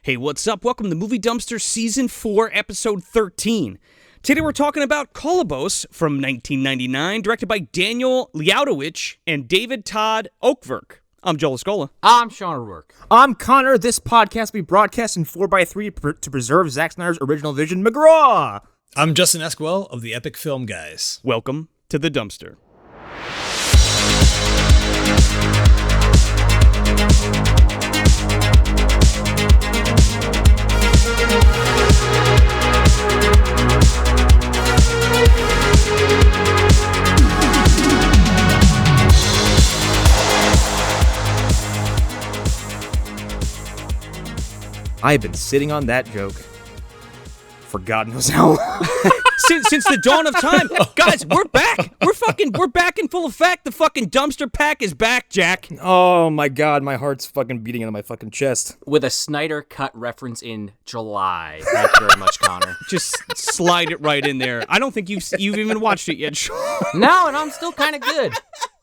Hey, what's up? Welcome to Movie Dumpster Season 4, Episode 13. Today we're talking about Kolobos from 1999, directed by Daniel Liaudowicz and David Todd Oakvirk. I'm Joel Escola. I'm Sean O'Rourke. I'm Connor. This podcast will be broadcast in 4x3 to preserve Zack Snyder's original vision, McGraw. I'm Justin Esquell of the Epic Film Guys. Welcome to the dumpster. I've been sitting on that joke for God knows how long. Since the dawn of time. Guys, we're back. We're back in full effect. The fucking dumpster pack is back, Jack. Oh my God, my heart's fucking beating into my fucking chest. With a Snyder Cut reference in July. Thank you very much, Connor. Just slide it right in there. I don't think you've even watched it yet. No, and I'm still kind of good.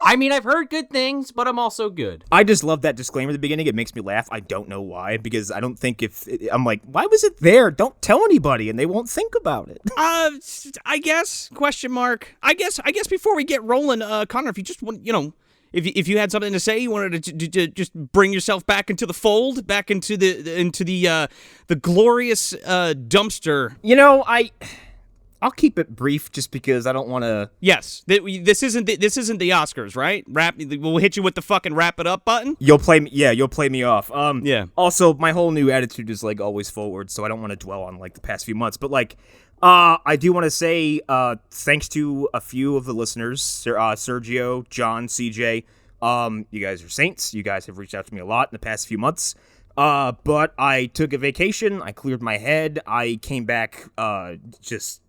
I mean, I've heard good things, but I'm also good. I just love that disclaimer at the beginning. It makes me laugh. I don't know why, because I don't think I'm like, why was it there? Don't tell anybody, and they won't think about it. I guess, question mark. I guess before we get rolling, Connor, if you just want, if you had something to say, you wanted to just bring yourself back into the fold, back into the glorious dumpster. I'll keep it brief just because I don't want to. Yes, this isn't the Oscars, right? We'll hit you with the fucking wrap it up button. You'll play me off. Yeah. Also, my whole new attitude is like always forward, so I don't want to dwell on like the past few months. But like, I do want to say thanks to a few of the listeners, Sergio, John, CJ. You guys are saints. You guys have reached out to me a lot in the past few months. But I took a vacation. I cleared my head. I came back just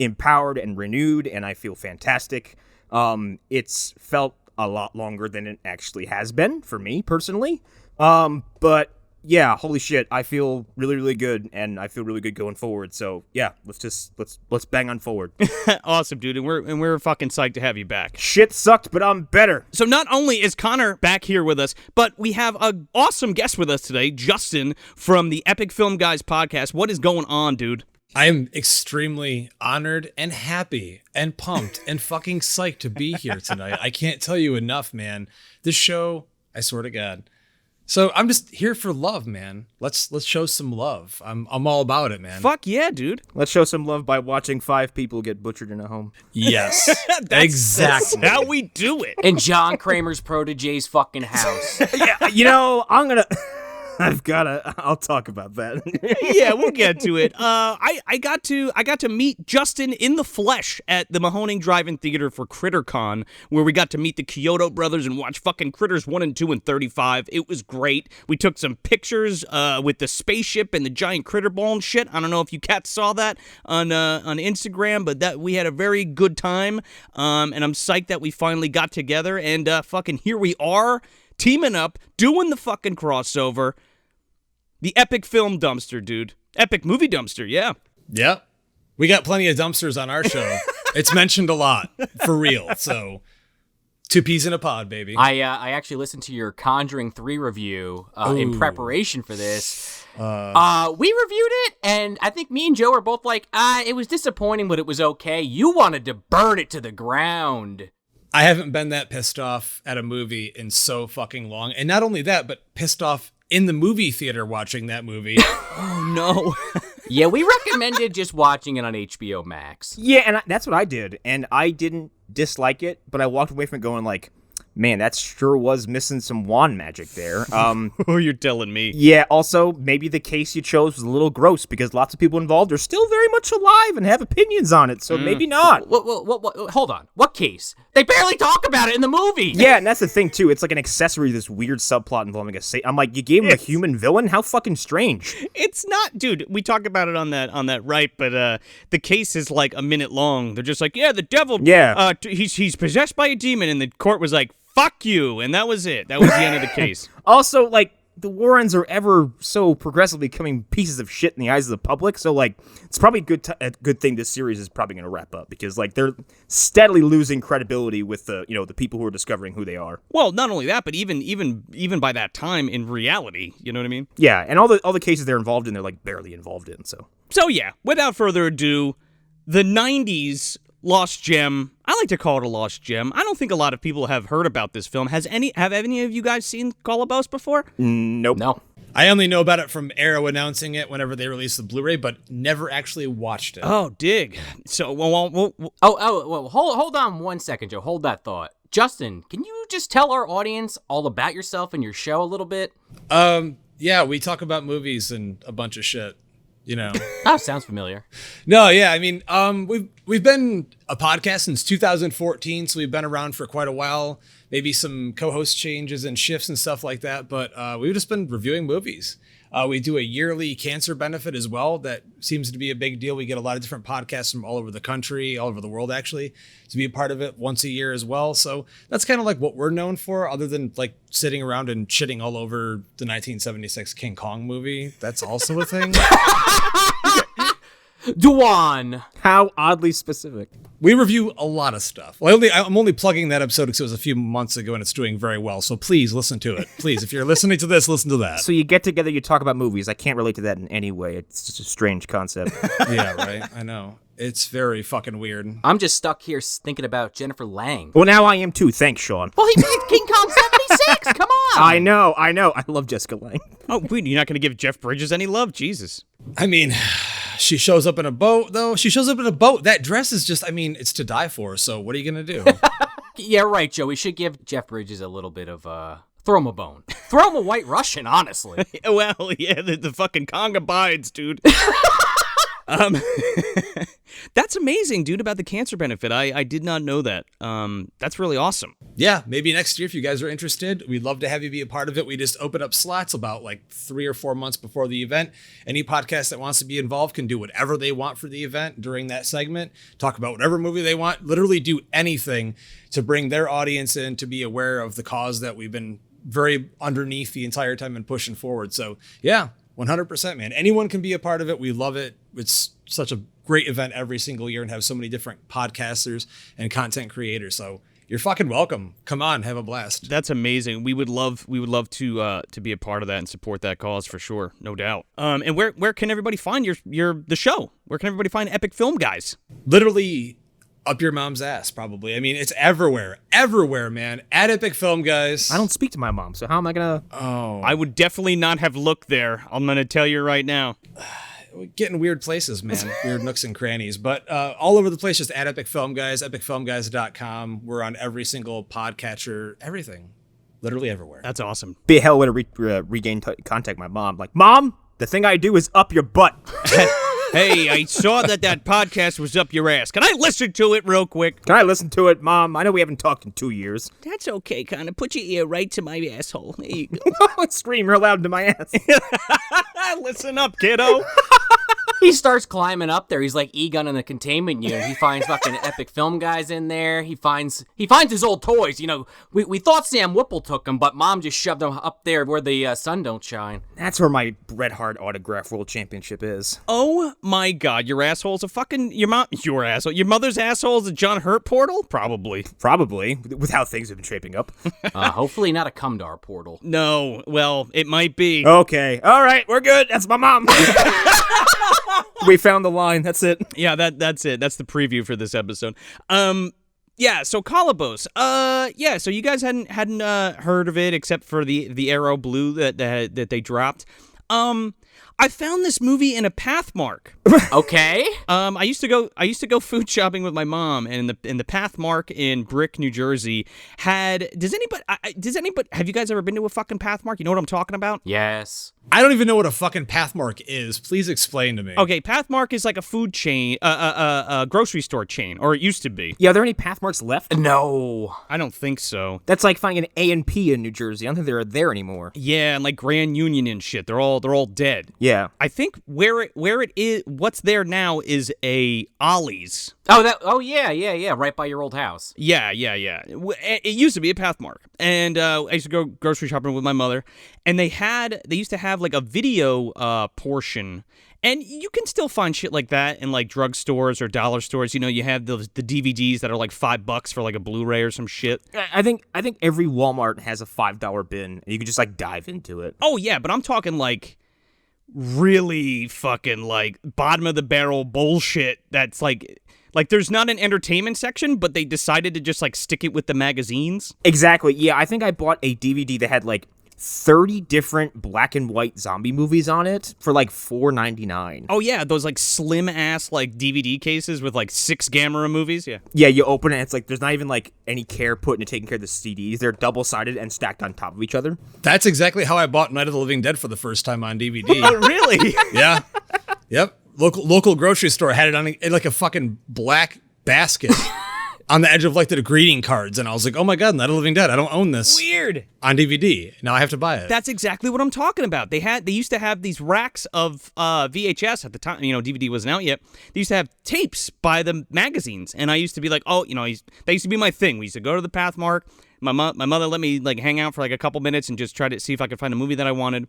empowered and renewed, and I feel fantastic. It's felt a lot longer than it actually has been for me personally. But yeah, holy shit, I feel really, really good, and I feel really good going forward. So yeah, let's bang on forward. Awesome, dude, and we're fucking psyched to have you back. Shit sucked, but I'm better. So not only is Connor back here with us, but we have an awesome guest with us today, Justin from the Epic Film Guys podcast. What is going on, dude? I am extremely honored and happy and pumped and fucking psyched to be here tonight. I can't tell you enough, man. This show, I swear to God. So I'm just here for love, man. Let's show some love. I'm all about it, man. Fuck yeah, dude. Let's show some love by watching 5 people get butchered in a home. Yes, exactly. That's how we do it. In John Kramer's protege's fucking house. Yeah, I'm gonna. I'll talk about that. Yeah, we'll get to it. I got to meet Justin in the flesh at the Mahoning Drive-In Theater for CritterCon, where we got to meet the Kyoto brothers and watch fucking Critters 1 and 2 and 35. It was great. We took some pictures with the spaceship and the giant critter ball and shit. I don't know if you cats saw that on Instagram, but that we had a very good time. And I'm psyched that we finally got together, and fucking here we are, teaming up, doing the fucking crossover. The Epic Film Dumpster, dude. Epic Movie Dumpster, yeah. Yep. We got plenty of dumpsters on our show. It's mentioned a lot, for real. So, 2 peas in a pod, baby. I actually listened to your Conjuring 3 review in preparation for this. We reviewed it, and I think me and Joe were both like, it was disappointing, but it was okay. You wanted to burn it to the ground. I haven't been that pissed off at a movie in so fucking long. And not only that, but pissed off in the movie theater watching that movie. Oh, no. Yeah, we recommended just watching it on HBO Max. Yeah, and that's what I did. And I didn't dislike it, but I walked away from it going like, man, that sure was missing some wand magic there. Oh, you're telling me. Yeah, also, maybe the case you chose was a little gross because lots of people involved are still very much alive and have opinions on it, so maybe not. What, hold on. What case? They barely talk about it in the movie. Yeah, and that's the thing, too. It's like an accessory to this weird subplot involving I'm like, you gave him a human villain? How fucking strange. It's not, dude, we talk about it on that right, but the case is like a minute long. They're just like, yeah, the devil, he's possessed by a demon, and the court was like, fuck you, and that was it. That was the end of the case. Also, like, the Warrens are ever so progressively becoming pieces of shit in the eyes of the public. So, like, it's probably a good thing this series is probably going to wrap up because, like, they're steadily losing credibility with the people who are discovering who they are. Well, not only that, but even by that time in reality, you know what I mean? Yeah, and all the cases they're involved in, they're like barely involved in. So yeah, without further ado, the 90s lost gem. I like to call it a lost gem. I don't think a lot of people have heard about this film. Have any of you guys seen Kolobos before? Nope. No. I only know about it from Arrow announcing it whenever they released the Blu-ray, but never actually watched it. Oh, dig. So, well, Hold on 1 second, Joe. Hold that thought. Justin, can you just tell our audience all about yourself and your show a little bit? Yeah, we talk about movies and a bunch of shit. You know. Oh, sounds familiar. No, yeah, I mean, we've been a podcast since 2014, so we've been around for quite a while. Maybe some co-host changes and shifts and stuff like that, but we've just been reviewing movies. We do a yearly cancer benefit as well. That seems to be a big deal. We get a lot of different podcasts from all over the country, all over the world, actually, to be a part of it once a year as well. So that's kind of like what we're known for, other than like sitting around and shitting all over the 1976 King Kong movie. That's also a thing. Duan. How oddly specific. We review a lot of stuff. Well, I'm only plugging that episode because it was a few months ago and it's doing very well. So please listen to it. Please, if you're listening to this, listen to that. So you get together, you talk about movies. I can't relate to that in any way. It's just a strange concept. Yeah, right. I know. It's very fucking weird. I'm just stuck here thinking about Jennifer Lang. Well, now I am too. Thanks, Sean. Well, he made King Kong 76. Come on. I know. I love Jessica Lange. oh, wait, you're not going to give Jeff Bridges any love? Jesus. I mean, she shows up in a boat, though. She shows up in a boat. That dress is just, I mean, it's to die for. So what are you going to do? Yeah, right, Joe. We should give Jeff Bridges a little bit of throw him a bone. Throw him a White Russian, honestly. Well, yeah, the fucking Kong abides, dude. That's amazing, dude, about the cancer benefit. I did not know that. That's really awesome. Yeah, maybe next year if you guys are interested, we'd love to have you be a part of it. We just open up slots about like 3 or 4 months before the event. Any podcast that wants to be involved can do whatever they want for the event during that segment, talk about whatever movie they want, literally do anything to bring their audience in to be aware of the cause that we've been very underneath the entire time and pushing forward. So yeah, 100%, man. Anyone can be a part of it. We love it. It's such a great event every single year and have so many different podcasters and content creators. So you're fucking welcome. Come on, have a blast. That's amazing. We would love to be a part of that and support that cause for sure, no doubt. And where can everybody find the show? Where can everybody find Epic Film Guys? Literally up your mom's ass, probably. I mean, it's everywhere, man. At Epic Film Guys. I don't speak to my mom, so how am I gonna? Oh, I would definitely not have looked there. I'm gonna tell you right now. Getting weird places, man. Weird nooks and crannies. But all over the place, just at Epic Film Guys, epicfilmguys.com. We're on every single podcatcher, everything. Literally everywhere. That's awesome. Be a hell way to regain contact with my mom. Like, Mom, the thing I do is up your butt. Hey, I saw that podcast was up your ass. Can I listen to it real quick? Can I listen to it, Mom? I know we haven't talked in 2 years. That's okay, Connor. Put your ear right to my asshole. There you go. Scream real loud into my ass. Listen up, kiddo. He starts climbing up there. He's like E-Gun in the containment unit. He finds fucking Epic Film Guys in there. He finds his old toys. You know, we thought Sam Whipple took them, but Mom just shoved them up there where the sun don't shine. That's where my Bret Hart autograph world championship is. Oh my God, your asshole's a fucking your asshole. Your mother's asshole is a John Hurt portal? Probably, with how things have been shaping up. Hopefully not a Cumdar portal. No, well, it might be. Okay, all right, we're good. That's my mom. We found the line. That's it. Yeah, that's it. That's the preview for this episode. Yeah, so Kolobos. Yeah, so you guys hadn't heard of it except for the Arrow Blue that they dropped. I found this movie in a Pathmark. Okay. I used to go food shopping with my mom, and in the Pathmark in Brick, New Jersey does anybody have you guys ever been to a fucking Pathmark? You know what I'm talking about? Yes. I don't even know what a fucking Pathmark is. Please explain to me. Okay, Pathmark is like a food chain, a grocery store chain, or it used to be. Yeah, are there any Pathmarks left? No. I don't think so. That's like finding an A&P in New Jersey. I don't think they're there anymore. Yeah, and like Grand Union and shit. They're all dead. Yeah. I think where it is, what's there now is a Ollie's. Oh yeah, right by your old house. Yeah. It used to be a Pathmark, and I used to go grocery shopping with my mother, and they used to have like a video portion, and you can still find shit like that in like drugstores or dollar stores. You know, you have the DVDs that are like $5 for like a Blu-ray or some shit. I think every Walmart has a $5 bin, and you can just like dive into it. Oh yeah, but I'm talking like really fucking like bottom of the barrel bullshit that's like there's not an entertainment section, but they decided to just like stick it with the magazines. Exactly. Yeah, I think I bought a DVD that had like 30 different black and white zombie movies on it for like $4.99. Oh yeah, those like slim ass like DVD cases with like 6 Gamera movies. Yeah. Yeah, you open it and it's like there's not even like any care put into taking care of the CDs. They're double-sided and stacked on top of each other. That's exactly how I bought Night of the Living Dead for the first time on DVD. Oh really? Yeah. Yep. Local grocery store had it on in like a fucking black basket on the edge of like the greeting cards, and I was like, "Oh my god, Night of the Living Dead! I don't own this." Weird. On DVD. Now I have to buy it. That's exactly what I'm talking about. They used to have these racks of VHS at the time. You know, DVD wasn't out yet. They used to have tapes by the magazines, and I used to be like, "Oh, you know," that used to be my thing. We used to go to the Pathmark. My mother let me like hang out for like a couple minutes and just try to see if I could find a movie that I wanted.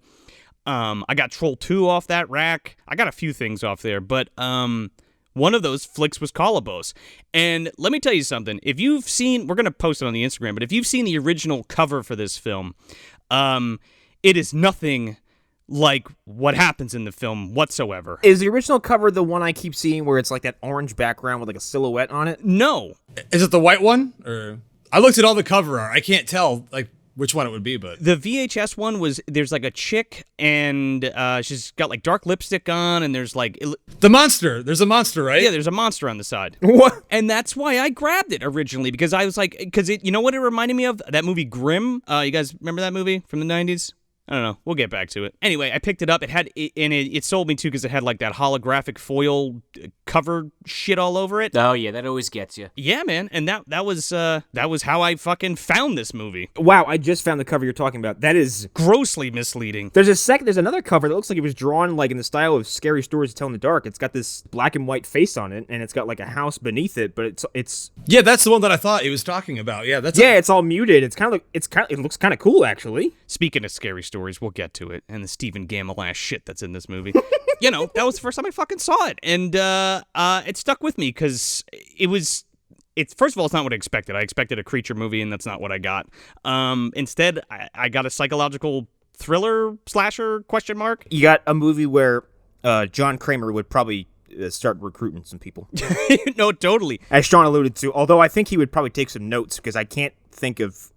I got Troll 2 off that rack. I got a few things off there, but one of those flicks was Kolobos. And let me tell you something. If you've seen, we're going to post it on the Instagram, but if you've seen the original cover for this film, it is nothing like what happens in the film whatsoever. Is the original cover the one I keep seeing where it's like that orange background with like a silhouette on it? No. Is it the white one? Or I looked at all the cover art. I can't tell like which one it would be, but the VHS one was there's like a chick and she's got like dark lipstick on, and there's like the monster. There's a monster, right? Yeah, there's a monster on the side. What? And that's why I grabbed it originally, because I was like, you know what it reminded me of? That movie Grimm. You guys remember that movie from the 90s? I don't know. We'll get back to it. Anyway, I picked it up. It sold me too because it had like that holographic foil cover shit all over it. Oh yeah, that always gets you. Yeah, man. And that was how I fucking found this movie. Wow, I just found the cover you're talking about. That is Grossly misleading. There's another cover that looks like it was drawn like in the style of Scary Stories to Tell in the Dark. It's got this black and white face on it, and it's got like a house beneath it, but it's yeah, that's the one that I thought he was talking about. Yeah, it's all muted. It looks kind of cool actually. Speaking of Scary Stories, we'll get to it, and the Stephen Gamble ass shit that's in this movie. You know, that was the first time I fucking saw it, and it stuck with me because it's first of all, it's not what I expected. I expected a creature movie, and that's not what I got. Instead, I got a psychological thriller slasher ? You got a movie where John Kramer would probably start recruiting some people. No, totally. As Sean alluded to, although I think he would probably take some notes because I can't think of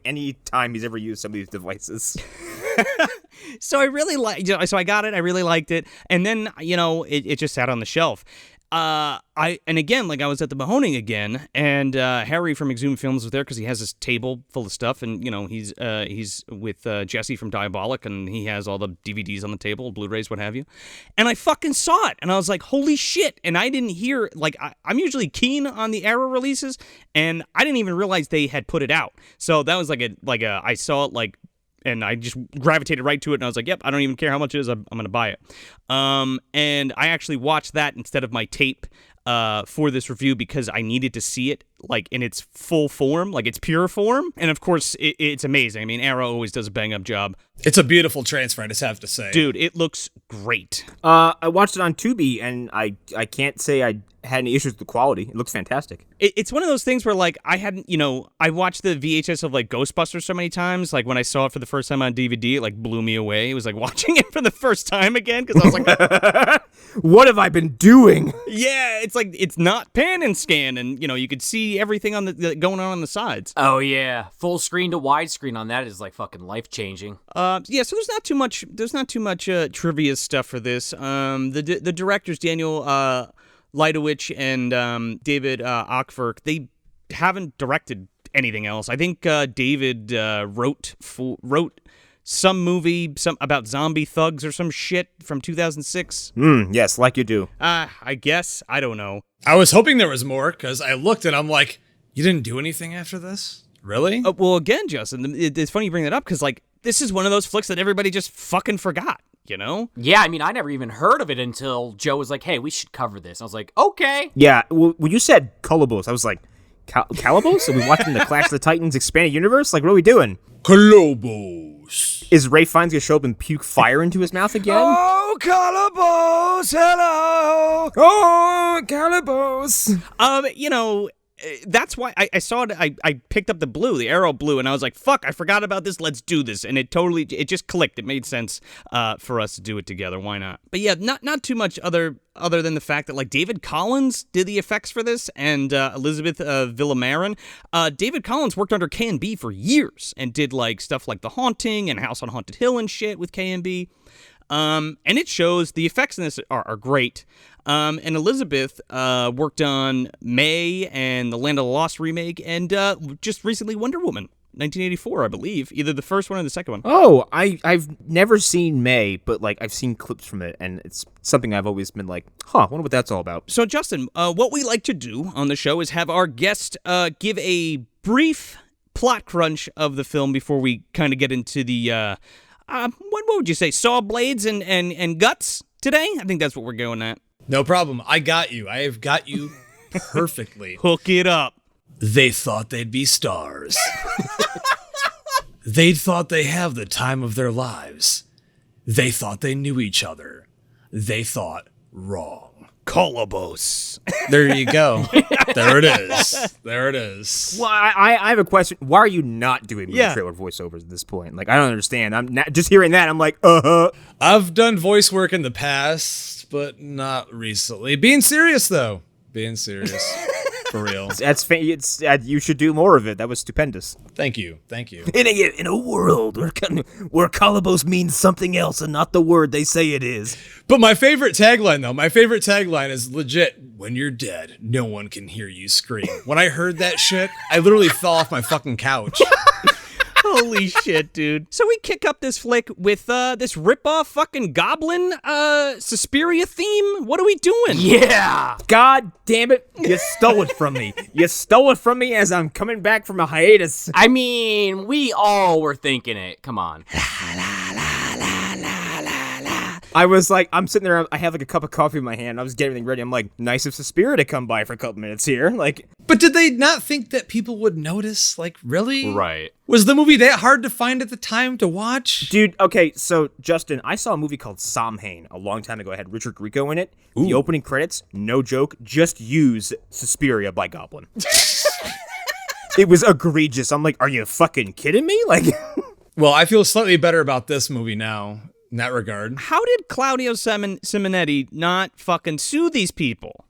any time he's ever used some of these devices. So I really so I got it. I really liked it, and then it just sat on the shelf. And again, like I was at the Mahoning again, and Harry from Exhumed Films was there because he has this table full of stuff, and he's with Jesse from Diabolic, and he has all the DVDs on the table, Blu-rays, what have you. And I fucking saw it, and I was like, holy shit! And I didn't hear I'm usually keen on the Arrow releases, and I didn't even realize they had put it out. So that was I saw it and I just gravitated right to it, and I was like, yep, I don't even care how much it is, I'm going to buy it. And I actually watched that instead of my tape for this review because I needed to see it in its full form, its pure form. And of course, it's amazing. I mean, Arrow always does a bang-up job. It's a beautiful transfer, I just have to say. Dude, it looks great. I watched it on Tubi, and I can't say I had any issues with the quality. It looks fantastic. It's one of those things where I hadn't, I watched the VHS of Ghostbusters so many times. When I saw it for the first time on DVD, it blew me away. It was like watching it for the first time again because I was like, what have I been doing? Yeah, it's not pan and scan, and you could see everything on the going on the sides. Oh yeah, full screen to widescreen on that is facking life changing. Yeah, so there's not too much trivia stuff for this. The directors Daniel Leitowich and David Ackford, they haven't directed anything else. I think David wrote some movie about zombie thugs or some shit from 2006. Yes, like you do. I guess. I don't know. I was hoping there was more because I looked and I'm like, you didn't do anything after this? Really? Well, again, Justin, it's funny you bring that up because this is one of those flicks that everybody just fucking forgot. you know? Yeah, I mean, I never even heard of it until Joe was like, hey, we should cover this. I was like, okay. Yeah, well, when you said Kolobos, I was like, Calibos? Are we watching the Clash of the Titans expanded universe? Like, what are we doing? Kolobos. Is Ray Fiennes gonna show up and puke fire into his mouth again? Oh, Kolobos, hello. Oh, Kolobos. You know, that's why I saw it. I picked up the arrow blue, and I was like, fuck, I forgot about this. Let's do this. And it just clicked. It made sense for us to do it together. Why not? But yeah, not too much other than the fact that like David Collins did the effects for this, and Elizabeth Villamarin. David Collins worked under K&B for years and did like stuff like The Haunting and House on Haunted Hill and shit with K&B. And it shows the effects in this are great. And Elizabeth worked on May and the Land of the Lost remake, and just recently Wonder Woman, 1984, I believe. Either the first one or the second one. Oh, I've never seen May, but like I've seen clips from it, and it's something I've always been like, I wonder what that's all about. So Justin, what we like to do on the show is have our guest give a brief plot crunch of the film before we kind of get into the what would you say, saw blades and guts today? I think that's what we're going at. No problem. I got you. I have got you perfectly. Hook it up. They thought they'd be stars. They thought they have the time of their lives. They thought they knew each other. They thought wrong. Kolobos. There you go. There it is. There it is. Well, I have a question. Why are you not doing movie trailer voiceovers at this point? Like, I don't understand. I'm not, just hearing that, I'm like, I've done voice work in the past, but not recently. Being serious, though. Being serious. For real. You should do more of it. That was stupendous. Thank you. Thank you. In a world where Kolobos means something else and not the word they say it is. But my favorite tagline, though, is legit. When you're dead, no one can hear you scream. When I heard that shit, I literally fell off my fucking couch. Holy shit, dude. So we kick up this flick with this rip-off fucking goblin Suspiria theme? What are we doing? Yeah. God damn it. You stole it from me. You stole it from me as I'm coming back from a hiatus. I mean, we all were thinking it. Come on. I was like, I'm sitting there, I have like a cup of coffee in my hand. I was getting everything ready. I'm like, nice of Suspiria to come by for a couple minutes here. Like, but did they not think that people would notice? Like, really? Right. Was the movie that hard to find at the time to watch? Dude, okay, so Justin, I saw a movie called Samhain a long time ago. It had Richard Grieco in it. Ooh. The opening credits, no joke, just use Suspiria by Goblin. It was egregious. I'm like, are you fucking kidding me? Like, well, I feel slightly better about this movie now. In that regard. How did Claudio Simonetti not fucking sue these people?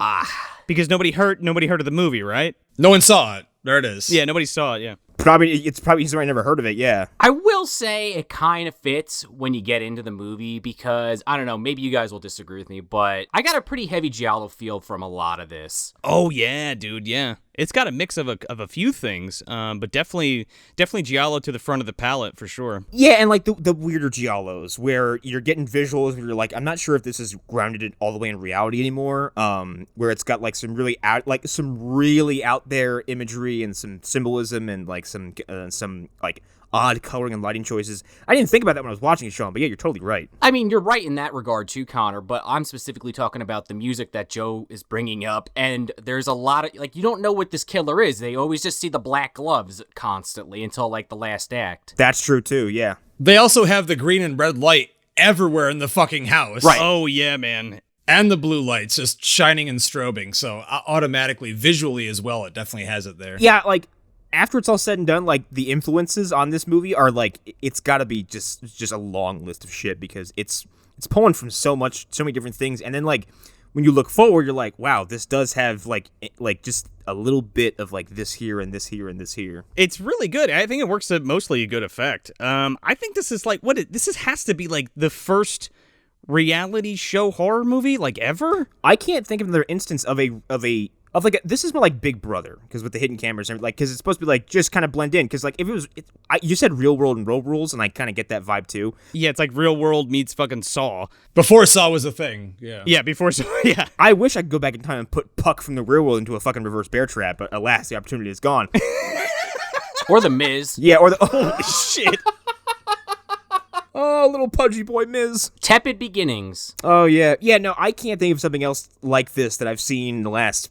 Because nobody heard of the movie, right? No one saw it. There it is. Yeah, nobody saw it, yeah. It's probably he's already never heard of it, yeah. I will say it kind of fits when you get into the movie because, I don't know, maybe you guys will disagree with me, but I got a pretty heavy Giallo feel from a lot of this. Oh, yeah, dude, yeah. It's got a mix of a few things, but definitely Giallo to the front of the palette, for sure. Yeah, and like the weirder Giallos, where you're getting visuals where you're like, I'm not sure if this is grounded all the way in reality anymore, where it's got like some really out there imagery and some symbolism and like some like odd coloring and lighting choices. I didn't think about that when I was watching it, Sean, but yeah, you're totally right. I mean, you're right in that regard too, Connor, but I'm specifically talking about the music that Joe is bringing up, and there's a lot of, like, you don't know what this killer is. They always just see the black gloves constantly until, like, the last act. That's true, too, yeah. They also have the green and red light everywhere in the fucking house. Right. Oh, yeah, man. And the blue lights just shining and strobing, so automatically, visually as well, it definitely has it there. Yeah, like, after it's all said and done, like, the influences on this movie are, like, it's gotta be just a long list of shit because it's pulling from so many different things. And then, like, when you look forward, you're like, wow, this does have, like just a little bit of, like, this here and this here and this here. It's really good. I think it works to mostly a good effect. I think this is, like, has to be, like, the first reality show horror movie, like, ever? I can't think of another instance of this is more like Big Brother because with the hidden cameras and like because it's supposed to be like just kind of blend in because like if it was you said Real World and Road Rules and I kind of get that vibe too. Yeah, it's like Real World meets fucking Saw. Before Saw was a thing. Yeah before Saw. Yeah, I wish I could go back in time and put Puck from the Real World into a fucking reverse bear trap, but alas, the opportunity is gone. Or the Miz. Yeah, or the holy shit. Oh, little pudgy boy Miz. Tepid beginnings. Oh, yeah. Yeah, no, I can't think of something else like this that I've seen in the last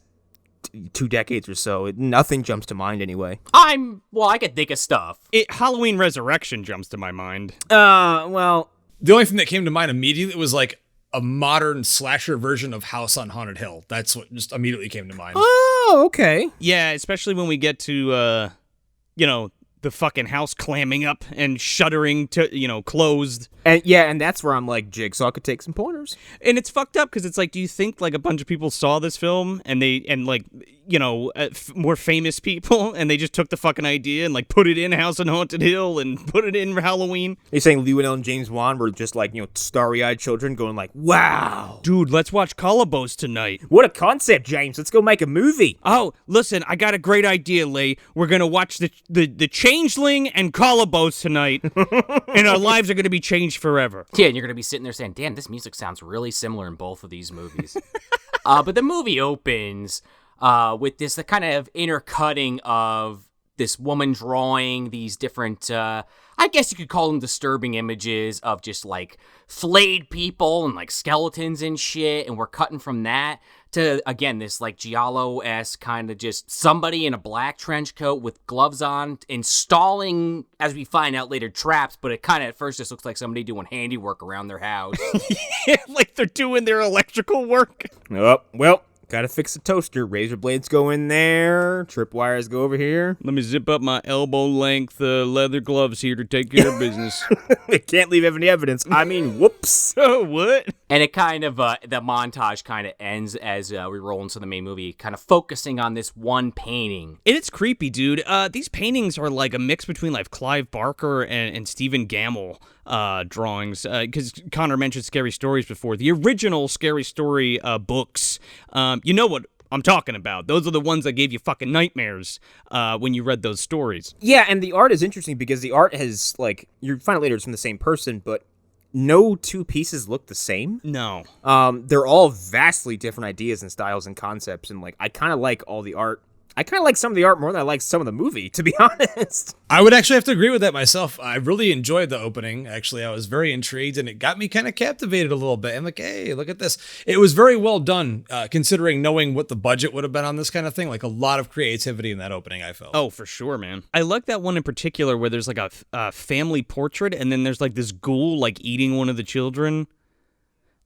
2 decades or so. Nothing jumps to mind anyway. I could think of stuff. Halloween Resurrection jumps to my mind. Well... The only thing that came to mind immediately was like a modern slasher version of House on Haunted Hill. That's what just immediately came to mind. Oh, okay. Yeah, especially when we get to, the fucking house clamming up and shuttering to, closed. And that's where I'm like, Jigsaw could take some pointers. And it's fucked up because it's like, do you think like a bunch of people saw this film and more famous people and they just took the fucking idea and like put it in House on Haunted Hill and put it in Halloween? You're saying Llewellyn and James Wan were just like, starry-eyed children going like, wow. Dude, let's watch Kolobos tonight. What a concept, James. Let's go make a movie. Oh, listen, I got a great idea, Lee. We're going to watch the Changeling and Kolobos tonight and our lives are going to be changed forever. Yeah, and you're going to be sitting there saying, damn, this music sounds really similar in both of these movies. But the movie opens with this the kind of intercutting of this woman drawing these different, I guess you could call them disturbing images of just like flayed people and like skeletons and shit. And we're cutting from that to, again, this like Giallo-esque kind of just somebody in a black trench coat with gloves on installing, as we find out later, traps. But it kind of at first just looks like somebody doing handiwork around their house. Yeah, like they're doing their electrical work. Oh, well. Gotta fix the toaster. Razor blades go in there. Tripwires go over here. Let me zip up my elbow-length leather gloves here to take care of business. They can't leave any evidence. I mean, whoops. Oh, what? And it kind of, the montage kind of ends as we roll into the main movie, kind of focusing on this one painting. And it's creepy, dude. These paintings are like a mix between like Clive Barker and Stephen Gamble drawings. Because Connor mentioned Scary Stories before. The original Scary Story books, you know what I'm talking about. Those are the ones that gave you fucking nightmares when you read those stories. Yeah, and the art is interesting because the art has, like, you find out later it's from the same person, but no two pieces look the same. No. They're all vastly different ideas and styles and concepts, and, like, I kind of like all the art. I kind of like some of the art more than I like some of the movie, to be honest. I would actually have to agree with that myself. I really enjoyed the opening. Actually, I was very intrigued, and it got me kind of captivated a little bit. I'm like, hey, look at this. It was very well done, considering knowing what the budget would have been on this kind of thing. Like, a lot of creativity in that opening, I felt. Oh, for sure, man. I like that one in particular where there's like a family portrait, and then there's like this ghoul like eating one of the children.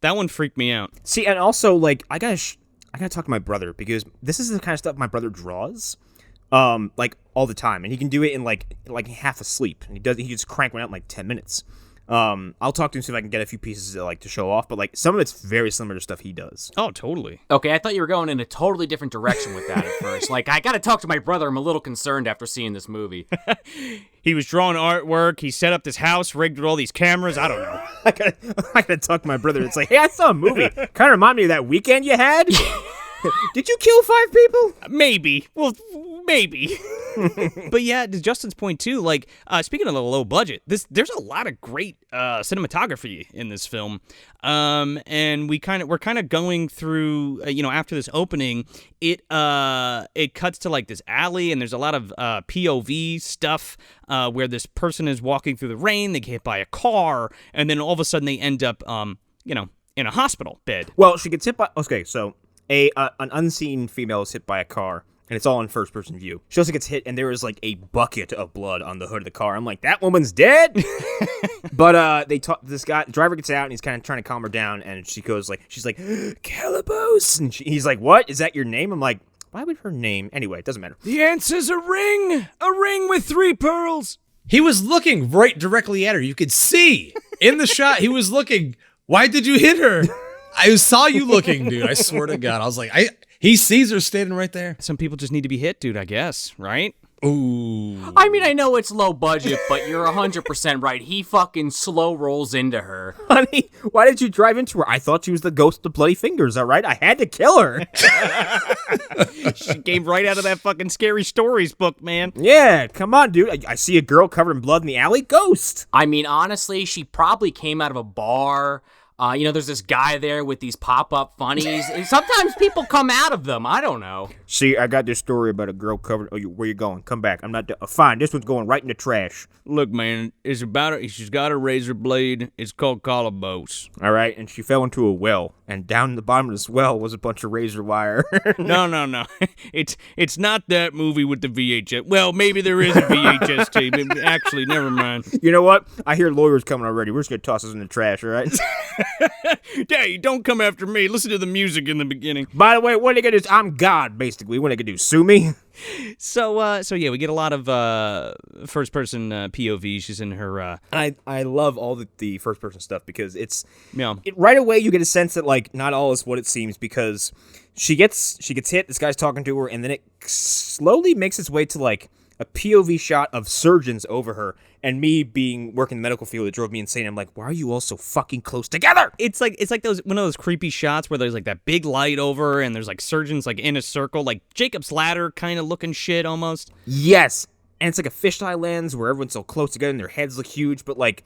That one freaked me out. See, and also, like, I gotta talk to my brother because this is the kind of stuff my brother draws, like all the time, and he can do it in like half asleep. And he just crank one out in like 10 minutes. I'll talk to him see if I can get a few pieces to show off, but like some of it's very similar to stuff he does. Oh, totally. Okay, I thought you were going in a totally different direction with that at first. Like, I gotta talk to my brother. I'm a little concerned after seeing this movie. He was drawing artwork. He set up this house rigged with all these cameras. I don't know. I gotta talk to my brother. It's like, hey, I saw a movie. Kind of remind me of that weekend you had. Did you kill 5 people? Maybe. Well, maybe. But yeah, to Justin's point too, like, speaking of the low budget, there's a lot of great cinematography in this film. And we're kind of going through, after this opening, it cuts to like this alley, and there's a lot of POV stuff where this person is walking through the rain, they get hit by a car, and then all of a sudden they end up, in a hospital bed. Well, she gets hit by. Okay, so an unseen female is hit by a car, and it's all in first-person view. She also gets hit, and there is like a bucket of blood on the hood of the car. I'm like, that woman's dead. But the driver gets out, and he's kind of trying to calm her down, and she's like, Kolobos, and he's like, what? Is that your name? I'm like, why would her name? Anyway, it doesn't matter. The answer's a ring with 3 pearls. He was looking right directly at her. You could see in the shot he was looking. Why did you hit her? I saw you looking, dude. I swear to God. I was like, he sees her standing right there. Some people just need to be hit, dude, I guess, right? Ooh. I mean, I know it's low budget, but you're 100% right. He fucking slow rolls into her. Honey, why did you drive into her? I thought she was the ghost of Bloody Fingers, all right? I had to kill her. She came right out of that fucking Scary Stories book, man. Yeah, come on, dude. I see a girl covered in blood in the alley. Ghost. I mean, honestly, she probably came out of a bar. There's this guy there with these pop-up funnies. Sometimes people come out of them. I don't know. See, I got this story about a girl covered. Oh, where you going? Come back. I'm not fine. This one's going right in the trash. Look, man, it's about she's got a razor blade. It's called Kolobos. All right, and she fell into a well, and down the bottom of this well was a bunch of razor wire. No. It's not that movie with the VHS. Well, maybe there is a VHS tape. Actually, never mind. You know what? I hear lawyers coming already. We're just gonna toss this in the trash, all right? Hey, don't come after me. Listen to the music in the beginning. By the way, what are they gonna do? I'm God, basically. What are they gonna do? Sue me? So yeah, we get a lot of first-person POV. She's in her. I love all the first-person stuff because it's Yeah. right away you get a sense that like not all is what it seems because she gets hit. This guy's talking to her, and then it slowly makes its way to like a POV shot of surgeons over her, and me being working in the medical field, it drove me insane. I'm like, why are you all so fucking close together? It's like those one of those creepy shots where there's like that big light over and there's like surgeons like in a circle, like Jacob's Ladder kind of looking shit almost. Yes, and it's like a fisheye lens where everyone's so close together and their heads look huge, but like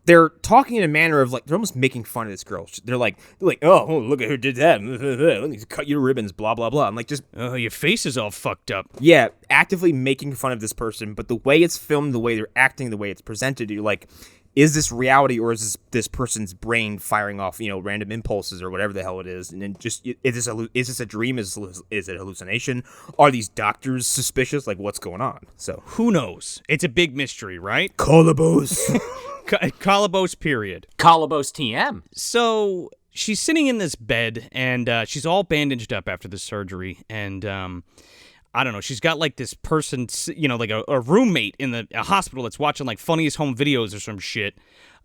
they're talking in a manner of like they're almost making fun of this girl. They're like, oh, look at her did that. Let me cut your ribbons, blah blah blah. I'm like, just Oh, your face is all fucked up. yeah, actively making fun of this person, but the way it's filmed, the way they're acting, the way it's presented, you're like, is this reality or is this person's brain firing off, random impulses or whatever the hell it is? And then just, is this a dream? Is it a hallucination? Are these doctors suspicious? Like, what's going on? So, Who knows? It's a big mystery, right? Kolobos. Kolobos, period. Kolobos TM. So she's sitting in this bed, and she's all bandaged up after the surgery, and I don't know. She's got like this person, like a roommate in a hospital that's watching like funniest home videos or some shit,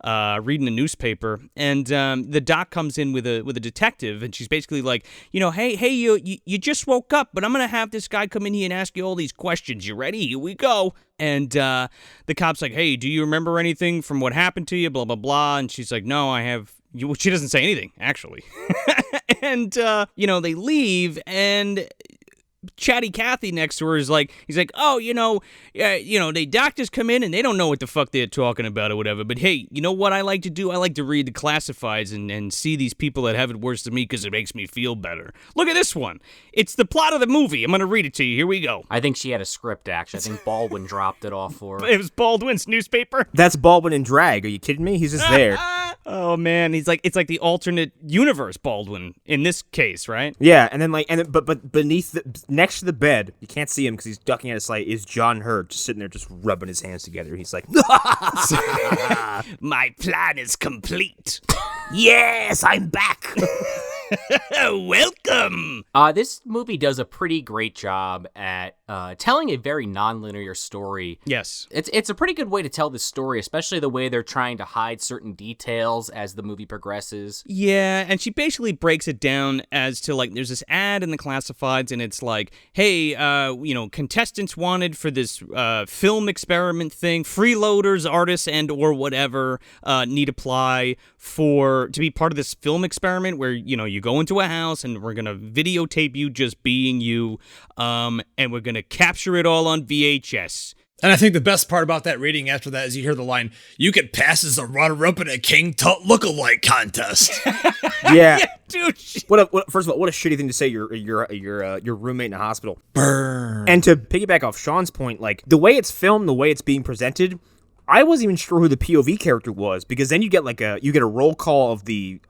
reading a newspaper, and the doc comes in with a detective, and she's basically like, hey, you just woke up, but I'm gonna have this guy come in here and ask you all these questions. You ready? Here we go. And the cop's like, hey, do you remember anything from what happened to you? Blah blah blah. And she's like, no, I have. She doesn't say anything actually. And they leave, and Chatty Cathy next to her is like, he's like, oh, the doctors come in and they don't know what the fuck they're talking about or whatever. But hey, you know what I like to do? I like to read the classifieds and see these people that have it worse than me because it makes me feel better. Look at this one. It's the plot of the movie. I'm going to read it to you. Here we go. I think she had a script, actually. I think Baldwin dropped it off for her. It was Baldwin's newspaper. That's Baldwin in drag. Are you kidding me? He's just there. Oh man, it's like the alternate universe Baldwin in this case, right? Yeah, and then but beneath next to the bed, you can't see him because he's ducking out of sight, is John Hurt just sitting there just rubbing his hands together. He's like, my plan is complete. Yes, I'm back. Welcome. This movie does a pretty great job at telling a very non-linear story. Yes. It's a pretty good way to tell this story, especially the way they're trying to hide certain details as the movie progresses. Yeah, and she basically breaks it down as to, like, there's this ad in the classifieds, and it's like, hey, contestants wanted for this film experiment thing, freeloaders, artists, and or whatever need apply to be part of this film experiment where, you go into a house and we're going to videotape you just being you, and we're going to capture it all on VHS. And I think the best part about that reading after that is you hear the line, "You could pass as a runner-up in a King Tut lookalike contest." yeah. Dude. First of all, what a shitty thing to say. Your roommate in a hospital. Burn. And to piggyback off Sean's point, like the way it's filmed, the way it's being presented, I wasn't even sure who the POV character was because then you get a roll call of the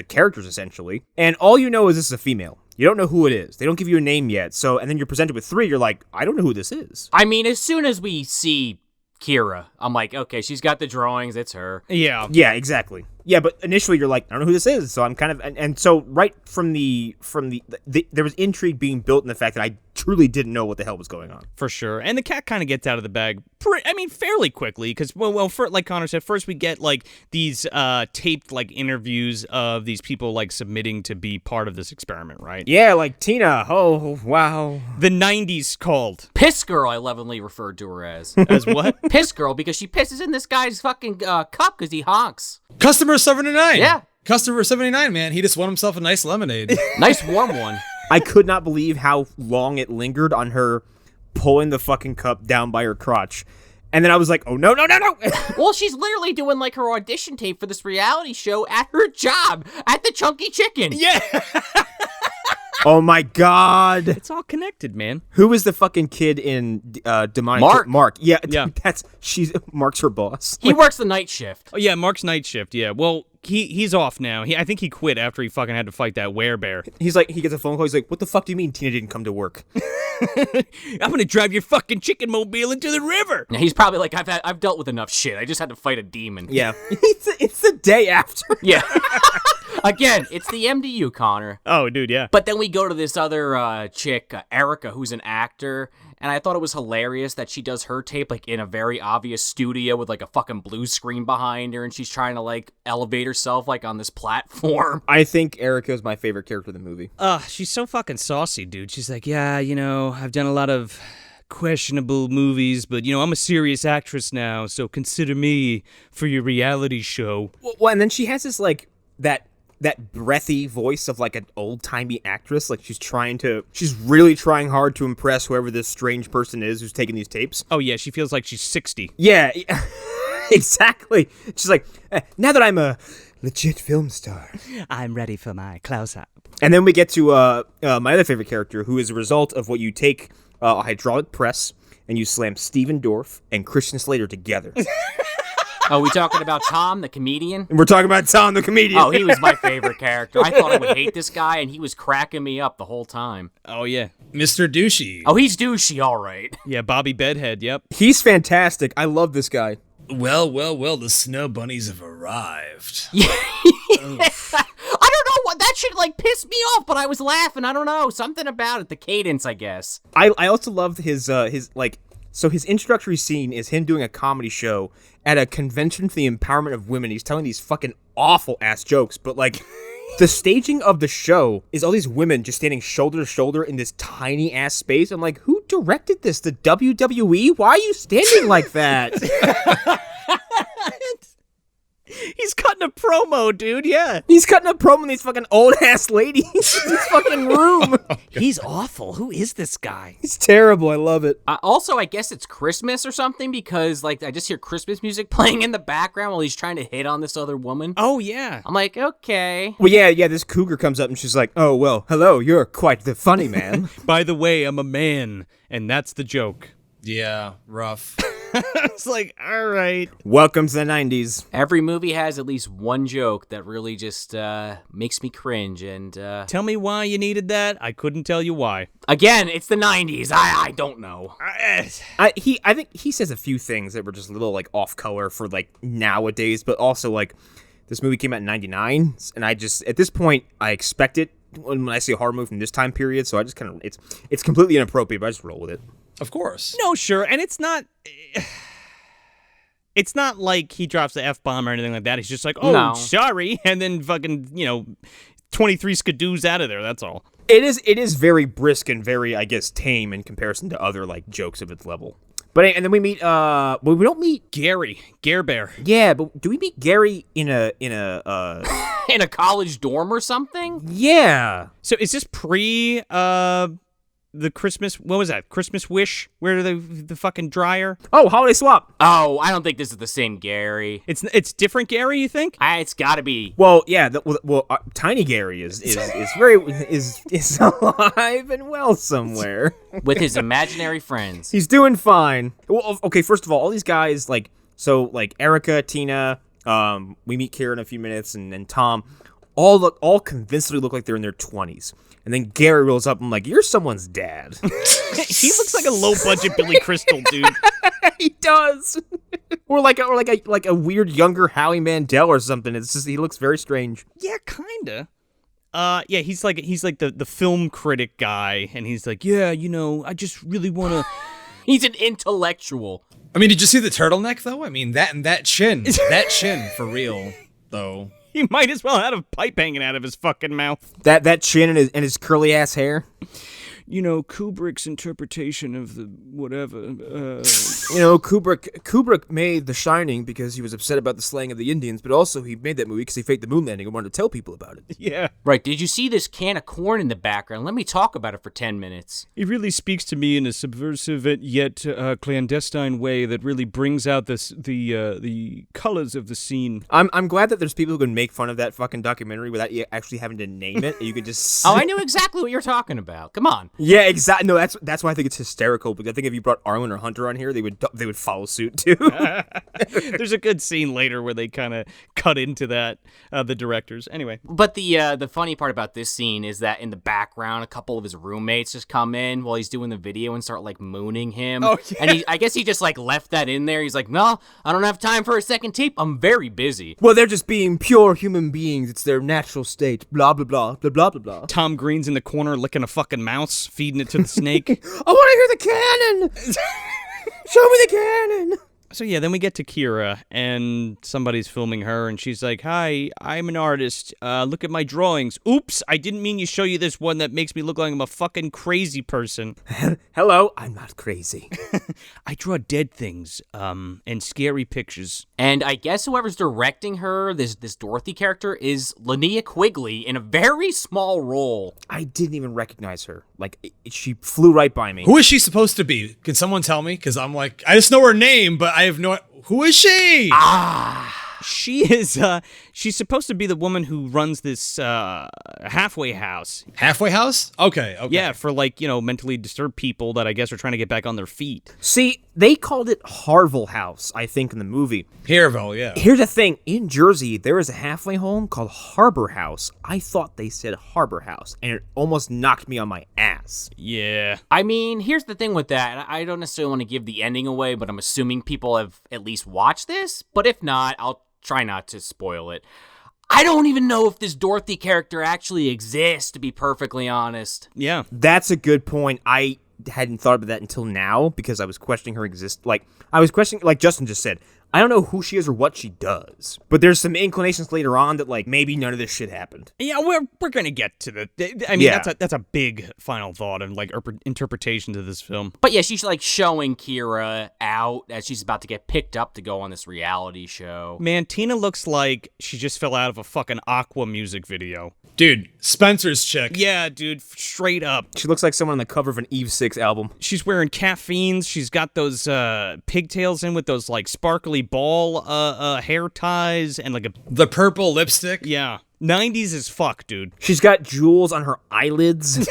characters essentially, and all you know is this is a female. You don't know who it is. They don't give you a name yet. So, and then you're presented with three. You're like, I don't know who this is. I mean, as soon as we see Kira, I'm like, okay, she's got the drawings. It's her. Yeah. Yeah, exactly. Yeah, but initially you're like, I don't know who this is. So I'm kind of, and so right from the there was intrigue being built in the fact that I truly didn't know what the hell was going on. For sure. And the cat kind of gets out of the bag, fairly quickly, because, like Connor said, first we get, like, these taped, like, interviews of these people, like, submitting to be part of this experiment, right? Yeah, like Tina. Oh, wow. The 90s called. Piss Girl, I lovingly referred to her as. As what? Piss Girl, because she pisses in this guy's fucking cup because he honks. Customer 79. Yeah. Customer 79, man. He just won himself a nice lemonade. Nice warm one. I could not believe how long it lingered on her pulling the fucking cup down by her crotch. And then I was like, oh, no. Well, she's literally doing like her audition tape for this reality show at her job at the Chunky Chicken. Yeah. Oh my God. It's all connected, man. Who is the fucking kid in Demonic? Mark. Mark. Yeah. Yeah. Mark's her boss. He works the night shift. Oh, yeah, Mark's night shift, yeah. Well, he's off now. I think he quit after he fucking had to fight that werebear. He's like, he gets a phone call. He's like, what the fuck do you mean Tina didn't come to work? I'm gonna drive your fucking chicken mobile into the river. Now, he's probably like, I've dealt with enough shit. I just had to fight a demon. Yeah. It's the day after. Yeah. Again, it's the MDU, Connor. Oh, dude, yeah. But then we go to this other chick, Erica, who's an actor, and I thought it was hilarious that she does her tape like in a very obvious studio with like a fucking blue screen behind her, and she's trying to like elevate herself like on this platform. I think Erica is my favorite character in the movie. She's so fucking saucy, dude. She's like, yeah, I've done a lot of questionable movies, but I'm a serious actress now, so consider me for your reality show. Well, and then she has this like that breathy voice of like an old-timey actress. Like she's really trying hard to impress whoever this strange person is who's taking these tapes. Oh yeah, she feels like she's 60. Yeah, exactly. She's like, now that I'm a legit film star, I'm ready for my close-up. and then we get to my other favorite character, who is a result of what you take a hydraulic press and you slam Steven Dorff and Christian Slater together. Oh, we talking about Tom, the comedian? And we're talking about Tom, the comedian. Oh, he was my favorite character. I thought I would hate this guy, and he was cracking me up the whole time. Oh yeah. Mr. Douchey. Oh, he's douchey, all right. Yeah, Bobby Bedhead, yep. He's fantastic. I love this guy. Well, the snow bunnies have arrived. Yeah. I don't know what that shit like pissed me off, but I was laughing. I don't know, something about it, the cadence, I guess. I also love his like. So his introductory scene is him doing a comedy show at a convention for the empowerment of women. He's telling these fucking awful ass jokes, but like the staging of the show is all these women just standing shoulder to shoulder in this tiny ass space. I'm like, who directed this? The WWE? Why are you standing like that? He's cutting a promo, dude, yeah. He's cutting a promo with these fucking old ass ladies in this fucking room. He's awful. Who is this guy? He's terrible. I love it. Also, I guess it's Christmas or something because, like, I just hear Christmas music playing in the background while he's trying to hit on this other woman. Oh, yeah. I'm like, okay. Well, yeah, this cougar comes up and she's like, oh, well, hello, you're quite the funny man. By the way, I'm a man, and that's the joke. Yeah, rough. It's like, all right. Welcome to the 90s. Every movie has at least one joke that really just makes me cringe. And Tell me why you needed that. I couldn't tell you why. again, it's the 90s. I don't know. I think he says a few things that were just a little like off color for like nowadays, but also like this movie came out in 99, and I just at this point I expect it when I see a horror movie from this time period, so I just kind of it's completely inappropriate, but I just roll with it. Of course. No, sure, and it's not like he drops the F-bomb or anything like that. He's just like, oh, No. sorry, and then fucking, 23 skidoos out of there, that's all. It is very brisk and very, I guess, tame in comparison to other like jokes of its level. But and then we meet we don't meet Gary Bear. Yeah, but do we meet Gary in a In a college dorm or something? yeah. So is this pre the Christmas, what was that? Christmas Wish? Where the fucking dryer? Oh, holiday swap. Oh, I don't think this is the same Gary. It's different Gary, you think? It's got to be. Well, yeah. Tiny Gary is very is alive and well somewhere. With his imaginary friends. He's doing fine. Well, okay. First of all these guys like Erica, Tina. We meet Kira in a few minutes, and then Tom. All convincingly look like they're in their 20s. And then Gary rolls up and I'm like, you're someone's dad. He looks like a low-budget Billy Crystal, dude. He does. or like a weird younger Howie Mandel or something. It's just he looks very strange. Yeah, kinda. Yeah, he's like the film critic guy, and he's like, yeah, I just really want to. He's an intellectual. I mean, did you see the turtleneck, though? I mean, that chin. That chin, for real, though. He might as well have a pipe hanging out of his fucking mouth. That chin and his curly ass hair. Kubrick's interpretation of the whatever. Kubrick made The Shining because he was upset about the slaying of the Indians, but also he made that movie because he faked the moon landing and wanted to tell people about it. Yeah. Right. Did you see this can of corn in the background? Let me talk about it for 10 minutes. It really speaks to me in a subversive yet clandestine way that really brings out the colors of the scene. I'm glad that there's people who can make fun of that fucking documentary without you actually having to name it. You could just Oh, I knew exactly what you're talking about. Come on. Yeah, exactly. No, that's why I think it's hysterical. Because I think if you brought Arlen or Hunter on here, they would follow suit too. There's a good scene later where they kind of cut into that, the directors. Anyway. But the funny part about this scene is that in the background, a couple of his roommates just come in while he's doing the video and start like mooning him. Oh, yeah. And I guess he just like left that in there. He's like, no, I don't have time for a second tape. I'm very busy. Well, they're just being pure human beings. It's their natural state. Blah blah blah blah blah blah blah. Tom Green's in the corner licking a fucking mouse, feeding it to the snake. I want to hear the cannon. Show me the cannon. So yeah, then we get to Kira, and somebody's filming her, and she's like, "Hi, I'm an artist. Look at my drawings. Oops, I didn't mean to show you this one that makes me look like I'm a fucking crazy person. Hello, I'm not crazy. I draw dead things, and scary pictures." And I guess whoever's directing her, this Dorothy character, is Linnea Quigley in a very small role. I didn't even recognize her. Like, she flew right by me. Who is she supposed to be? Can someone tell me? Because I'm like, I just know her name, but I have no. Who is she? She is, she's supposed to be the woman who runs this, halfway house. Halfway house? Okay. Yeah, for mentally disturbed people that I guess are trying to get back on their feet. See, they called it Harville House, I think, in the movie. Harville, yeah. Here's the thing. In Jersey, there is a halfway home called Harbor House. I thought they said Harbor House, and it almost knocked me on my ass. Yeah. I mean, here's the thing with that. I don't necessarily want to give the ending away, but I'm assuming people have at least watched this. But if not, I'll try not to spoil it. I don't even know if this Dorothy character actually exists, to be perfectly honest. Yeah. That's a good point. I hadn't thought about that until now because I was questioning her like Justin just said. I don't know who she is or what she does, but there's some inclinations later on that like maybe none of this shit happened. Yeah, we're gonna get to the. I mean, Yeah. that's a big final thought and like interpretation to this film. But yeah, she's like showing Kira out as she's about to get picked up to go on this reality show. Man, Tina looks like she just fell out of a fucking Aqua music video. Dude, Spencer's chick. Yeah, dude, straight up. She looks like someone on the cover of an Eve 6 album. She's wearing caffeines. She's got those pigtails in with those like sparkly ball hair ties and like The purple lipstick. yeah. 90s as fuck, dude. She's got jewels on her eyelids.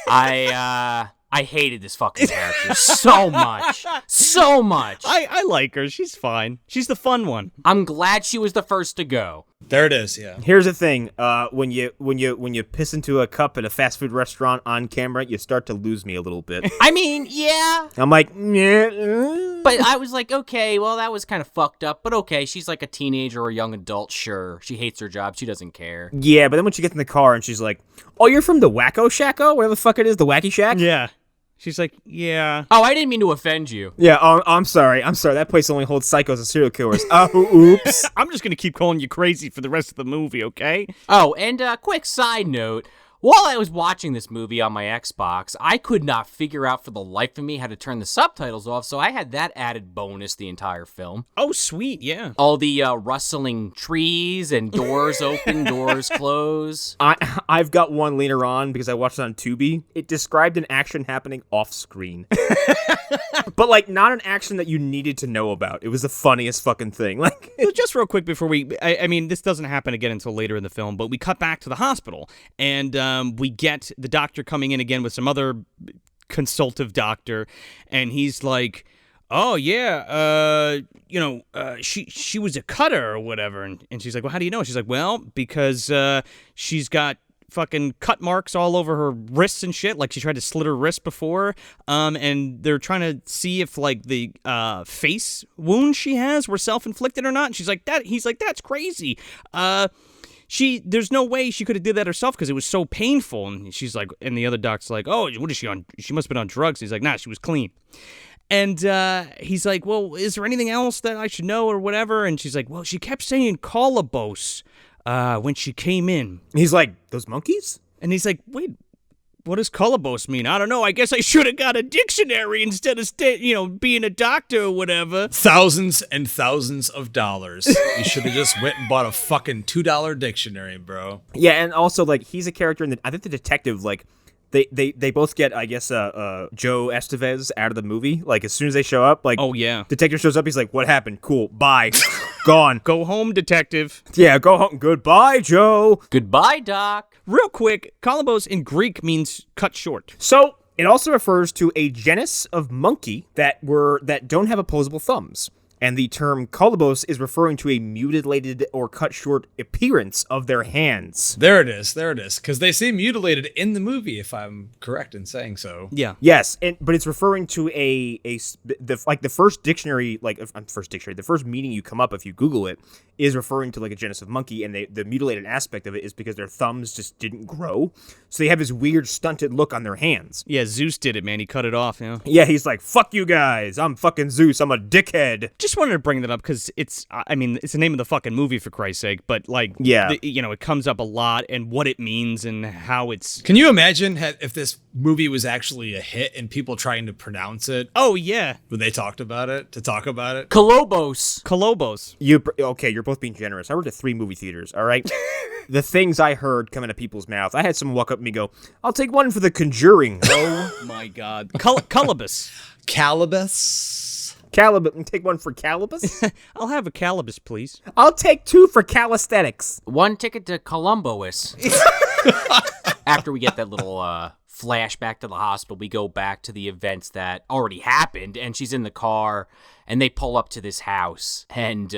I hated this fucking character so much. So much. I like her. She's fine. She's the fun one. I'm glad she was the first to go. There it is, yeah. Here's the thing: when you piss into a cup at a fast food restaurant on camera, you start to lose me a little bit. I mean, yeah. I'm like, But I was like, okay, well, that was kind of fucked up. But okay, she's like a teenager or a young adult, sure. She hates her job. She doesn't care. yeah. But then when she gets in the car and she's like, "Oh, you're from the Wacko Shacko, whatever the fuck it is, the Wacky Shack." Yeah. She's like, yeah. Oh, I didn't mean to offend you. Yeah. Oh, I'm sorry. That place only holds psychos and serial killers. Oh, oops. I'm just gonna keep calling you crazy for the rest of the movie, okay? Oh, and a quick side note. While I was watching this movie on my Xbox, I could not figure out for the life of me how to turn the subtitles off, so I had that added bonus the entire film. Oh, sweet, yeah. All the rustling trees and doors open, doors close. I've got one later on because I watched it on Tubi. It described an action happening off screen. But like not an action that you needed to know about. It was the funniest fucking thing. Like So just real quick before I mean, this doesn't happen again until later in the film, but we cut back to the hospital, and we get the doctor coming in again with some other consultative doctor, and he's like, "Oh yeah, she was a cutter or whatever," and she's like, "Well, how do you know?" She's like, "Well, because she's got fucking cut marks all over her wrists and shit, like she tried to slit her wrist before, and they're trying to see if like the face wounds she has were self-inflicted or not." And she's like, he's like, "That's crazy. There's no way she could have did that herself because it was so painful." And she's like, and the other doc's like, "Oh, what is she on? She must have been on drugs." And he's like, "Nah, she was clean." And he's like, "Well, is there anything else that I should know or whatever?" And she's like, "Well, she kept saying Kolobos when she came in." he's like, "Those monkeys?" And he's like, "Wait, what does Kolobos mean? I don't know. I guess I should have got a dictionary instead of being a doctor or whatever. Thousands and thousands of dollars. You should have just went and bought a fucking $2 dictionary, bro. Yeah, and also like he's a character in I think the detective like they both get I guess Joe Estevez out of the movie. Like as soon as they show up, like oh yeah, detective shows up. He's like, "What happened? Cool, bye, gone. Go home, detective." Yeah, go home. Goodbye, Joe. Goodbye, Doc. Real quick, Kolobos in Greek means cut short. So it also refers to a genus of monkey that don't have opposable thumbs. And the term kolobos is referring to a mutilated or cut short appearance of their hands. There it is. Because they say mutilated in the movie, if I'm correct in saying so. Yeah. Yes, but it's referring to the first dictionary, the first meaning you come up if you Google it is referring to like a genus of monkey, and the mutilated aspect of it is because their thumbs just didn't grow, so they have this weird stunted look on their hands. Yeah, Zeus did it, man. He cut it off. Yeah. Yeah, he's like, "Fuck you guys! I'm fucking Zeus. I'm a dickhead." Just wanted to bring that up because it's the name of the fucking movie, for Christ's sake, but like, yeah, it comes up a lot and what it means and how it's. Can you imagine if this movie was actually a hit and people trying to pronounce it? Oh yeah, when they talked about it, Kolobos. You're both being generous. I worked at 3 movie theaters, all right? The things I heard come out of people's mouth. I had someone walk up to me and go, "I'll take one for The Conjuring." Oh my God. Kolobos. Take one for Calibus? I'll have a Calibus, please. I'll take 2 for calisthenics. 1 ticket to Columbus. After we get that little flashback to the hospital, we go back to the events that already happened, and she's in the car, and they pull up to this house, and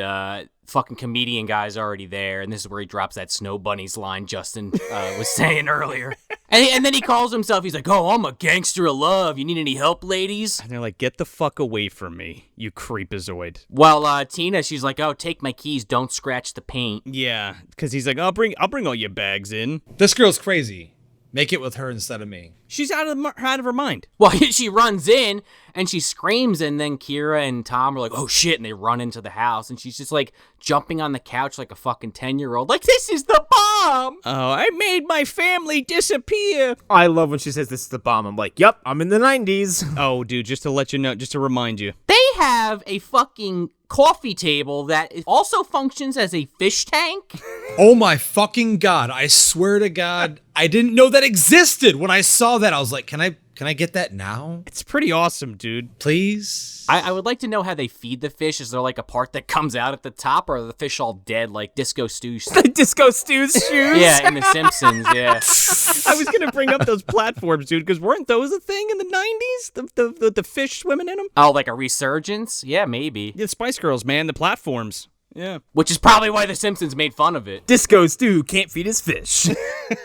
fucking comedian guy's already there, and this is where he drops that Snow Bunnies line Justin was saying earlier. And then he calls himself, he's like, "Oh, I'm a gangster of love. You need any help, ladies?" And they're like, "Get the fuck away from me, you creepazoid." Well, Tina, she's like, "Oh, take my keys, don't scratch the paint." Yeah, because he's like, I'll bring all your bags in. This girl's crazy. Make it with her instead of me. She's out of her mind. Well, she runs in and she screams, and then Kira and Tom are like, "Oh shit," and they run into the house, and she's just like jumping on the couch like a fucking 10-year-old, like, "This is the bomb!" Oh, I made my family disappear. I love when she says this is the bomb. I'm like, "Yep, I'm in the 90s. Oh, dude, just to let you know, just to remind you. They have a fucking coffee table that also functions as a fish tank. Oh my fucking God. I swear to God, I didn't know that existed. When I saw that, I was like, can I get that now? It's pretty awesome, dude. Please? I would like to know how they feed the fish. Is there like a part that comes out at the top, or are the fish all dead like Disco Stew's? Disco Stew's shoes? Yeah, in The Simpsons, yeah. I was going to bring up those platforms, dude, because weren't those a thing in the 90s? The fish swimming in them? Oh, like a resurgence? Yeah, maybe. Yeah, Spice Girls, man, the platforms. Yeah. Which is probably why The Simpsons made fun of it. Disco Stew can't feed his fish.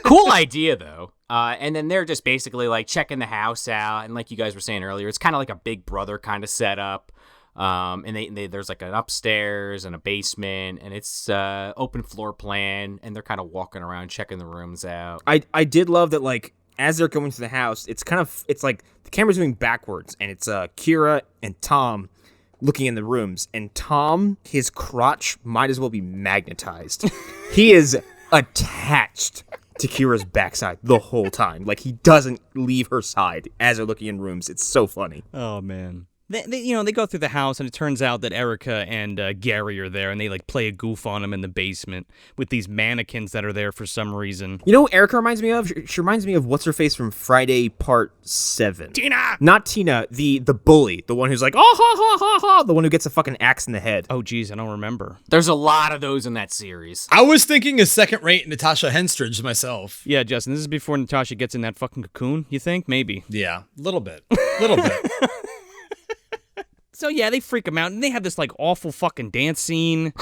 Cool idea, though. And then they're just basically like checking the house out, and like you guys were saying earlier, it's kind of like a Big Brother kind of setup. And there's like an upstairs and a basement, and it's open floor plan, and they're kind of walking around checking the rooms out. I did love that, like, as they're going to the house, it's like the camera's moving backwards, and it's Kira and Tom looking in the rooms, and Tom, his crotch might as well be magnetized. He is attached to Kira's backside the whole time. Like, he doesn't leave her side as they're looking in rooms. It's so funny. Oh, man. They go through the house, and it turns out that Erica and Gary are there, and they like play a goof on him in the basement with these mannequins that are there for some reason. You know what Erica reminds me of? She reminds me of what's-her-face from Friday Part 7. Tina! Not Tina, the bully. The one who's like, oh, ha, ha, ha, ha. The one who gets a fucking axe in the head. Oh, geez, I don't remember. There's a lot of those in that series. I was thinking a second-rate Natasha Henstridge myself. Yeah, Justin, this is before Natasha gets in that fucking cocoon, you think? Maybe. Yeah, a little bit. Little bit. So, yeah, they freak him out, and they have this, like, awful fucking dance scene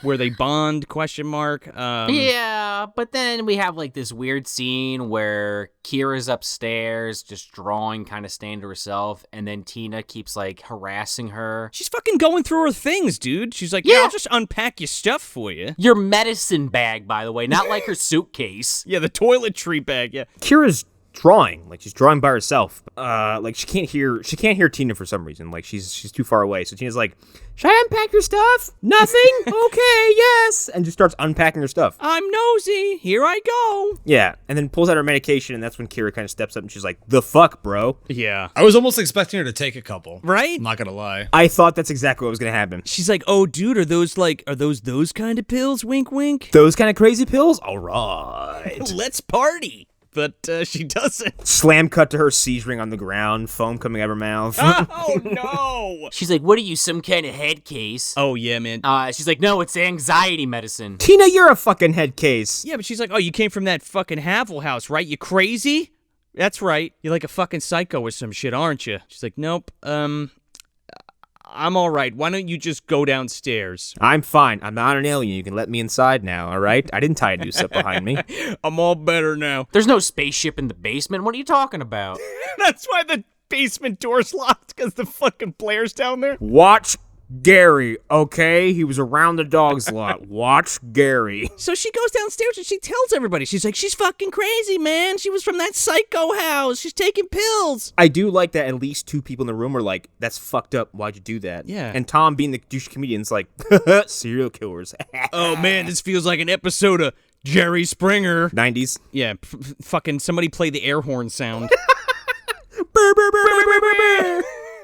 where they bond, ? Yeah, but then we have, like, this weird scene where Kira's upstairs just drawing, kind of staying to herself, and then Tina keeps, like, harassing her. She's fucking going through her things, dude. She's like, yeah, I'll just unpack your stuff for you. Your medicine bag, by the way, not like her suitcase. Yeah, the toiletry bag, yeah. Kira's drawing. Like she's drawing by herself. Like she can't hear Tina for some reason. Like she's too far away. So Tina's like, should I unpack your stuff? Nothing? Okay, yes. And just starts unpacking her stuff. I'm nosy. Here I go. Yeah, and then pulls out her medication, and that's when Kira kind of steps up and she's like, the fuck, bro? Yeah. I was almost expecting her to take a couple. Right? I'm not gonna lie. I thought that's exactly what was going to happen. She's like, oh, dude, are those kind of pills? Wink, wink. Those kind of crazy pills? All right. Let's party. But she doesn't. Slam cut to her seizuring on the ground, foam coming out of her mouth. Oh, no. She's like, what are you, some kind of head case? Oh, yeah, man. She's like, no, it's anxiety medicine. Tina, you're a fucking head case. Yeah, but she's like, oh, you came from that fucking Havel house, right? You crazy? That's right. You're like a fucking psycho or some shit, aren't you? She's like, nope. I'm all right. Why don't you just go downstairs? I'm fine. I'm not an alien. You can let me inside now, all right? I didn't tie a noose up behind me. I'm all better now. There's no spaceship in the basement. What are you talking about? That's why the basement door's locked, because the fucking player's down there. Watch Gary, okay? He was around the dog's lot. Watch Gary. So she goes downstairs and she tells everybody. She's like, she's fucking crazy, man. She was from that psycho house. She's taking pills. I do like that at least two people in the room were like, that's fucked up. Why'd you do that? Yeah. And Tom, being the douche comedian's like, serial killers. Oh, man, this feels like an episode of Jerry Springer. 90s. Yeah, fucking somebody play the air horn sound.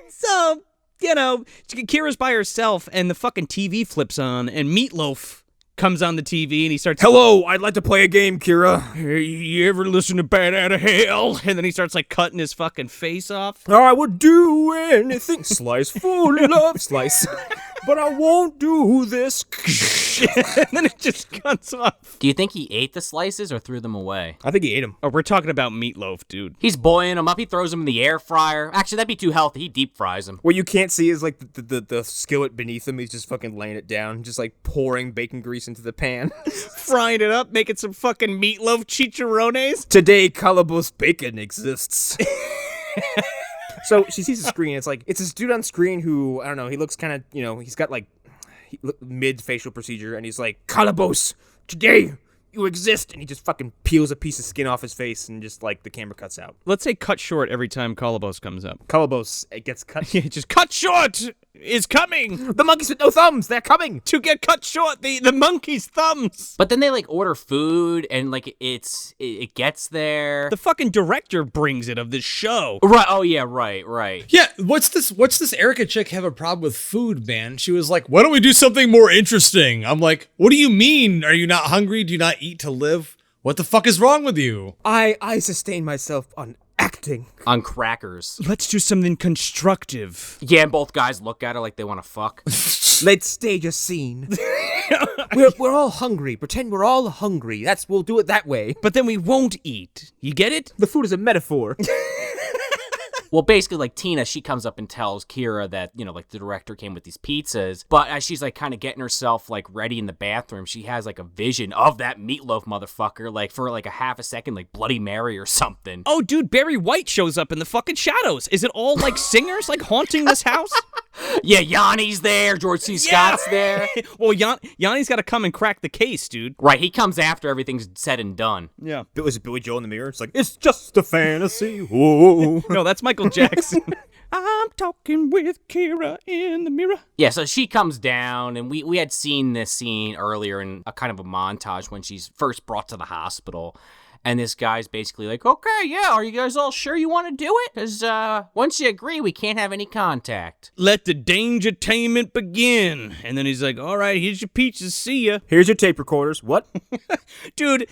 So, you know, Kira's by herself and the fucking TV flips on and Meat Loaf comes on the TV and he starts, Hello, I'd like to play a game, Kira. hey, you ever listen to Bad Out of Hell? And then he starts like cutting his fucking face off. I would do anything. Slice full of slice. But I won't do this. And then it just cuts off. Do you think he ate the slices or threw them away? I think he ate him. Oh, we're talking about Meat Loaf, dude. He's boiling them up. He throws them in the air fryer. Actually, that'd be too healthy. He deep fries them. What you can't see is like the skillet beneath him. He's just fucking laying it down, just like pouring bacon grease into the pan. Frying it up, making some fucking meatloaf chicharrones. Today, Kolobos bacon exists. So she sees the screen. It's like, it's this dude on screen who, I don't know, he looks kind of, you know, he's got like mid-facial procedure, and he's like, Kolobos, today you exist. And he just fucking peels a piece of skin off his face, and just like the camera cuts out. Let's say cut short every time Kolobos comes up. Kolobos, it gets cut. Yeah, just cut short is coming. The monkeys with no thumbs, they're coming. To get cut short, the monkey's thumbs. But then they like order food and like it gets there. The fucking director brings it of this show. Right. Oh yeah. Right. Yeah, what's this Erica chick have a problem with food, man? She was like, why don't we do something more interesting? I'm like, what do you mean? Are you not hungry? Do you not eat to live? What the fuck is wrong with you? I sustain myself on acting. On crackers. Let's do something constructive. Yeah, and both guys look at her like they want to fuck. Let's stage a scene. we're all hungry. Pretend we're all hungry. We'll do it that way. But then we won't eat. You get it? The food is a metaphor. Well, basically, like, Tina, she comes up and tells Kira that, you know, like, the director came with these pizzas. But as she's, like, kind of getting herself, like, ready in the bathroom, she has, like, a vision of that meatloaf motherfucker, like, for, like, a half a second, like, Bloody Mary or something. Oh, dude, Barry White shows up in the fucking shadows. Is it all, like, singers, like, haunting this house? Yeah, Yanni's there. George C. Scott's there. Well, Yanni's got to come and crack the case, dude. Right, he comes after everything's said and done. Yeah. Was it Billy Joel in the mirror? It's like, it's just a fantasy. Whoa. No, that's Michael Jackson. I'm talking with Kira in the mirror. Yeah, so she comes down, and we had seen this scene earlier in a kind of a montage when she's first brought to the hospital. And this guy's basically like, okay, yeah, are you guys all sure you want to do it? Because once you agree, we can't have any contact. Let the dangertainment begin. And then he's like, all right, here's your pizzas, see ya. Here's your tape recorders. What? Dude,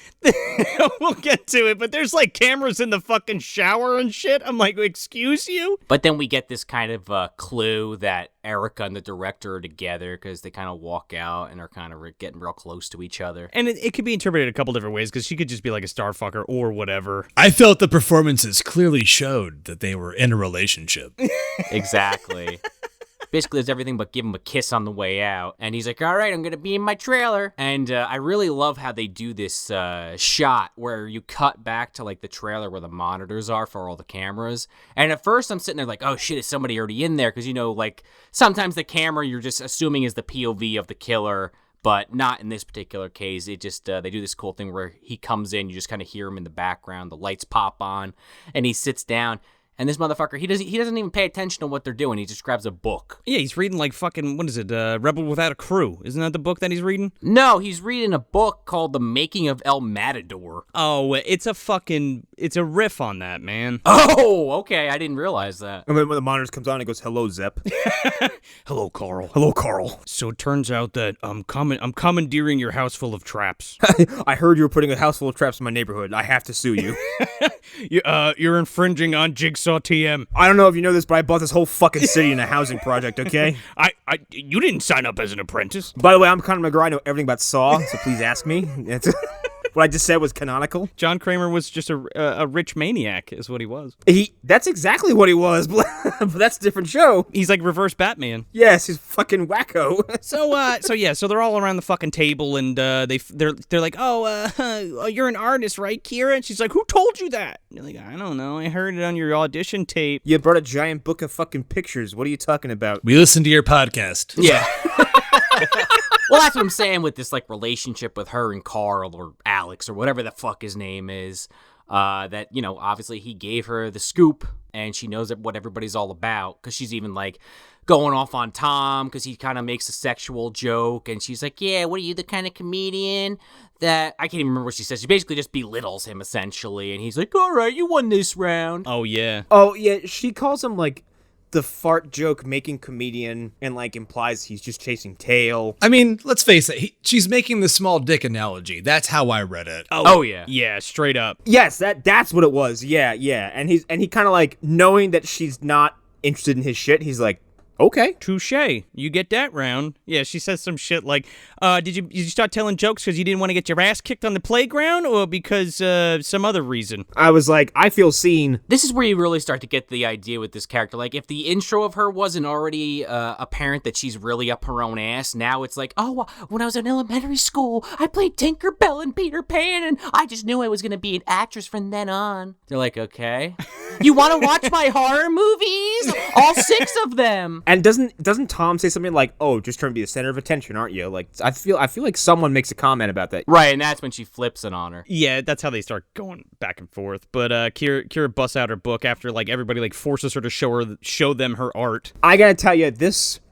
we'll get to it, but there's like cameras in the fucking shower and shit. I'm like, excuse you? But then we get this kind of clue that Erica and the director are together because they kind of walk out and are kind of getting real close to each other. And it could be interpreted a couple different ways because she could just be like a starfucker or whatever. I felt the performances clearly showed that they were in a relationship. Exactly. Basically, it's everything but give him a kiss on the way out. And he's like, all right, I'm going to be in my trailer. And I really love how they do this shot where you cut back to, like, the trailer where the monitors are for all the cameras. And at first, I'm sitting there like, oh, shit, is somebody already in there? Because, you know, like, sometimes the camera you're just assuming is the POV of the killer. but not in this particular case. It just, they do this cool thing where he comes in, you just kind of hear him in the background, the lights pop on, and he sits down. And this motherfucker, he doesn't even pay attention to what they're doing. He just grabs a book. Yeah, he's reading like fucking, what is it, Rebel Without a Crew. Isn't that the book that he's reading? No, he's reading a book called The Making of El Matador. Oh, it's a riff on that, man. Oh, okay, I didn't realize that. And then when the monitors comes on, it goes, "Hello, Zep." Hello, Carl. "Hello, Carl." So it turns out that I'm commandeering your house full of traps. I heard you were putting a house full of traps in my neighborhood. I have to sue you. You're infringing on Jigsaw TM. I don't know if you know this, but I bought this whole fucking city in a housing project, okay? You didn't sign up as an apprentice. By the way, I'm Conor McGraw. I know everything about Saw, so please ask me. What I just said was canonical. John Kramer was just a rich maniac, is what he was. That's exactly what he was, but that's a different show. He's like reverse Batman. Yes, he's fucking wacko. So they're all around the fucking table, and they're like, oh, you're an artist, right, Kira? And she's like, who told you that? And you're like, I don't know. I heard it on your audition tape. You brought a giant book of fucking pictures. What are you talking about? We listened to your podcast. Yeah. Well, that's what I'm saying with this, like, relationship with her and Carl or Alex or whatever the fuck his name is. That, you know, obviously he gave her the scoop and she knows what everybody's all about, because she's even, like, going off on Tom because he kind of makes a sexual joke. And she's like, yeah, what are you, the kind of comedian that... I can't even remember what she says. She basically just belittles him, essentially. And he's like, all right, you won this round. Oh, yeah. Oh, yeah, she calls him, like, the fart joke making comedian, and like implies he's just chasing tail. I mean, let's face it. She's making the small dick analogy. That's how I read it. Oh yeah. Yeah, straight up. Yes, that's what it was. Yeah. And he kind of like, knowing that she's not interested in his shit, he's like, okay. Touche. You get that round. Yeah, she says some shit like, did you start telling jokes because you didn't want to get your ass kicked on the playground, or because some other reason? I was like, I feel seen. This is where you really start to get the idea with this character. Like, if the intro of her wasn't already apparent that she's really up her own ass, now it's like, oh, when I was in elementary school, I played Tinker Bell and Peter Pan, and I just knew I was going to be an actress from then on. They're like, okay. You want to watch my horror movies? All 6 of them. And doesn't Tom say something like, "Oh, just trying to be the center of attention, aren't you?" Like, I feel like someone makes a comment about that. Right, and that's when she flips it on her. Yeah, that's how they start going back and forth. But Kira busts out her book after like everybody like forces her to show them her art. I gotta tell you,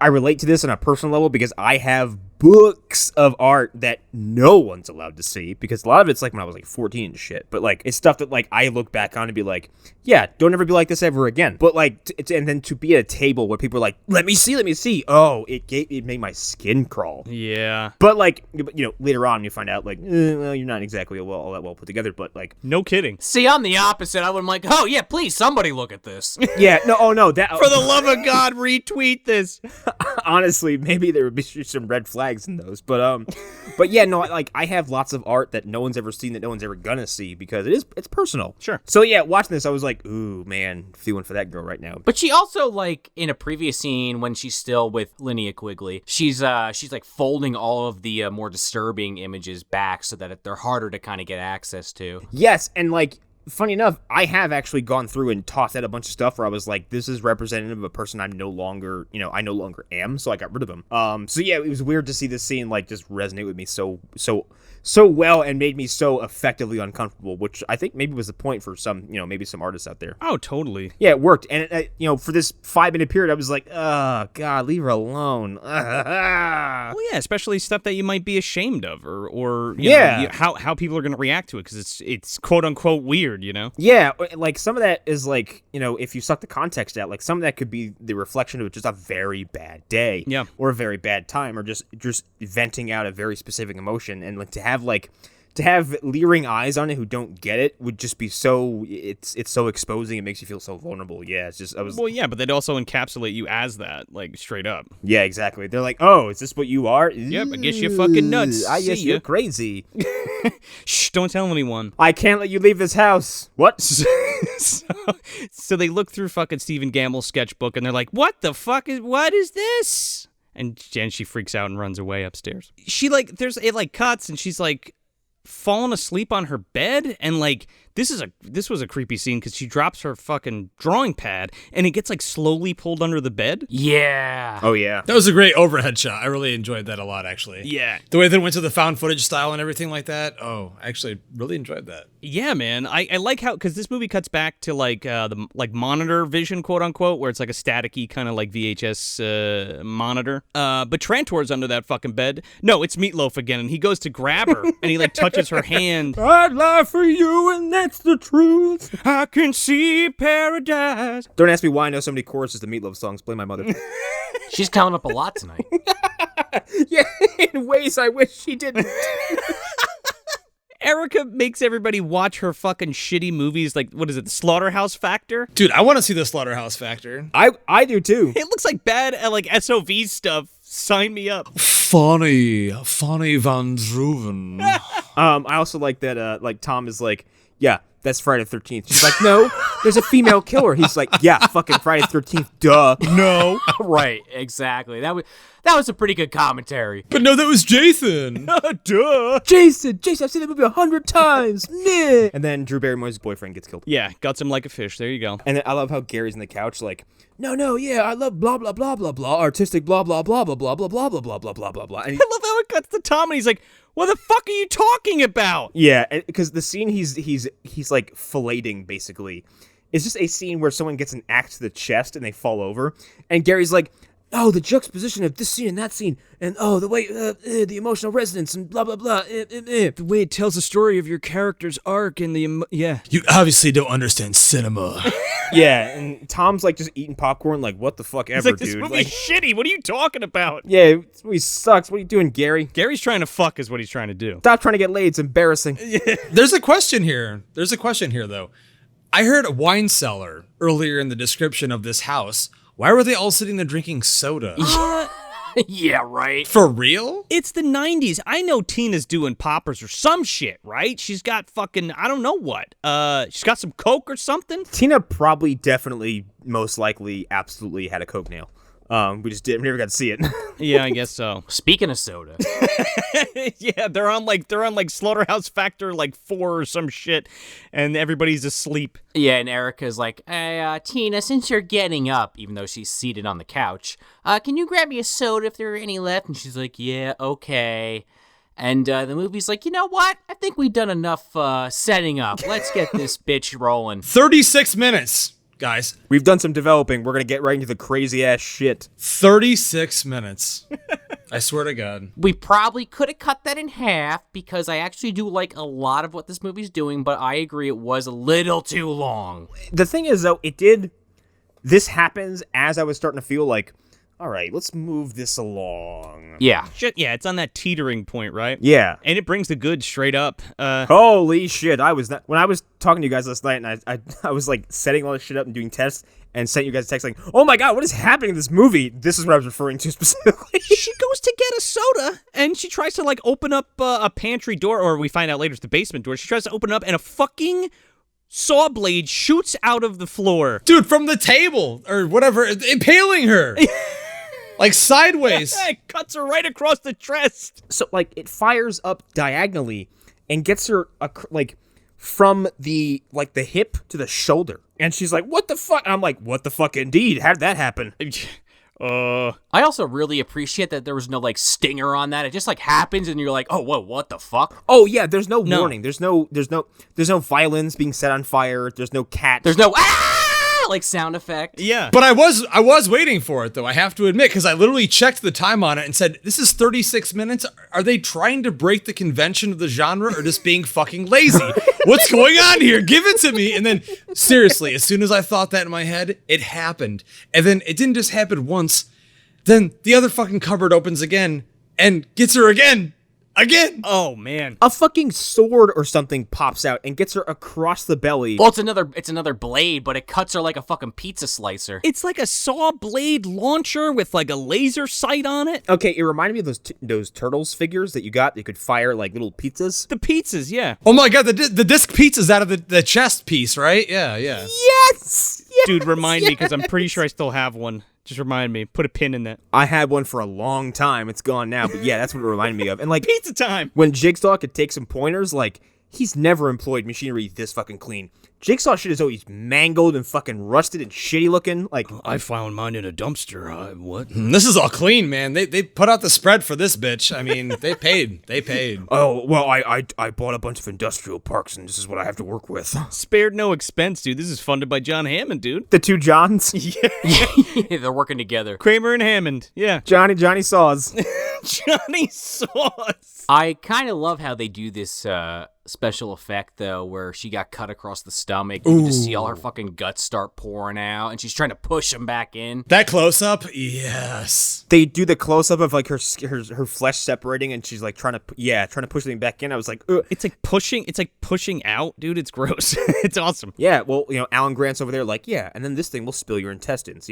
I relate to this on a personal level because I have books of art that no one's allowed to see, because a lot of it's like when I was like 14 and shit, but like it's stuff that like I look back on and be like, yeah, don't ever be like this ever again. But like and then to be at a table where people are like, let me see, oh, it made my skin crawl. Yeah, but like, you know, later on you find out like, well, you're not exactly all that well put together, but like, no kidding. See, I'm the opposite. I'm like, oh yeah, please somebody look at this. Yeah, no, that for the love of God, retweet this. Honestly, maybe there would be some red flags in those, but yeah, no, like I have lots of art that no one's ever seen, that no one's ever gonna see, because it's personal. Sure. So yeah, watching this, I was like, ooh man, feeling for that girl right now. But she also, like, in a previous scene when she's still with Linnea Quigley, she's like folding all of the more disturbing images back so that they're harder to kind of get access to. Yes, and like, funny enough, I have actually gone through and tossed out a bunch of stuff where I was like, this is representative of a person I no longer am, so I got rid of them. So yeah, it was weird to see this scene like just resonate with me so well, and made me so effectively uncomfortable, which I think maybe was the point for some, maybe some artists out there. Oh, totally. Yeah, it worked. And for this 5-minute period, I was like, oh God, leave her alone. Well, yeah, especially stuff that you might be ashamed of, or how people are going to react to it, because it's quote unquote weird, Yeah, like some of that is like, if you suck the context out, like some of that could be the reflection of just a very bad day, yeah, or a very bad time, or just venting out a very specific emotion, and like to have leering eyes on it who don't get it would just be so, it's so exposing. It makes you feel so vulnerable. Yeah, it's just, well, yeah, but they'd also encapsulate you as that, like, straight up. Yeah, exactly. They're like, oh, is this what you are? Yep, I guess you're fucking nuts. I guess you're crazy. Shh, don't tell anyone. I can't let you leave this house. What? So they look through fucking Stephen Gamble's sketchbook and they're like, what is this? And she freaks out and runs away upstairs. She like, it cuts and she's like falling asleep on her bed, and like This was a creepy scene because she drops her fucking drawing pad and it gets like slowly pulled under the bed. Yeah. Oh yeah. That was a great overhead shot. I really enjoyed that a lot, actually. Yeah. The way that it went to the found footage style and everything like that. Oh, I actually really enjoyed that. Yeah, man. I like how, because this movie cuts back to like the like monitor vision, quote unquote, where it's like a staticky kind of like VHS monitor. But Trantor's under that fucking bed. No, it's Meat Loaf again, and he goes to grab her and he like touches her hand. I'd lie for you, and that's the truth. I can see paradise. Don't ask me why I know so many choruses to Meat Loaf songs. Blame my mother. She's coming up a lot tonight. Yeah, in ways I wish she didn't. Erica makes everybody watch her fucking shitty movies, like, what is it, the Slaughterhouse Factor? Dude, I want to see the Slaughterhouse Factor. I do too. It looks like bad, like, SOV stuff. Sign me up. Funny Van Druven. I also like that, like, Tom is like, yeah, that's Friday the 13th. She's like, no, there's a female killer. He's like, yeah, fucking Friday the 13th, duh. No. Right, exactly. That was a pretty good commentary. But no, that was Jason. Duh. Jason, I've seen that movie 100 times. Yeah. And then Drew Barrymore's boyfriend gets killed. Yeah, guts him like a fish. There you go. And then I love how Gary's on the couch like, no, yeah, I love blah, blah, blah, blah, blah, artistic blah, blah, blah, blah, blah, blah, blah, blah, blah, blah, blah, blah, blah. And I love how it cuts to Tom and he's like, what the fuck are you talking about? yeah, because the scene he's like filleting basically is just a scene where someone gets an axe to the chest and they fall over. And Gary's like, oh, the juxtaposition of this scene and that scene, and oh, the way, the emotional resonance and blah, blah, blah. The way it tells the story of your character's arc and yeah. You obviously don't understand cinema. Yeah, and Tom's like just eating popcorn like, what the fuck ever, He's like, this dude. movie's shitty. What are you talking about? Yeah, this movie sucks. What are you doing, Gary? Gary's trying to fuck is what he's trying to do. Stop trying to get laid. It's embarrassing. There's a question here, though. I heard a wine cellar earlier in the description of this house. Why were they all sitting there drinking soda? Yeah, right. For real? It's the 90s. I know Tina's doing poppers or some shit, right? She's got fucking, I don't know what. She's got some Coke or something. Tina probably, definitely, most likely, absolutely had a Coke nail. We never got to see it. Yeah, I guess so. Speaking of soda. Yeah, they're on like Slaughterhouse Factor like 4 or some shit, and everybody's asleep. Yeah, and Erica's like, hey, Tina, since you're getting up, even though she's seated on the couch, can you grab me a soda if there are any left? And she's like, yeah, okay. And the movie's like, you know what? I think we've done enough setting up. Let's get this bitch rolling. 36 minutes, guys. We've done some developing. We're going to get right into the crazy ass shit. 36 minutes. I swear to God. We probably could have cut that in half because I actually do like a lot of what this movie's doing, but I agree it was a little too long. The thing is, though, this happens as I was starting to feel like, all right, let's move this along. Yeah. Shit, yeah, it's on that teetering point, right? Yeah. And it brings the goods straight up. Holy shit. When I was talking to you guys last night and I was like setting all this shit up and doing tests and sent you guys a text like, oh my God, what is happening in this movie? This is what I was referring to specifically. She goes to get a soda and she tries to like open up a pantry door, or we find out later it's the basement door. She tries to open up and a fucking saw blade shoots out of the floor. Dude, from the table or whatever, impaling her. Like sideways. It cuts her right across the chest. So like it fires up diagonally and gets her like from the hip to the shoulder. And she's like, what the fuck? And I'm like, what the fuck indeed? How did that happen? I also really appreciate that there was no like stinger on that. It just like happens and you're like, oh, whoa, what the fuck? Oh yeah, there's no warning. There's no violins being set on fire. There's no cat. There's no like sound effect. Yeah. But I was waiting for it though, I have to admit, because I literally checked the time on it and said, this is 36 minutes. Are they trying to break the convention of the genre or just being fucking lazy? What's going on here? Give it to me. And then seriously, as soon as I thought that in my head, it happened. And then it didn't just happen once. Then the other fucking cupboard opens again and gets her again. Oh man. A fucking sword or something pops out and gets her across the belly. Well, it's another blade, but it cuts her like a fucking pizza slicer. It's like a saw blade launcher with like a laser sight on it. Okay, it reminded me of those Turtles figures that you got. You could fire like little pizzas. The pizzas, yeah. Oh my God, the disc pizza's out of the chest piece, right? Yeah. Yes! Dude, remind me, because I'm pretty sure I still have one. Just remind me. Put a pin in that. I had one for a long time. It's gone now, but yeah, that's what it reminded me of. And like Pizza time. when Jigsaw could take some pointers, like he's never employed machinery this fucking clean. Jigsaw shit is always mangled and fucking rusted and shitty looking. Like, I found mine in a dumpster. What? This is all clean, man. They put out the spread for this bitch. I mean, they paid. They paid. oh, well, I bought a bunch of industrial parks and this is what I have to work with. Spared no expense, dude. This is funded by John Hammond, dude. The two Johns? They're working together. Kramer and Hammond. Yeah. Johnny Saws. Johnny Sauce. I kind of love how they do this special effect, though, where she got cut across the stomach. You can just see all her fucking guts start pouring out, and she's trying to push them back in. That close-up? Yes. They do the close-up of like her flesh separating and she's like trying to push something back in. I was like, ugh. It's like pushing out, dude. It's gross. It's awesome. Yeah, well, Alan Grant's over there like, yeah, and then this thing will spill your intestines,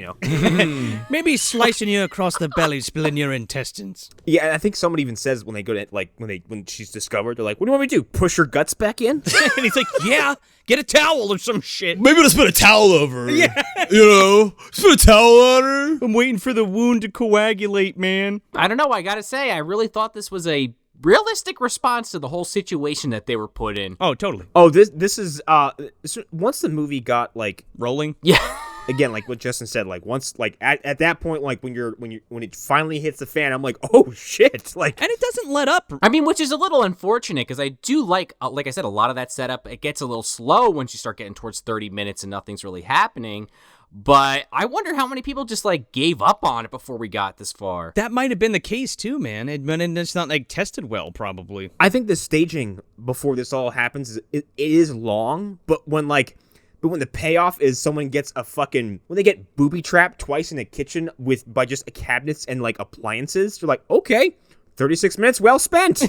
Maybe slicing you across the belly, spilling your intestines. Yeah, and I think someone even says when they go to, like, when she's discovered, they're like, what do you want me to do? Push her guts back in? And he's like, yeah, get a towel or some shit. Maybe let's put a towel over her. Yeah. Just put a towel on her. I'm waiting for the wound to coagulate, man. I don't know. I gotta say, I really thought this was a realistic response to the whole situation that they were put in. Oh, totally. Oh, this is, once the movie got, like... Rolling? Yeah. Again, like what Justin said, like once, like at that point, like when it finally hits the fan, I'm like, oh shit, like, and it doesn't let up. I mean, which is a little unfortunate because I do like I said, a lot of that setup. It gets a little slow once you start getting towards 30 minutes and nothing's really happening. But I wonder how many people just like gave up on it before we got this far. That might have been the case too, man. It's not like tested well, probably. I think the staging before this all happens it is long, but when the payoff is someone gets when they get booby trapped twice in a kitchen by just cabinets and like appliances, you're like, okay, 36 minutes well spent.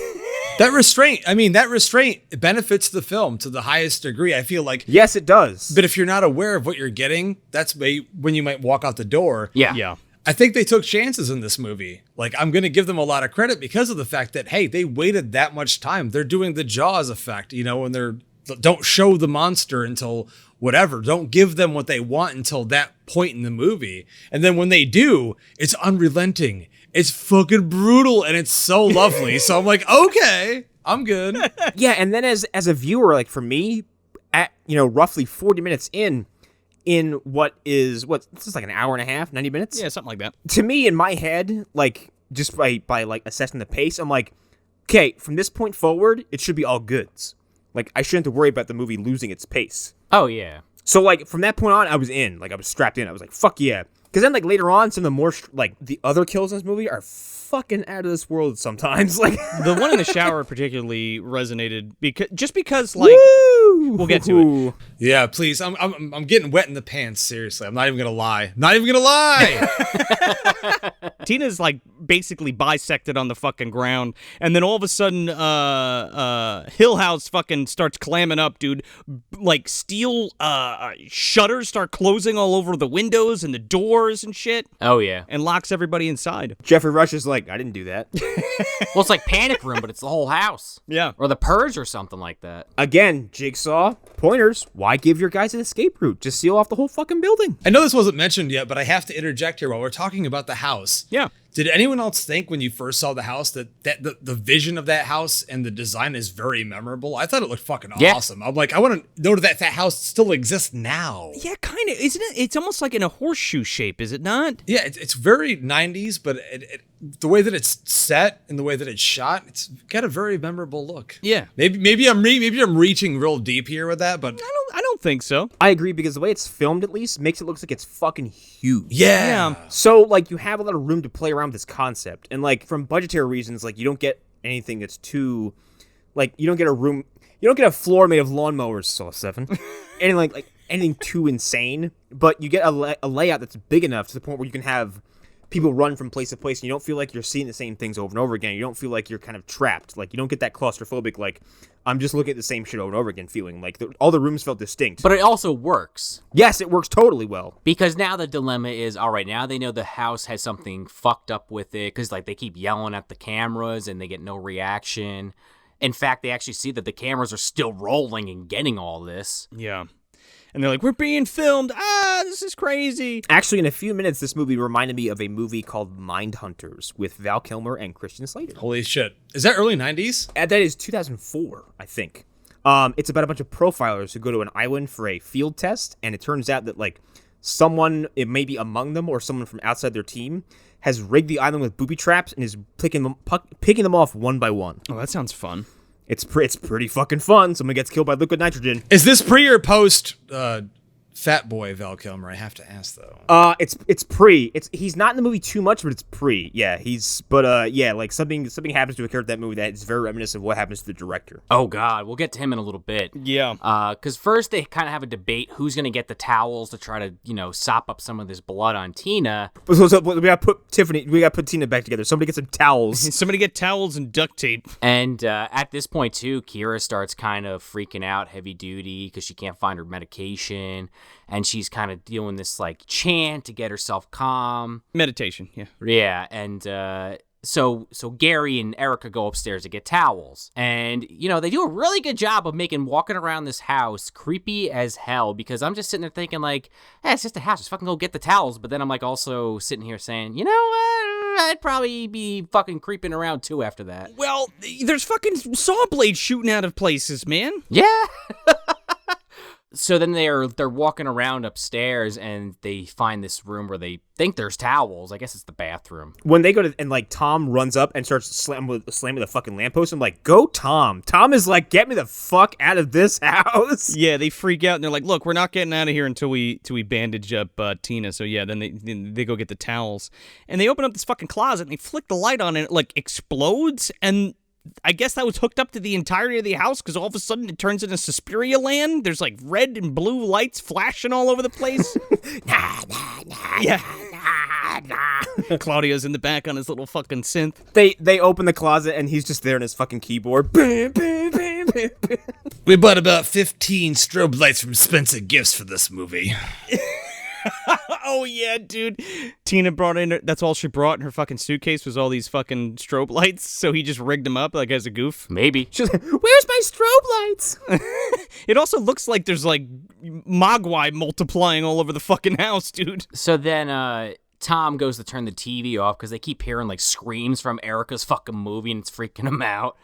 That restraint benefits the film to the highest degree, I feel like. Yes, it does. But if you're not aware of what you're getting, that's when you might walk out the door. Yeah. I think they took chances in this movie. Like, I'm going to give them a lot of credit because of the fact that, hey, they waited that much time. They're doing the Jaws effect, and don't show the monster until whatever. Don't give them what they want until that point in the movie. And then when they do, it's unrelenting. It's fucking brutal and it's so lovely. So I'm like, okay, I'm good. Yeah, and then as a viewer, like for me, at roughly 40 minutes in this is like an hour and a half, 90 minutes? Yeah, something like that. To me, in my head, like just by like assessing the pace, I'm like, okay, from this point forward, it should be all goods. Like, I shouldn't have to worry about the movie losing its pace. Oh, yeah. So, like, from that point on, I was in. Like, I was strapped in. I was like, fuck yeah. Because then, like, later on, some of the more, the other kills in this movie are fucking out of this world sometimes. Like, the one in the shower particularly resonated because, like, woo! We'll get to it. Yeah, please. I'm getting wet in the pants, seriously. I'm not even going to lie. Not even going to lie! Tina's, like, basically bisected on the fucking ground, and then all of a sudden, Hill House fucking starts clamming up, dude. Like, steel shutters start closing all over the windows and the doors and shit. Oh, yeah. And locks everybody inside. Jeffrey Rush is like, I didn't do that. Well, it's like Panic Room, but it's the whole house. Yeah. Or The Purge or something like that. Again, Jigsaw, pointers. Why give your guys an escape route? Just seal off the whole fucking building. I know this wasn't mentioned yet, but I have to interject here while we're talking about the house. Yeah. Did anyone else think when you first saw the house that the vision of that house and the design is very memorable? I thought it looked fucking awesome. I'm like, I want to know that house still exists now. Yeah, kind of. Isn't it? It's almost like in a horseshoe shape, is it not? Yeah, it's very 90s, but the way that it's set and the way that it's shot, it's got a very memorable look. Yeah. Maybe I'm reaching real deep here with that, but I don't think so. I agree, because the way it's filmed, at least, makes it look like it's fucking huge. yeah. So, like, you have a lot of room to play around with this concept. And, like, from budgetary reasons, like, you don't get anything that's too... Like, you don't get a floor made of lawnmowers, Saw 7. And, like anything too insane. But you get a layout that's big enough to the point where you can have people run from place to place, and you don't feel like you're seeing the same things over and over again. You don't feel like you're kind of trapped. Like, you don't get that claustrophobic, like, I'm just looking at the same shit over and over again feeling. Like, all the rooms felt distinct. But it also works. Yes, it works totally well. Because now the dilemma is, all right, now they know the house has something fucked up with it, because, like, they keep yelling at the cameras and they get no reaction. In fact, they actually see that the cameras are still rolling and getting all this. Yeah. And they're like, we're being filmed. This is crazy. Actually, in a few minutes, this movie reminded me of a movie called Mindhunters with Val Kilmer and Christian Slater. Holy shit. Is that early 90s? That is 2004, I think. It's about a bunch of profilers who go to an island for a field test, and it turns out that like someone, it may be among them or someone from outside their team, has rigged the island with booby traps and is picking them off one by one. Oh, that sounds fun. It's pretty fucking fun. Someone gets killed by liquid nitrogen. Is this pre or post Fat Boy Val Kilmer? I have to ask though. It's pre. He's not in the movie too much, but it's pre. Yeah, like something happens to a character in that movie that is very reminiscent of what happens to the director. Oh God, we'll get to him in a little bit. Yeah. Because first they kind of have a debate who's gonna get the towels to try to sop up some of this blood on Tina. So we gotta put Tina back together. Somebody get some towels. Somebody get towels and duct tape. And at this point too, Kira starts kind of freaking out heavy duty because she can't find her medication. And she's kind of doing this like chant to get herself calm. Meditation, yeah. Yeah, and so Gary and Erica go upstairs to get towels. And, they do a really good job of making walking around this house creepy as hell, because I'm just sitting there thinking like, it's just a house, just fucking go get the towels. But then I'm like also sitting here saying, you know what, I'd probably be fucking creeping around too after that. Well, there's fucking saw blades shooting out of places, man. Yeah. So then they're walking around upstairs and they find this room where they think there's towels. I guess it's the bathroom. When they go to, and like Tom runs up and starts slamming the fucking lamppost, I'm like, go Tom. Tom is like, get me the fuck out of this house. Yeah, they freak out and they're like, look, we're not getting out of here until we bandage up Tina. So yeah, then they go get the towels. And they open up this fucking closet and they flick the light on and it like explodes, and I guess that was hooked up to the entirety of the house because all of a sudden it turns into Suspiria land. There's like red and blue lights flashing all over the place. Yeah. Claudio's in the back on his little fucking synth. They open the closet and he's just there on his fucking keyboard. We bought about 15 strobe lights from Spencer Gifts for this movie. Oh yeah, dude. Tina brought in, that's all she brought in her fucking suitcase was all these fucking strobe lights, so he just rigged them up like as a goof. Maybe. She's like, where's my strobe lights? It also looks like there's like mogwai multiplying all over the fucking house, dude. So then Tom goes to turn the TV off because they keep hearing like screams from Erica's fucking movie and it's freaking him out.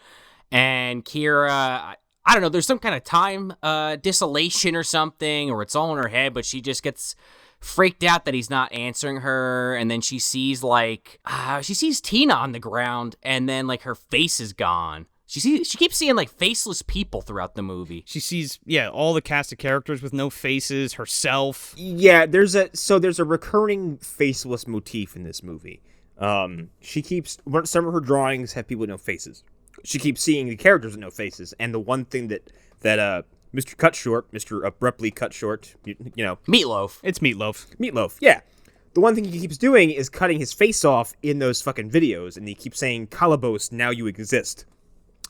And Kira, I don't know, there's some kind of time dissolution or something, or it's all in her head, but she just gets freaked out that he's not answering her, and then she sees Tina on the ground, and then like her face is gone. She keeps seeing like faceless people throughout the movie. She sees all the cast of characters with no faces, herself. Yeah, there's a recurring faceless motif in this movie. She keeps, some of her drawings have people with no faces. She keeps seeing the characters with no faces, and the one thing that Mr. Abruptly Cut Short, Meat Loaf. It's Meat Loaf. Meat Loaf, yeah. The one thing he keeps doing is cutting his face off in those fucking videos, and he keeps saying, Kolobos, now you exist.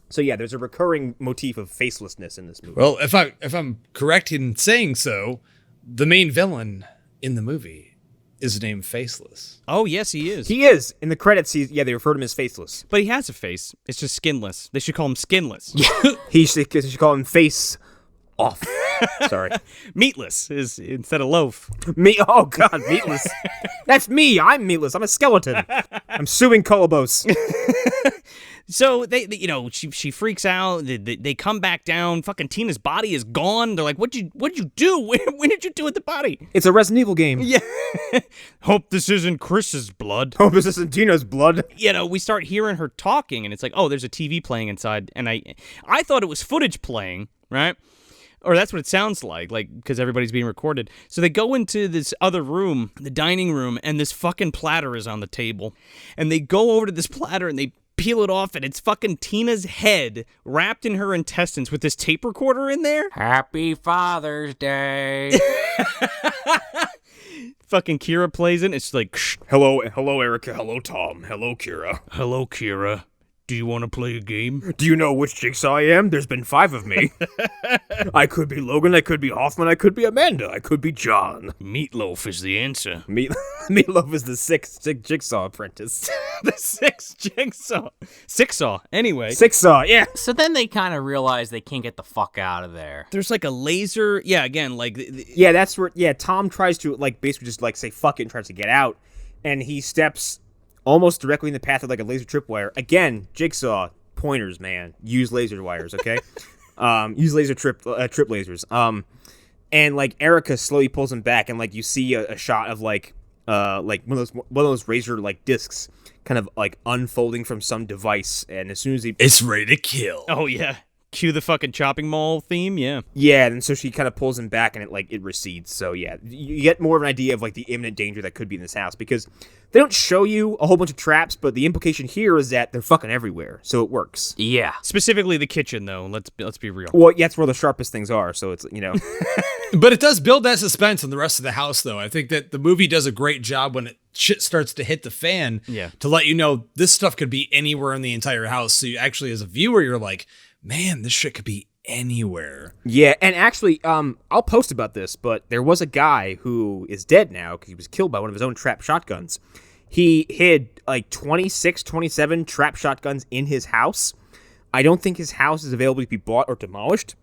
So yeah, there's a recurring motif of facelessness in this movie. Well, if I'm correct in saying so, the main villain in the movie is named Faceless. Oh, yes, he is. He is. In the credits, they refer to him as Faceless. But he has a face. It's just skinless. They should call him Skinless. They should call him Face Off. Sorry. Meatless is instead of loaf. Oh, God, meatless. That's me. I'm meatless. I'm a skeleton. I'm suing Kolobos. So she freaks out. They come back down. Fucking Tina's body is gone. They're like, "What'd you do? When did you do with the body?" It's a Resident Evil game. Yeah. Hope this isn't Chris's blood. Hope this isn't Tina's blood. We start hearing her talking, and it's like, oh, there's a TV playing inside, and I thought it was footage playing, right? Or that's what it sounds like, because everybody's being recorded. So they go into this other room, the dining room, and this fucking platter is on the table, and they go over to this platter and they peel it off, and it's fucking Tina's head wrapped in her intestines with this tape recorder in there. Happy Father's Day. Fucking Kira plays it. It's like, hello, Erica. Hello, Tom. Hello, Kira. Hello, Kira. Do you want to play a game? Do you know which Jigsaw I am? There's been 5 of me. I could be Logan, I could be Hoffman, I could be Amanda, I could be John. Meat Loaf is the answer. Meatloaf is the 6th Jigsaw apprentice. The 6th Jigsaw. Sixsaw, anyway. Sixsaw, yeah. So then they kind of realize they can't get the fuck out of there. There's like a laser, again, Yeah, that's where, Tom tries to, basically just, say fuck it and tries to get out, and he steps almost directly in the path of, a laser tripwire. Again, Jigsaw, pointers, man. Use laser wires, okay? Use laser trip lasers. And like Erica slowly pulls him back, and like you see a shot of like one of those razor like discs kind of like unfolding from some device, and as soon as he It's ready to kill. Oh, yeah. Cue the fucking chopping mall theme, yeah. Yeah, and so she kind of pulls him back, and it recedes. So yeah, you get more of an idea of like the imminent danger that could be in this house, because they don't show you a whole bunch of traps, but the implication here is that they're fucking everywhere, so it works. Yeah. Specifically the kitchen, though. Let's be real. Well, yeah, that's where the sharpest things are, so it's, But it does build that suspense in the rest of the house, though. I think that the movie does a great job when shit starts to hit the fan to let you know this stuff could be anywhere in the entire house. So you actually, as a viewer, you're like, man, this shit could be anywhere. Yeah, and actually, I'll post about this, but there was a guy who is dead now because he was killed by one of his own trap shotguns. He hid like 26, 27 trap shotguns in his house. I don't think his house is available to be bought or demolished,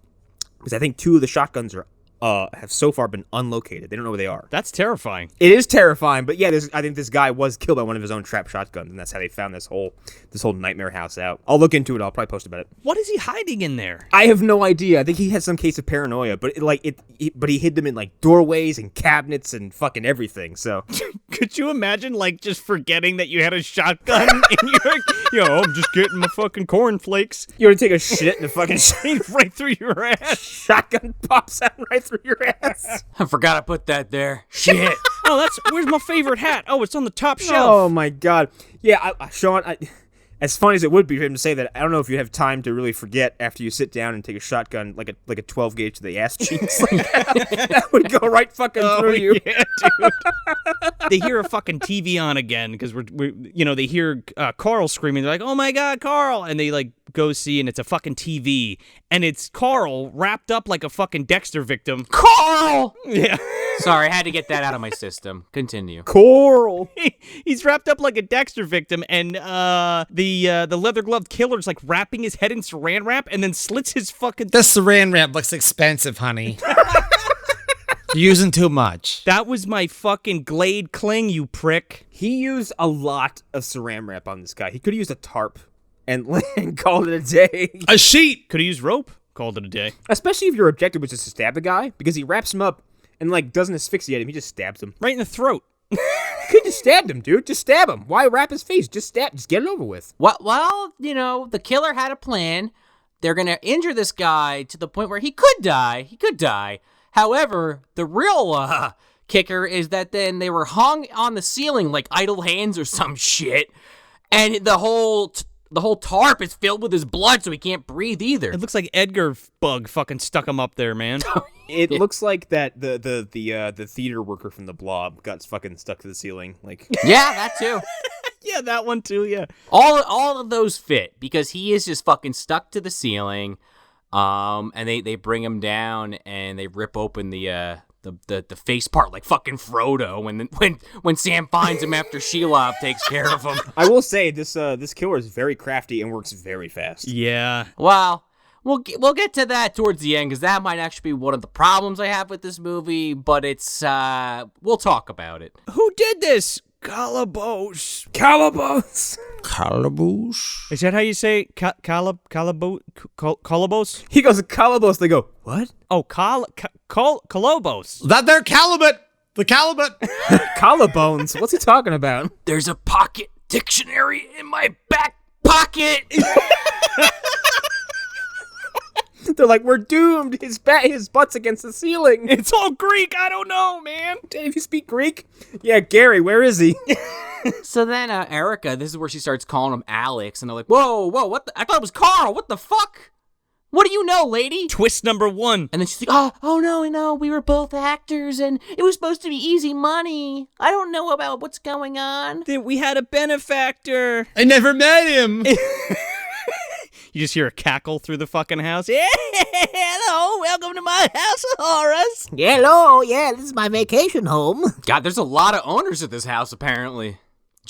because I think 2 of the shotguns have so far been unlocated. They don't know where they are. That's terrifying. It is terrifying, but yeah, I think this guy was killed by one of his own trap shotguns, and that's how they found this whole nightmare house out. I'll look into it. I'll probably post about it. What is he hiding in there? I have no idea. I think he had some case of paranoia, but but he hid them in like doorways and cabinets and fucking everything. So Could you imagine, like, just forgetting that you had a shotgun and you're like, I'm just getting my fucking cornflakes. you want to take a shit and the fucking Right through your ass. shotgun pops out right through your ass. I forgot I put that there. Shit. Oh, where's my favorite hat? Oh, it's on the top shelf. Oh my god. Yeah, Sean, as funny as it would be for him to say that, I don't know if you have time to really forget after you sit down and take a shotgun like a 12 gauge to the ass cheeks. Like that would go right fucking through you. Yeah, dude. They hear a fucking TV on again because they hear Carl screaming. They're like, "Oh my god, Carl!" And they like go see, and it's a fucking TV, and it's Carl wrapped up like a fucking Dexter victim. Carl! Yeah. Sorry, I had to get that out of my system. Continue. Coral. He's wrapped up like a Dexter victim, and the leather gloved killer's like wrapping his head in saran wrap, and then slits his fucking. The saran wrap looks expensive, honey. You're using too much. That was my fucking Glade cling, you prick. He used a lot of saran wrap on this guy. He could have used a tarp and called it a day. A sheet. Could have used rope. Called it a day. Especially if your objective was just to stab the guy, because he wraps him up and like doesn't asphyxiate him. He just stabs him. Right in the throat. Could just stab him, dude. Just stab him. Why wrap his face? Just stab. Just get it over with. Well, the killer had a plan. They're going to injure this guy to the point where he could die. However, the real kicker is that then they were hung on the ceiling like idle hands or some shit. And the whole tarp is filled with his blood, so he can't breathe either. It looks like Edgar bug fucking stuck him up there, man. It looks like that the theater worker from The Blob got fucking stuck to the ceiling. Like, Yeah, that too. Yeah, that one too, yeah. All of those fit because he is just fucking stuck to the ceiling. And they bring him down and they rip open the face part like fucking Frodo when Sam finds him after Shelob takes care of him. I will say this killer is very crafty and works very fast. Yeah. Well, we'll get to that towards the end because that might actually be one of the problems I have with this movie. But it's we'll talk about it. Who did this? Kolobos. Kolobos. Kolobos. Is that how you say Kolobos? He goes Kolobos. They go, what? Oh, Kolobos. That there Calibut. The Calibut. Collarbones. What's he talking about? There's a pocket dictionary in my back pocket. They're like, we're doomed. His butt's against the ceiling. It's all Greek. I don't know, man. Dave, you speak Greek? Yeah, Gary, where is he? So then Erica, this is where she starts calling him Alex, and they're like, whoa, what I thought it was Carl. What the fuck? What do you know, lady? Twist number 1. And then she's like, oh no, we were both actors, and it was supposed to be easy money. I don't know about what's going on. Then we had a benefactor. I never met him. You just hear a cackle through the fucking house. Yeah, hello, welcome to my house of horrors. Hello, yeah, this is my vacation home. God, there's a lot of owners at this house, apparently.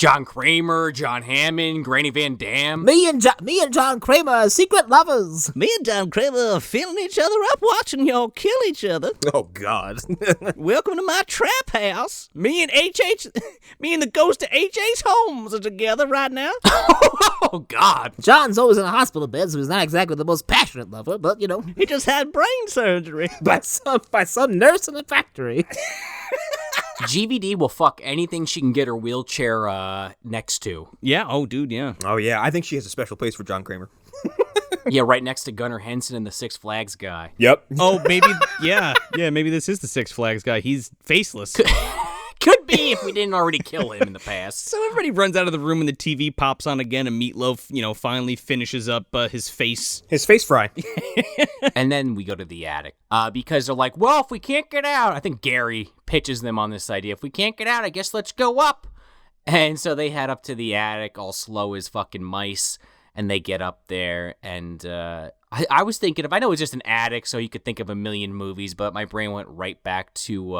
John Kramer, John Hammond, Granny Van Dam. Me and John Kramer are secret lovers. Me and John Kramer are filling each other up, watching y'all kill each other. Oh, God. Welcome to my trap house. Me and the ghost of H.H. Holmes are together right now. Oh, God. John's always in a hospital bed, so he's not exactly the most passionate lover, but, you know, He just had brain surgery. by some nurse in a factory. GVD will fuck anything she can get her wheelchair next to. Yeah, oh, dude, yeah. Oh, yeah. I think she has a special place for John Kramer. Yeah, right next to Gunnar Henson and the Six Flags guy. Yep. Oh, maybe, yeah, maybe this is the Six Flags guy. He's faceless. Could be if we didn't already kill him in the past. So everybody runs out of the room and the TV pops on again, and Meat Loaf, finally finishes up his face. His face fry. And then we go to the attic because they're like, well, if we can't get out, I think Gary pitches them on this idea. If we can't get out, I guess let's go up. And so they head up to the attic all slow as fucking mice, and they get up there. And I was thinking I know it's just an attic, so you could think of a million movies, but my brain went right back to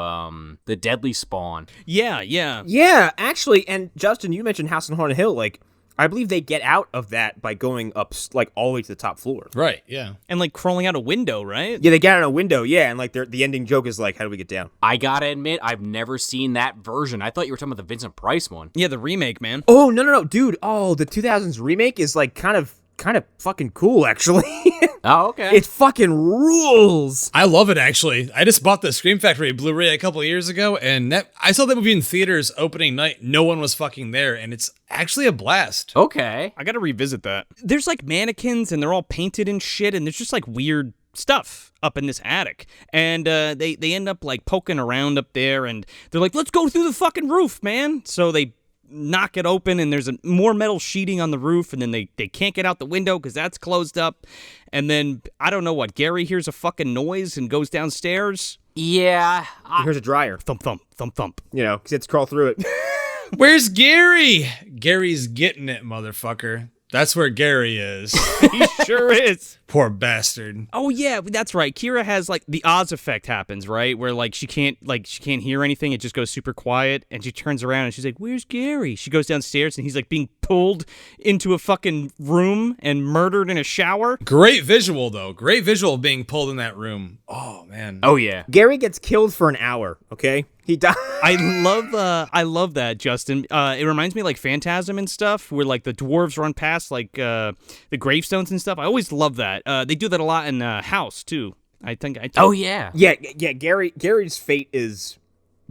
the Deadly Spawn. Yeah, yeah. Yeah, actually, and Justin, you mentioned House on Haunted Hill. Like, I believe they get out of that by going up, like, all the way to the top floor. Right, yeah. And, like, crawling out a window, right? Yeah, they get out a window, yeah, and, like, the ending joke is, like, how do we get down? I gotta admit, I've never seen that version. I thought you were talking about the Vincent Price one. Yeah, the remake, man. Oh, no, dude. Oh, the 2000s remake is, like, kind of fucking cool, actually. Oh, okay. It fucking rules. I love it, actually. I just bought the Scream Factory Blu-ray a couple of years ago, and I saw that movie in theaters opening night. No one was fucking there, and it's actually a blast. Okay. I gotta revisit that. There's, like, mannequins, and they're all painted and shit, and there's just, like, weird stuff up in this attic. And they end up, like, poking around up there, and they're like, let's go through the fucking roof, man. So they knock it open, and there's more metal sheeting on the roof, and then they can't get out the window because that's closed up. And then, I don't know what, Gary hears a fucking noise and goes downstairs. Yeah. Here's a dryer. Thump, thump, thump, thump. You know, because it's crawl through it. Where's Gary? Gary's getting it, motherfucker. That's where Gary is. He sure is. Poor bastard. Oh yeah, that's right. Kira has like the Oz effect happens, right? Where like she can't hear anything. It just goes super quiet, and she turns around and she's like, "Where's Gary?" She goes downstairs and he's like being pulled into a fucking room and murdered in a shower. Great visual though. Great visual of being pulled in that room. Oh man. Oh, yeah. Gary gets killed for an hour, okay? He died. I love that, Justin. It reminds me of, like, Phantasm and stuff, where like the dwarves run past like the gravestones and stuff. I always love that. They do that a lot in House too. Oh, yeah. Yeah, Gary's fate is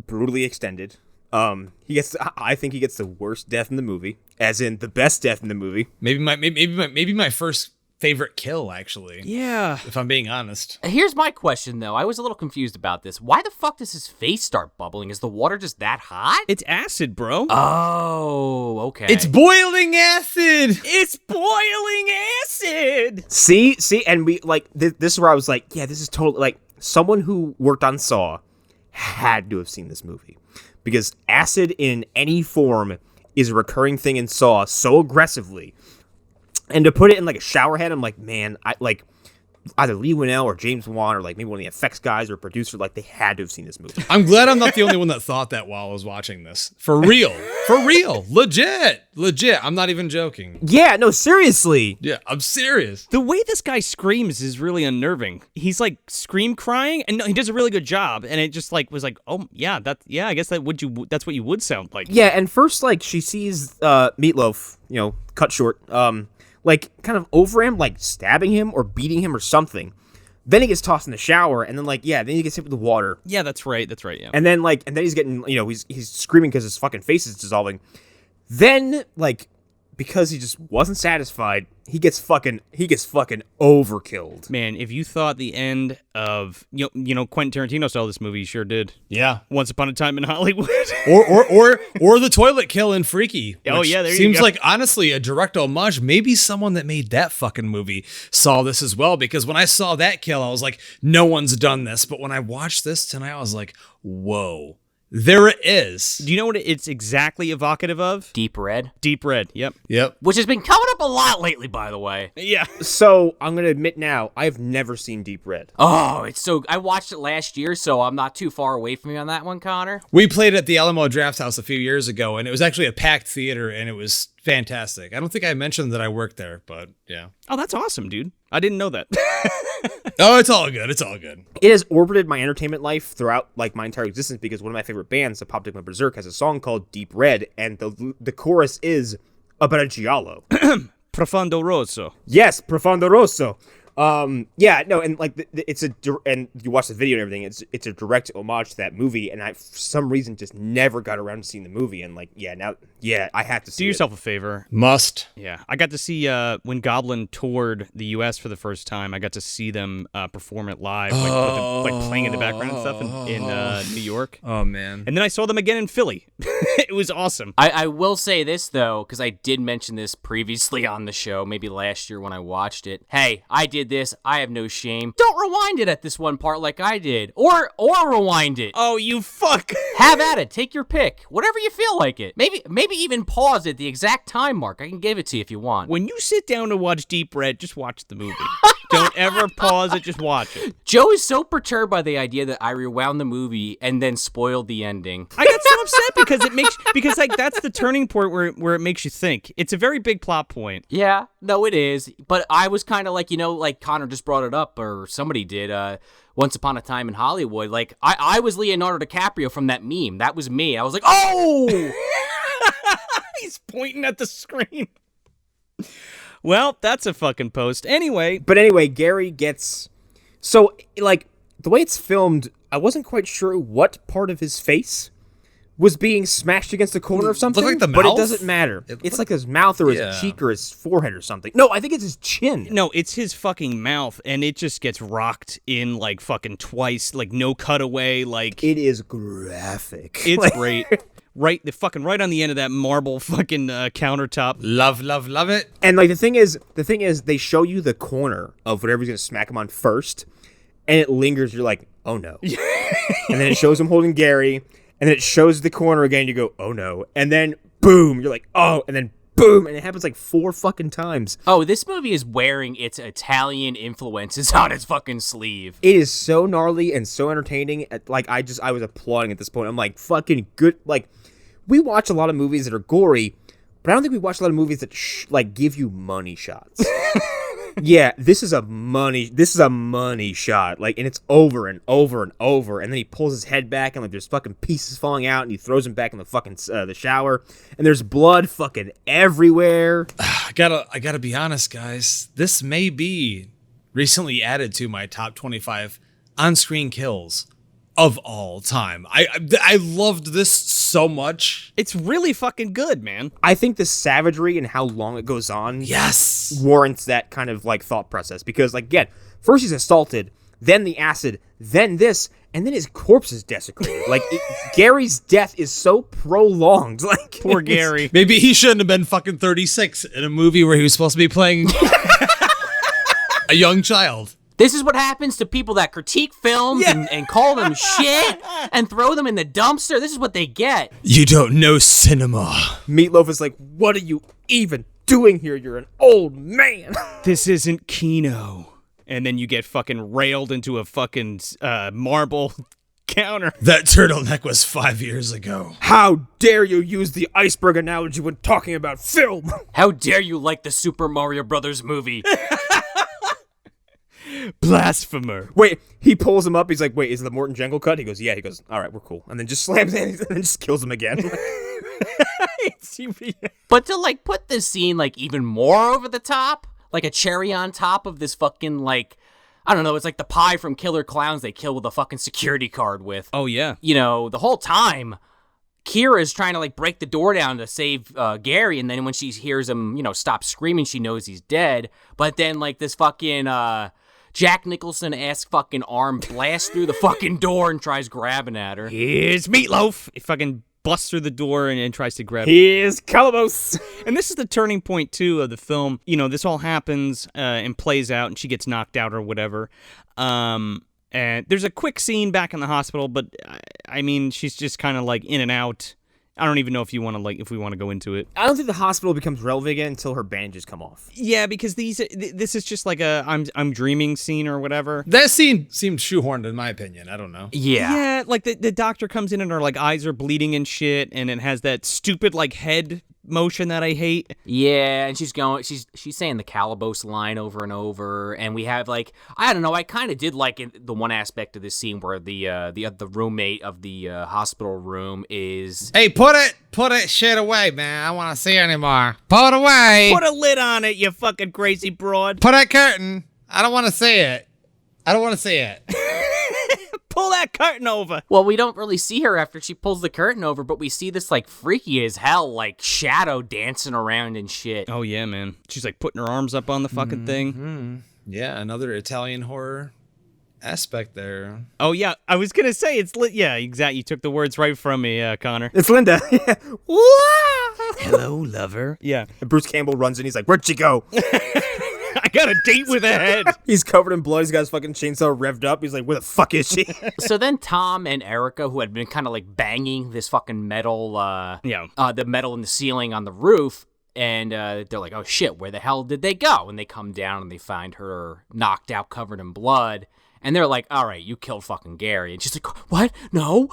brutally extended. I think he gets the worst death in the movie, as in the best death in the movie. Maybe my first favorite kill, actually. Yeah. If I'm being honest. Here's my question, though. I was a little confused about this. Why the fuck does his face start bubbling? Is the water just that hot? It's acid, bro. Oh, okay. It's boiling acid. It's boiling acid. See, and we like this is where I was like, yeah, this is totally like someone who worked on Saw had to have seen this movie, because acid in any form is a recurring thing in Saw so aggressively. And to put it in like a shower head, I'm like, man, I like either Lee Winnell or James Wan or like maybe one of the effects guys or producer, like they had to have seen this movie. I'm glad I'm not the only one that thought that while I was watching this. For real. Legit. I'm not even joking. Yeah, no, seriously. Yeah, I'm serious. The way this guy screams is really unnerving. He's like scream crying, and no, he does a really good job. And it just like was like, oh yeah, I guess that's what you would sound like. Yeah, and first like she sees Meat Loaf, cut short, like kind of over him, like stabbing him or beating him or something. Then he gets tossed in the shower, and then then he gets hit with the water. Yeah, that's right. Yeah. And then he's getting, he's screaming because his fucking face is dissolving. Then because he just wasn't satisfied, he gets fucking overkilled. Man, if you thought the end of Quentin Tarantino saw this movie, you sure did. Yeah. Once Upon a Time in Hollywood. or the toilet kill in Freaky. Oh yeah, there you go. Seems like honestly a direct homage. Maybe someone that made that fucking movie saw this as well, because when I saw that kill, I was like, no one's done this. But when I watched this tonight, I was like, whoa. There it is. Do you know what it's exactly evocative of? Deep Red. Deep Red. Yep. Yep. Which has been coming up a lot lately, by the way. Yeah. So I'm gonna admit now, I've never seen Deep Red. Oh, it's so... I watched it last year, so I'm not too far away from you on that one, Connor. We played at the Alamo Draft House a few years ago, and it was actually a packed theater, and it was fantastic. I don't think I mentioned that I worked there, but yeah. Oh, that's awesome, dude. I didn't know that. Oh, it's all good. It's all good. It has orbited my entertainment life throughout like my entire existence because one of my favorite bands, the Pop Digma Berserk, has a song called Deep Red, and the chorus is about a giallo. Profondo Rosso. Yes, Profondo Rosso. Yeah, no, and like and you watch the video and everything. It's a direct homage to that movie, and I for some reason just never got around to seeing the movie. And like, I have to see Do yourself a favor. Must. Yeah, I got to see when Goblin toured the U.S. for the first time. I got to see them perform it live, like, with like playing in the background and stuff in New York. Oh man. And then I saw them again in Philly. It was awesome. I will say this, though, because I did mention this previously on the show, maybe last year when I watched it. Hey, I did this. I have no shame. Don't rewind it at this one part like I did. Or rewind it. Oh, you fuck! Have at it. Take your pick. Whatever you feel like it. Maybe even pause at the exact time mark. I can give it to you if you want. When you sit down to watch Deep Red, just watch the movie. Don't ever pause it. Just watch it. Joe is so perturbed by the idea that I rewound the movie and then spoiled the ending. I got so upset because like that's the turning point where it makes you think. It's a very big plot point. Yeah, no, it is. But I was kind of like, like Connor just brought it up, or somebody did, Once Upon a Time in Hollywood. Like, I was Leonardo DiCaprio from that meme. That was me. I was like, oh! He's pointing at the screen. Well, that's a fucking post. Anyway. But anyway, Gary gets... So, like, the way it's filmed, I wasn't quite sure what part of his face was being smashed against the corner of something. Looked like the but mouth? it doesn't matter. It's like his mouth or his Yeah. cheek or his forehead or something. No, I think it's his chin. No, it's his fucking mouth, and it just gets rocked in, like, fucking twice, like, no cutaway, like... It is graphic. It's great. Right on the end of that marble fucking countertop. Love it. And like the thing is, they show you the corner of whatever he's gonna smack him on first, and it lingers. You're like, oh no. And then it shows him holding Gary, and then it shows the corner again. You go, oh no. And then boom, you're like, oh, and then boom, and it happens like 4 fucking times. Oh, this movie is wearing its Italian influences on its fucking sleeve. It is so gnarly and so entertaining. Like I was applauding at this point. I'm like, fucking good. Like, we watch a lot of movies that are gory, but I don't think we watch a lot of movies that like give you money shots. Yeah, this is a money shot. Like, and it's over and over and over. And then he pulls his head back, and like there's fucking pieces falling out, and he throws him back in the fucking the shower, and there's blood fucking everywhere. I gotta be honest, guys. This may be recently added to my top 25 on-screen kills of all time. I loved this so much. It's really fucking good, man. I think the savagery and how long it goes on, Yes, warrants that kind of like thought process. Because like, again, first he's assaulted, then the acid, then this, and then his corpse is desecrated. Like, Gary's death is so prolonged. Like, Poor Gary. Maybe he shouldn't have been fucking 36 in a movie where he was supposed to be playing a young child. This is what happens to people that critique films and call them shit and throw them in the dumpster. This is what they get. You don't know cinema. Meat Loaf is like, what are you even doing here? You're an old man. This isn't Kino. And then you get fucking railed into a fucking marble counter. That turtleneck was 5 years ago. How dare you use the iceberg analogy when talking about film? How dare you like the Super Mario Brothers movie? Blasphemer. Wait, he pulls him up. He's like, wait, is it the Morton Jangle cut? He goes, yeah. He goes, all right, we're cool. And then just slams in and then just kills him again. But to like put this scene like even more over the top, like a cherry on top of this fucking like, I don't know, it's like the pie from Killer Clowns they kill with a fucking security card with. Oh, yeah. You know, the whole time, Kira's trying to like break the door down to save Gary, and then when she hears him, stop screaming, she knows he's dead. But then like this fucking Jack Nicholson-ass fucking arm blasts through the fucking door and tries grabbing at her. Here's Meat Loaf. He fucking busts through the door and tries to grab her. Here's Kolobos. And this is the turning point, too, of the film. This all happens and plays out, and she gets knocked out or whatever. And there's a quick scene back in the hospital, but I mean, she's just kind of like in and out. I don't even know if we want to go into it. I don't think the hospital becomes relevant again until her bandages come off. Yeah, because this is just like a I'm dreaming scene or whatever. That scene seemed shoehorned in my opinion. I don't know. Yeah, like the doctor comes in and her like eyes are bleeding and shit, and it has that stupid like head motion that I hate. Yeah, and she's saying the Kolobos line over and over, and we have like, I don't know, I kind of did like the one aspect of this scene where the roommate of the hospital room is, Hey, put it shit away, man. I don't want to see it anymore. Put it away. Put a lid on it, you fucking crazy broad. Put that curtain. I don't want to see it. I don't want to see it. Pull that curtain over. well, we don't really see her after she pulls the curtain over, but we see this like freaky as hell like shadow dancing around and shit. Oh yeah, man. She's like putting her arms up on the fucking thing. Yeah, another Italian horror aspect there. Oh yeah, I was gonna say it's lit. Yeah, exactly. You took the words right from me, Connor. It's Linda. Hello, lover. Yeah. And Bruce Campbell runs in. He's like, "Where'd she go?" I got a date with a head. He's covered in blood. He's got his fucking chainsaw revved up. He's like, "Where the fuck is she?" So then Tom and Erica, who had been kind of like banging this fucking metal, the metal in the ceiling on the roof, and they're like, oh shit, where the hell did they go? And they come down and they find her knocked out, covered in blood. And they're like, all right, you killed fucking Gary. And she's like, what? No,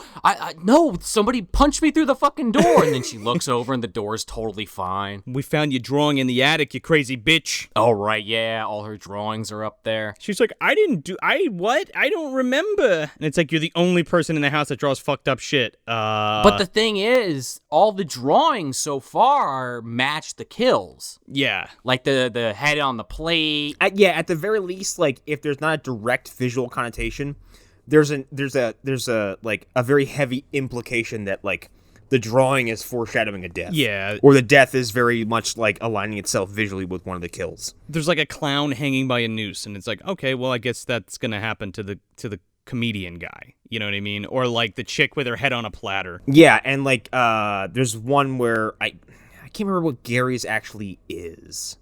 no, somebody punched me through the fucking door. And then she looks over and the door's totally fine. We found you drawing in the attic, you crazy bitch. Oh, right, yeah, all her drawings are up there. She's like, I don't remember. And it's like, you're the only person in the house that draws fucked up shit. But the thing is, all the drawings so far match the kills. Yeah. Like the head on the plate. At the very least, like if there's not a direct visual connotation, there's a like a very heavy implication that like the drawing is foreshadowing a death. Yeah. Or the death is very much like aligning itself visually with one of the kills. There's like a clown hanging by a noose, and it's like, okay, well, I guess that's gonna happen to the comedian guy. You know what I mean? Or like the chick with her head on a platter. Yeah, and like there's one where I can't remember what Gary's actually is,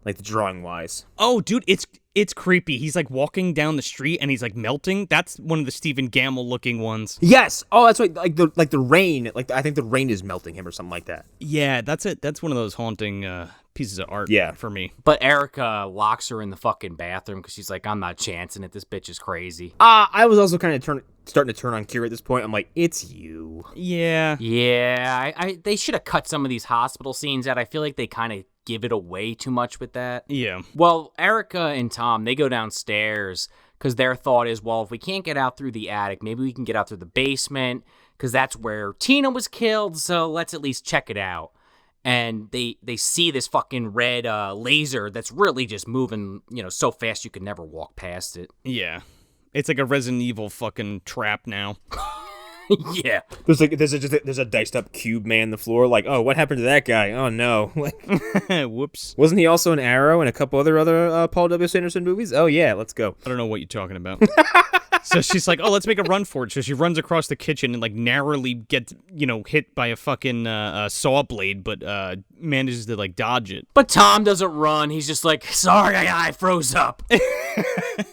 like the drawing wise. Oh, dude, it's creepy. He's like walking down the street and he's like melting. That's one of the Stephen Gamble looking ones. Yes. Oh, that's right. Like the rain. Like I think the rain is melting him or something like that. Yeah, that's it. That's one of those haunting pieces of art. Yeah. For me. But Erica locks her in the fucking bathroom because she's like, I'm not chancing it. This bitch is crazy. I was also kind of starting to turn on Kira at this point. I'm like, it's you. Yeah. Yeah. They should have cut some of these hospital scenes out. I feel like they kind of give it away too much with that. Yeah. Well, Erica and Tom, they go downstairs because their thought is, well, if we can't get out through the attic, maybe we can get out through the basement because that's where Tina was killed, so let's at least check it out. And they see this fucking red laser that's really just moving, so fast you could never walk past it. Yeah. It's like a Resident Evil fucking trap now. Yeah. There's a diced up cube man on the floor. Like, oh, what happened to that guy? Oh no. Whoops. Wasn't he also an Arrow and a couple other Paul W. Sanderson movies? Oh yeah, let's go. I don't know what you're talking about. So she's like, oh, let's make a run for it. So she runs across the kitchen and like narrowly gets, hit by a fucking saw blade, but manages to like dodge it. But Tom doesn't run. He's just like, sorry, I froze up.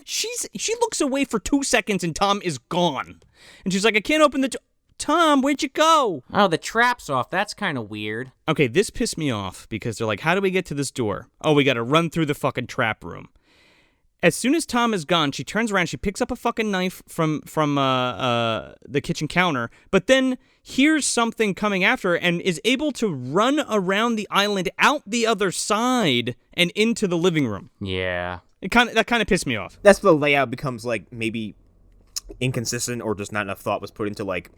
She looks away for 2 seconds and Tom is gone. And she's like, I can't open the Tom, where'd you go? Oh, the trap's off. That's kind of weird. Okay, this pissed me off because they're like, how do we get to this door? Oh, we got to run through the fucking trap room. As soon as Tom is gone, she turns around, she picks up a fucking knife from the kitchen counter, but then hears something coming after her and is able to run around the island out the other side and into the living room. Yeah. That kind of pissed me off. That's where the layout becomes like maybe inconsistent or just not enough thought was put into like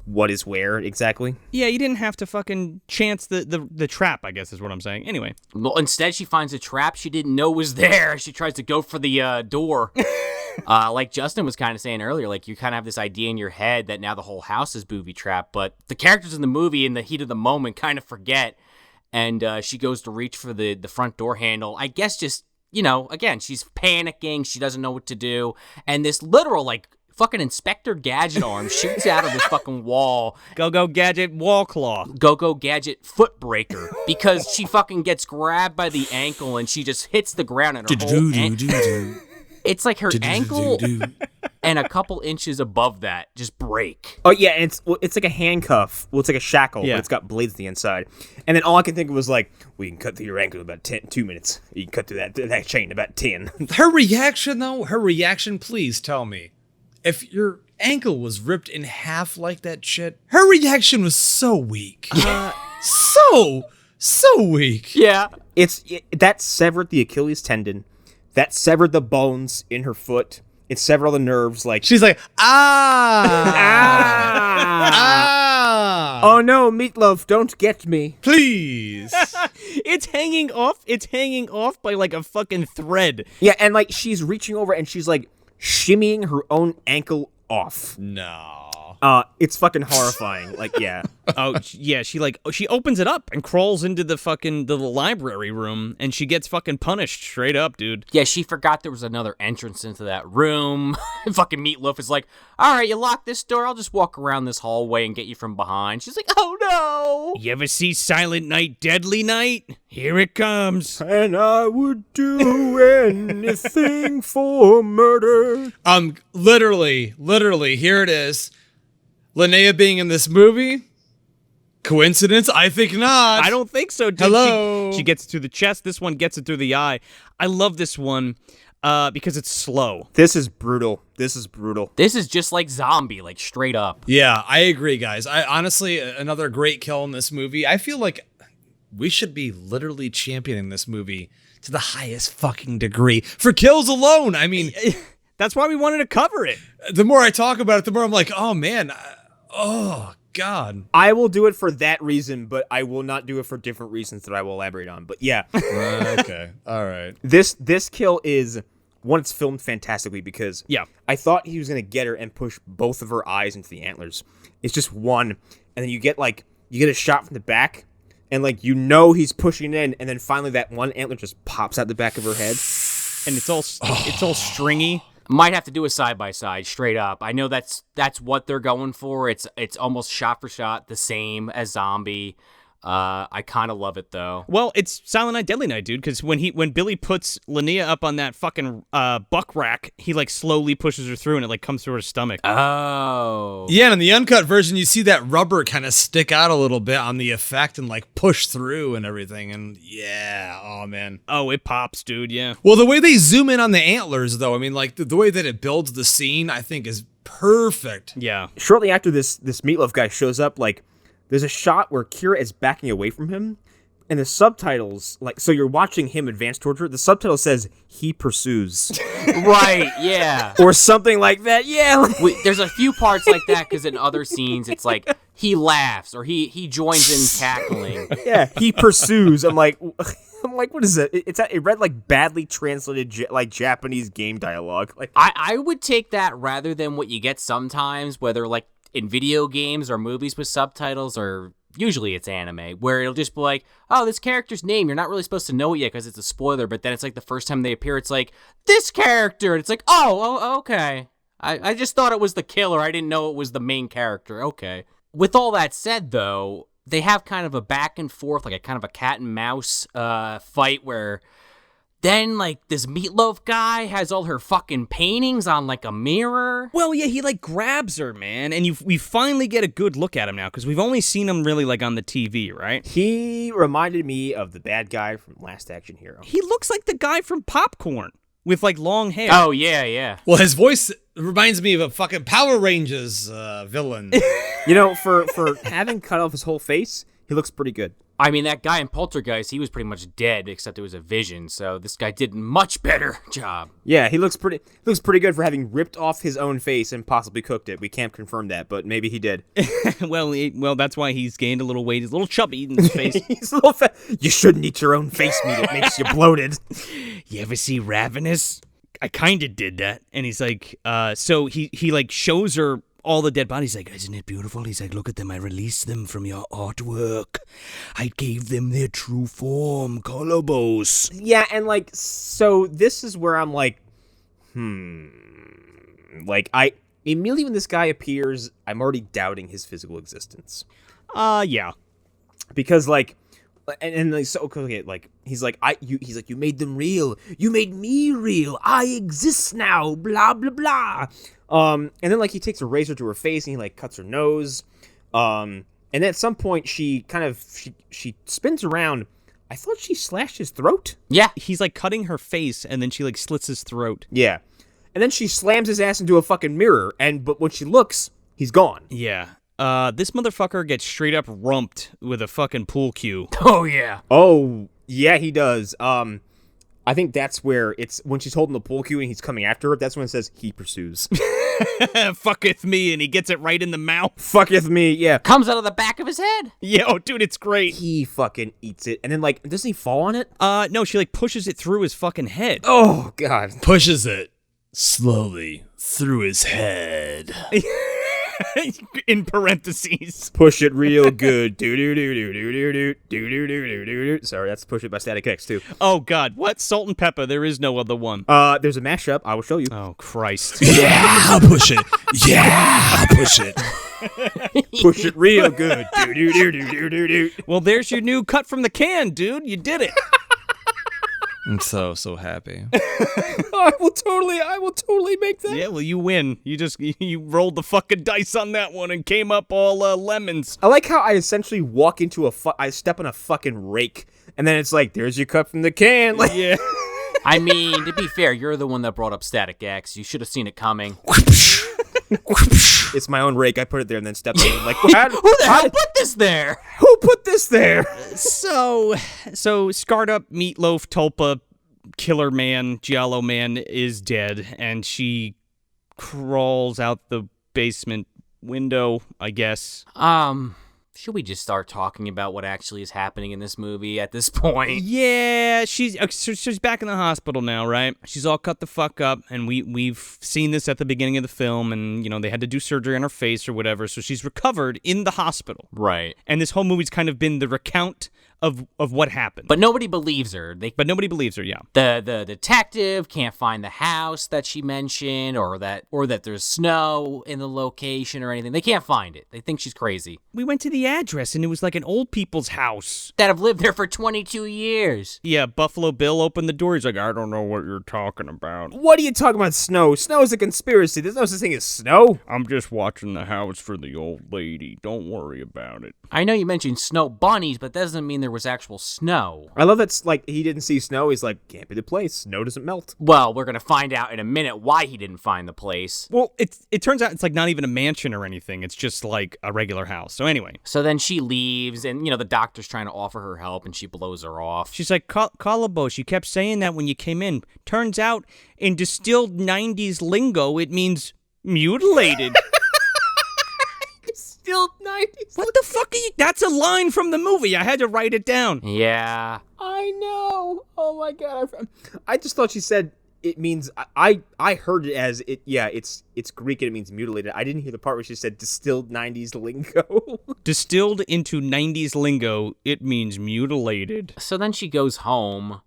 what is where exactly. Yeah, you didn't have to fucking chance the trap, I guess is what I'm saying. Anyway. Well, instead she finds a trap she didn't know was there. She tries to go for the door. Like Justin was kind of saying earlier, like you kind of have this idea in your head that now the whole house is booby trapped, but the characters in the movie in the heat of the moment kind of forget, and she goes to reach for the front door handle. I guess just, again, she's panicking. She doesn't know what to do. And this literal, like, fucking Inspector Gadget arm shoots out of this fucking wall. Go Gadget wall claw. Go Gadget foot breaker. Because she fucking gets grabbed by the ankle and she just hits the ground and her whole It's like her ankle and a couple inches above that just break. Oh yeah, and it's like a handcuff. Well, it's like a shackle, Yeah. but it's got blades on the inside. And then all I can think of was like, we can cut through your ankle in about 2 minutes. You can cut through that chain in about 10. Her reaction, though, please tell me. If your ankle was ripped in half like that shit, her reaction was so weak. So weak. Yeah. That severed the Achilles tendon. That severed the bones in her foot. It severed all the nerves. Like She's like, oh no, Meat Loaf, don't get me. please. It's hanging off. It's hanging off by like a fucking thread. Yeah, and like she's reaching over and she's like shimmying her own ankle off. No. It's fucking horrifying. Like, yeah. Oh yeah, she opens it up and crawls into the library room, and she gets fucking punished straight up, dude. Yeah, she forgot there was another entrance into that room. Fucking Meat Loaf is like, all right, you lock this door, I'll just walk around this hallway and get you from behind. She's like, oh no. You ever see Silent Night, Deadly Night? Here it comes. And I would do anything for murder. Literally, here it is. Linnea being in this movie? Coincidence? I think not. I don't think so, dude. Hello? She gets it through the chest. This one gets it through the eye. I love this one because it's slow. This is brutal. This is just like Zombie, like straight up. Yeah, I agree, guys. I honestly, another great kill in this movie. I feel like we should be literally championing this movie to the highest fucking degree for kills alone. I mean, That's why we wanted to cover it. the more I talk about it, the more I'm like, oh man, oh God. I will do it for that reason, but I will not do it for different reasons that I will elaborate on. But yeah, Okay, all right. this kill is one. It's filmed fantastically because Yeah. I thought he was gonna get her and push both of her eyes into the antlers. It's just one, and then you get a shot from the back, and like he's pushing it in, and then finally that one antler just pops out the back of her head. And it's all stringy. Might have to do a side-by-side, straight up. I know that's what they're going for. It's almost shot for shot the same as Zombie. I kind of love it, though. Well, it's Silent Night, Deadly Night, dude, because when Billy puts Linnea up on that fucking buck rack, he like slowly pushes her through and it like comes through her stomach. Oh. Yeah, and in the uncut version, you see that rubber kind of stick out a little bit on the effect and like push through and everything. And yeah, oh man. Oh, it pops, dude, yeah. Well, the way they zoom in on the antlers, though, I mean, like the way that it builds the scene, I think is perfect. Yeah. Shortly after this Meat Loaf guy shows up, like there's a shot where Kira is backing away from him, and the subtitles, like, so you're watching him advance towards her. The subtitle says he pursues, Right, yeah. or something like that. Yeah. There's a few parts like that because in other scenes it's like he laughs or he joins in cackling. Yeah, he pursues. I'm like, what is it? It read like badly translated like Japanese game dialogue. Like, I would take that rather than what you get sometimes, whether like in video games or movies with subtitles, or usually it's anime, where it'll just be like, oh, this character's name, you're not really supposed to know it yet because it's a spoiler, but then it's like the first time they appear, it's like, this character, and it's like, oh, okay. I just thought it was the killer. I didn't know it was the main character. Okay. With all that said, though, they have kind of a back and forth, like a kind of a cat and mouse fight where then, like, this Meat Loaf guy has all her fucking paintings on, like, a mirror. Well, yeah, he like grabs her, man, and we finally get a good look at him now because we've only seen him really like on the TV, right? he reminded me of the bad guy from Last Action Hero. He looks like the guy from Popcorn with like long hair. Oh, yeah. Well, his voice reminds me of a fucking Power Rangers villain. For having cut off his whole face, he looks pretty good. I mean, that guy in Poltergeist, he was pretty much dead, except it was a vision, so this guy did a much better job. Yeah, he looks pretty good for having ripped off his own face and possibly cooked it. We can't confirm that, but maybe he did. well, that's why he's gained a little weight. He's a little chubby in his face. He's a little fat. You shouldn't eat your own face meat. It makes you bloated. You ever see Ravenous? I kind of did that. And he's like, so he like shows her all the dead bodies. Like, isn't it beautiful? He's like, look at them. I released them from your artwork. I gave them their true form, Kolobos. Yeah, and like, so this is where I'm like, like, immediately when this guy appears, I'm already doubting his physical existence. Yeah. Because, like, and like, so okay, like he's like you made them real, you made me real, I exist now, blah blah blah. And then like he takes a razor to her face and he like cuts her nose. And then at some point she spins around. I thought she slashed his throat. Yeah. He's like cutting her face and then she like slits his throat. Yeah. And then she slams his ass into a fucking mirror, but when she looks, he's gone. Yeah. This motherfucker gets straight up rumped with a fucking pool cue. Oh, yeah. Oh, yeah, he does. I think that's where it's when she's holding the pool cue and he's coming after her. That's when it says he pursues. Fucketh me, and he gets it right in the mouth. Fucketh me, yeah. Comes out of the back of his head. Yeah, oh, dude, it's great. He fucking eats it. And then, like, doesn't he fall on it? No, she, like, pushes it through his fucking head. Oh, God. Pushes it slowly through his head. In parentheses. Push it real good. Do-do-do-do-do-do-do. Sorry, that's Push It by Static X, too. Oh, God. What? Salt and Pepper. There is no other one. There's a mashup. I will show you. Oh, Christ. Yeah, I'll push it. Yeah, I'll push it. Push it real good. Do-do-do-do-do-do-do. Well, there's your new cut from the can, dude. You did it. I'm so happy. I will totally make that. Yeah, well, you win. You rolled the fucking dice on that one and came up all lemons. I like how I essentially walk into I step on a fucking rake, and then it's like, there's your cut from the can. Like, Yeah. I mean, to be fair, you're the one that brought up Static X. You should have seen it coming. it's my own rake. I put it there and then stepped on it. Like, Who the hell put this there? Who put this there? So scarred up Meat Loaf Tulpa Killer Man, Giallo Man is dead, and she crawls out the basement window, I guess. Should we just start talking about what actually is happening in this movie at this point? Yeah, she's back in the hospital now, right? She's all cut the fuck up, and we've seen this at the beginning of the film, and, you know, they had to do surgery on her face or whatever, so she's recovered in the hospital. Right. And this whole movie's kind of been the recount of what happened. But nobody believes her. But nobody believes her, yeah. The detective can't find the house that she mentioned, or that there's snow in the location or anything. They can't find it. They think she's crazy. We went to the address, and it was like an old people's house. That have lived there for 22 years. Yeah, Buffalo Bill opened the door. He's like, I don't know what you're talking about. What are you talking about, snow? Snow is a conspiracy. There's no such thing as snow. I'm just watching the house for the old lady. Don't worry about it. I know you mentioned snow bunnies, but that doesn't mean there was actual snow. I love that's like he didn't see snow. He's like, can't be the place. Snow doesn't melt. Well, we're going to find out in a minute why he didn't find the place. Well, it turns out it's like not even a mansion or anything. It's just like a regular house. So anyway. So then she leaves, and, you know, the doctor's trying to offer her help, and she blows her off. She's like, Kolobos, you kept saying that when you came in. Turns out, in distilled 90s lingo, it means mutilated. Still 90s. What the fuck are you? That's a line from the movie. I had to write it down. Yeah. I know. Oh my god. I just thought she said it means. I heard it as it. Yeah, it's Greek and it means mutilated. I didn't hear the part where she said distilled 90s lingo. Distilled into 90s lingo, it means mutilated. So then she goes home,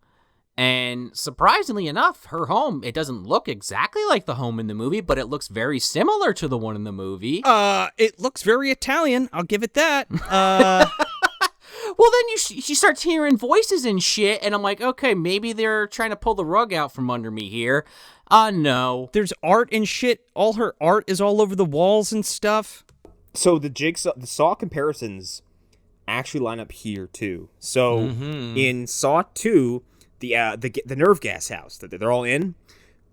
and surprisingly enough, her home, it doesn't look exactly like the home in the movie, but it looks very similar to the one in the movie. It looks very Italian. I'll give it that. Well, then she starts hearing voices and shit, and I'm like, okay, maybe they're trying to pull the rug out from under me here. No. There's art and shit. All her art is all over the walls and stuff. So the Saw comparisons actually line up here too. So in Saw 2, the nerve gas house that they're all in,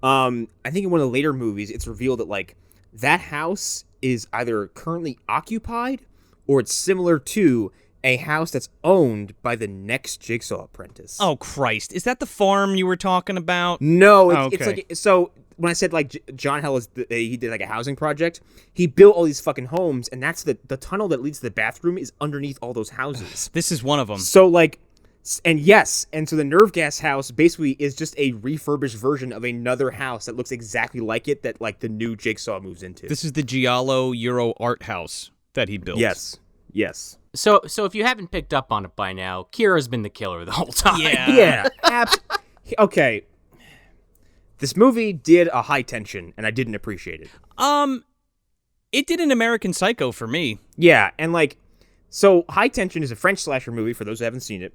I think in one of the later movies, it's revealed that like that house is either currently occupied or it's similar to a house that's owned by the next Jigsaw apprentice. Oh, Christ. Is that the farm you were talking about? No, Okay. It's like, so when I said like John Hell he did like a housing project, he built all these fucking homes, and that's the tunnel that leads to the bathroom is underneath all those houses. This is one of them. So like, and so the nerve gas house basically is just a refurbished version of another house that looks exactly like it that like the new Jigsaw moves into. This is the Giallo Euro art house that he built. Yes. So if you haven't picked up on it by now, Kira's been the killer the whole time. Yeah. Yeah. Okay. This movie did a high tension, and I didn't appreciate it. It did an American Psycho for me. Yeah, and like, So High Tension is a French slasher movie for those who haven't seen it,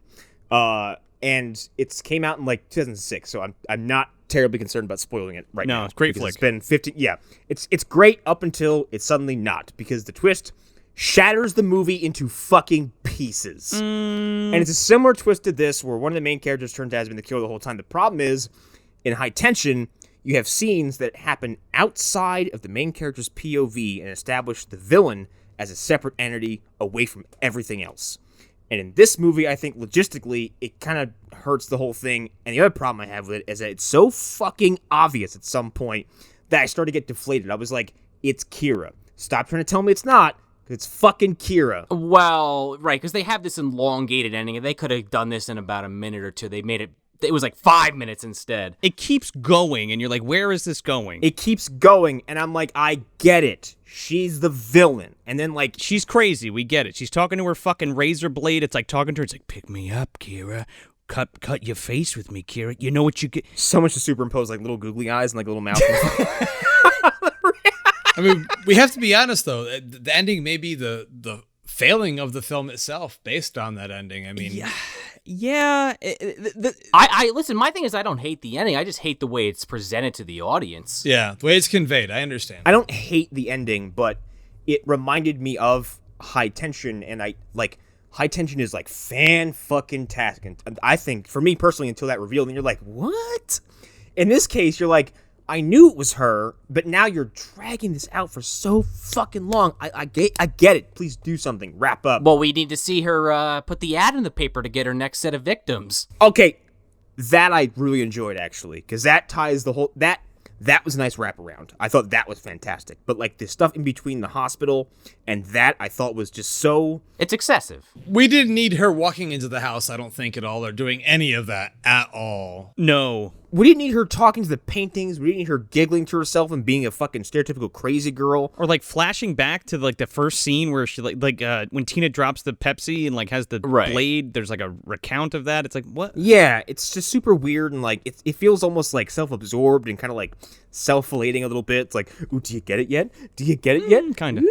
and it came out in like 2006. So I'm not terribly concerned about spoiling it right now. No, it's a great because flick. It's been 50. Yeah, it's great up until it's suddenly not, because the twist shatters the movie into fucking pieces. And it's a similar twist to this, where one of the main characters turns out has been the killer the whole time. The problem is, in High Tension, you have scenes that happen outside of the main character's POV and establish the villain as a separate entity away from everything else. And in this movie, I think logistically, it kind of hurts the whole thing. And the other problem I have with it is that it's so fucking obvious at some point that I started to get deflated. I was like, it's Kira. Stop trying to tell me it's not. It's fucking Kira. Well, right, because they have this elongated ending, and they could have done this in about a minute or two. They made it was like 5 minutes instead. It keeps going, and you're like, where is this going? It keeps going, and I'm like, I get it. She's the villain. And then, like... She's crazy. We get it. She's talking to her fucking razor blade. It's like talking to her. It's like, pick me up, Kira. Cut your face with me, Kira. You know what you get. So much to superimpose, like, little googly eyes and, like, a little mouth. I mean, we have to be honest, though. The ending may be the failing of the film itself based on that ending. I mean... Yeah. I listen, my thing is I don't hate the ending. I just hate the way it's presented to the audience. Yeah, the way it's conveyed. I understand. I don't hate the ending, but it reminded me of High Tension, and High Tension is like fan-fucking-tastic. And I think, for me personally, until that reveal, then you're like, what? In this case, you're like, I knew it was her, but now you're dragging this out for so fucking long. I get it. Please do something. Wrap up. Well, we need to see her put the ad in the paper to get her next set of victims. Okay, that I really enjoyed, actually, because that ties the whole... That was a nice wraparound. I thought that was fantastic. But, like, the stuff in between the hospital and that, I thought was just so... It's excessive. We didn't need her walking into the house, I don't think, at all, or doing any of that at all. No. We didn't need her talking to the paintings. We didn't need her giggling to herself and being a fucking stereotypical crazy girl. Or like flashing back to like the first scene where she like when Tina drops the Pepsi and like has the blade. There's like a recount of that. It's like, what? Yeah, it's just super weird, and like it feels almost like self-absorbed and kind of like self-flating a little bit. It's like, ooh, do you get it yet? Do you get it yet? Kind of.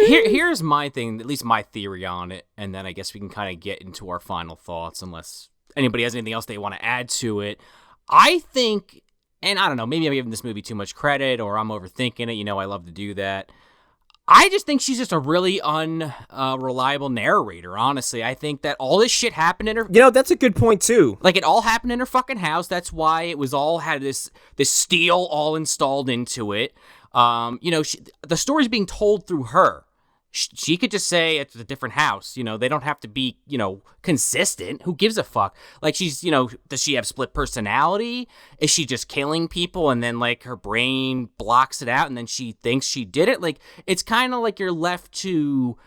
Here's my thing, at least my theory on it, and then I guess we can kind of get into our final thoughts unless anybody has anything else they want to add to it. I think, and I don't know, maybe I'm giving this movie too much credit or I'm overthinking it. You know, I love to do that. I just think she's just a really unreliable narrator, honestly. I think that all this shit happened in her... You know, that's a good point, too. Like, it all happened in her fucking house. That's why it was all had this steel all installed into it. You know, the story's being told through her. She could just say it's a different house. You know, they don't have to be, you know, consistent. Who gives a fuck? Like, she's, you know, does she have split personality? Is she just killing people and then, like, her brain blocks it out and then she thinks she did it? Like, it's kind of like you're left to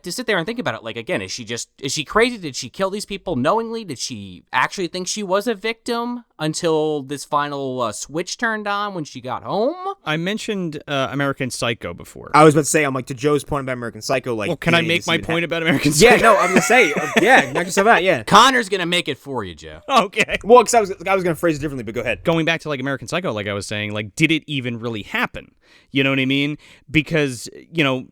sit there and think about it. Like, again, is she crazy? Did she kill these people knowingly? Did she actually think she was a victim until this final switch turned on when she got home? I mentioned American Psycho before. I was about to say, I'm like, to Joe's point about American Psycho, like... Well, can I make my point about American Psycho? Yeah, no, I'm going to say, yeah, knock yourself out, yeah. Connor's going to make it for you, Joe. Okay. Well, because I was going to phrase it differently, but go ahead. Going back to, like, American Psycho, like I was saying, like, did it even really happen? You know what I mean? Because, you know,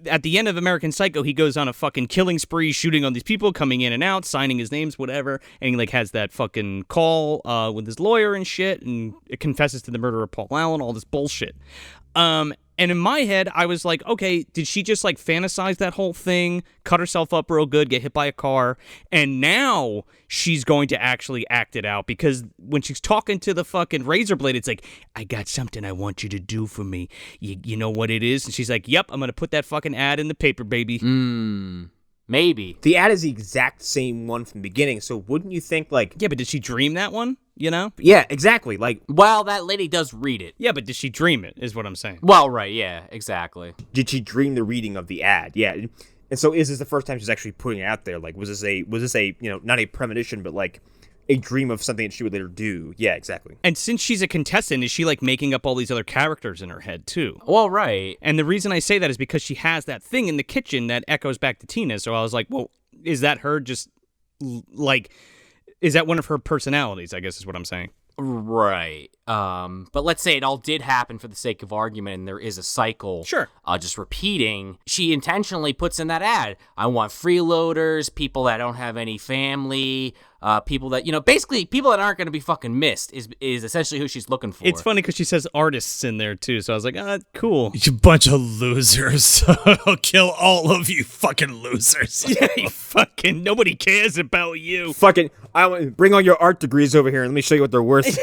at the end of American Psycho, he goes on a fucking killing spree, shooting on these people, coming in and out, signing his names, whatever, and he, like, has that fucking call with his lawyer and shit, and it confesses to the murder of Paul Allen, all this bullshit. And in my head, I was like, okay, did she just, like, fantasize that whole thing, cut herself up real good, get hit by a car, and now she's going to actually act it out? Because when she's talking to the fucking razor blade, it's like, I got something I want you to do for me. You know what it is? And she's like, yep, I'm going to put that fucking ad in the paper, baby. Maybe. The ad is the exact same one from the beginning, so wouldn't you think, like... Yeah, but did she dream that one? You know? Yeah, exactly. Like, Well, that lady does read it. Yeah, but did she dream it, is what I'm saying. Well, right, yeah, exactly. did she dream the reading of the ad? Yeah. And so is this the first time she's actually putting it out there? Like, was this a, you know, not a premonition, but like a dream of something that she would later do? Yeah, exactly. And since she's a contestant, is she, like, making up all these other characters in her head, too? Well, right. And the reason I say that is because she has that thing in the kitchen that echoes back to Tina. So I was like, well, is that her just, like, is that one of her personalities, I guess is what I'm saying. Right. But let's say it all did happen for the sake of argument and there is a cycle. Sure. just repeating, she intentionally puts in that ad. I want freeloaders, people that don't have any family, people that, basically people that aren't going to be fucking missed is essentially who she's looking for. It's funny because she says artists in there too, so I was like, cool. You bunch of losers. I'll kill all of you fucking losers. Yeah, fucking nobody cares about you. Fucking, bring all your art degrees over here and let me show you what they're worth.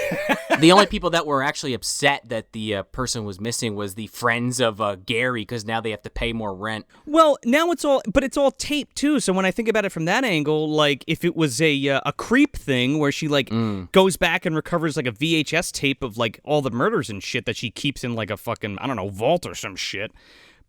The only people that were actually upset that the person was missing was the friends of Gary, because now they have to pay more rent. Well, now it's all taped too. So when I think about it from that angle, like if it was a creep thing where she like goes back and recovers like a VHS tape of like all the murders and shit that she keeps in like a fucking, I don't know, vault or some shit.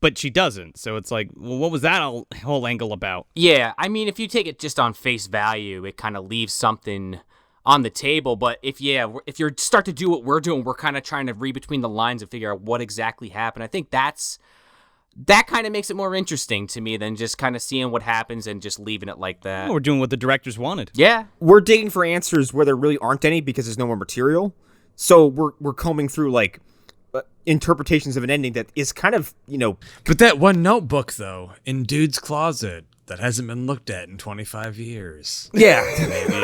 But she doesn't. So it's like, well, what was that whole angle about? Yeah, I mean, if you take it just on face value, it kind of leaves something on the table. But if you start to do what we're doing, we're kind of trying to read between the lines and figure out what exactly happened. I think that kind of makes it more interesting to me than just kind of seeing what happens and just leaving it like that. We're doing what the directors wanted. Yeah. We're digging for answers where there really aren't any because there's no more material. So we're combing through like interpretations of an ending that is kind of, But that one notebook, though, in Dude's closet that hasn't been looked at in 25 years. Yeah.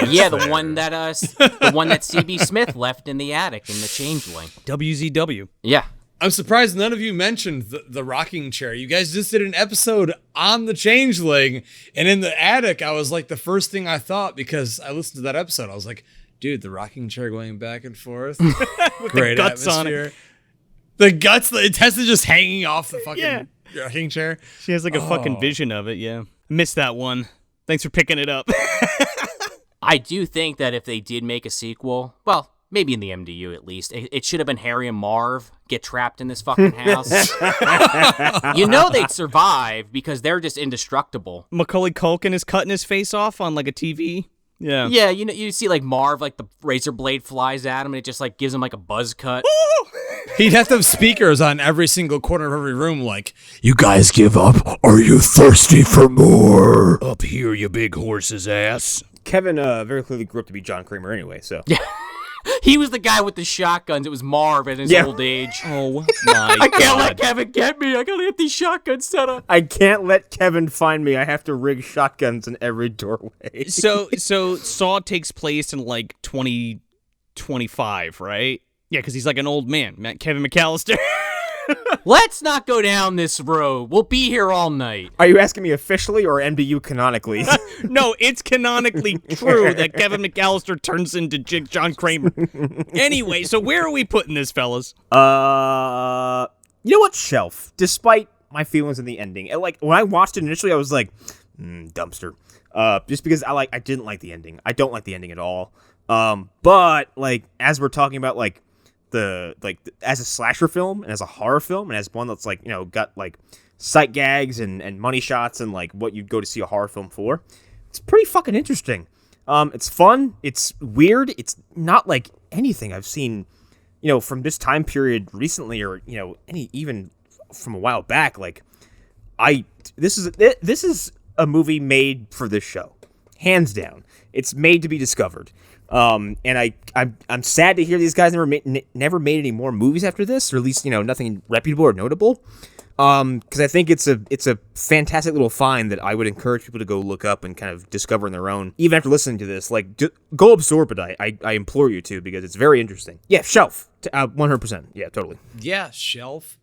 Yeah, the one that CB Smith left in the attic in the Changeling. WZW. Yeah. I'm surprised none of you mentioned the rocking chair. You guys just did an episode on the Changeling, and in the attic, I was like, the first thing I thought, because I listened to that episode, I was like, dude, the rocking chair going back and forth. With Great the guts atmosphere. on it. The guts, the intestines just hanging off the fucking rocking chair. She has like a fucking vision of it, yeah. Missed that one. Thanks for picking it up. I do think that if they did make a sequel, well, maybe in the MDU at least, it should have been Harry and Marv get trapped in this fucking house. They'd survive because they're just indestructible. Macaulay Culkin is cutting his face off on like a TV. Yeah. Yeah, you see like Marv, like the razor blade flies at him and it just like gives him like a buzz cut. He'd have to have speakers on every single corner of every room like, You guys give up? Are you thirsty for more? Up here, you big horse's ass. Kevin very clearly grew up to be John Kramer anyway, so. Yeah. He was the guy with the shotguns. It was Marv in his old age. Oh, my I can't let Kevin get me. I gotta get these shotguns set up. I can't let Kevin find me. I have to rig shotguns in every doorway. So Saw takes place in like 2025, right? Yeah, because he's like an old man, Kevin McAllister. Let's not go down this road. We'll be here all night. Are you asking me officially or MDU canonically? No, it's canonically true that Kevin McAllister turns into John Kramer. Anyway, so where are we putting this, fellas? You know what? Shelf. Despite my feelings in the ending, and, like when I watched it initially, I was like, dumpster. Just because I didn't like the ending. I don't like the ending at all. But like as we're talking about like as a slasher film and as a horror film and as one that's like got like sight gags and money shots and like what you'd go to see a horror film for, it's pretty fucking interesting. It's fun, it's weird, it's not like anything I've seen from this time period recently or any even from a while back. Like this is a movie made for this show, hands down. It's made to be discovered. And I'm sad to hear these guys never made any more movies after this, or at least nothing reputable or notable. Because I think it's a fantastic little find that I would encourage people to go look up and kind of discover on their own, even after listening to this. Like, go absorb it. I implore you to, because it's very interesting. Yeah, Shelf, 100%. Yeah, totally. yeah, Shelf,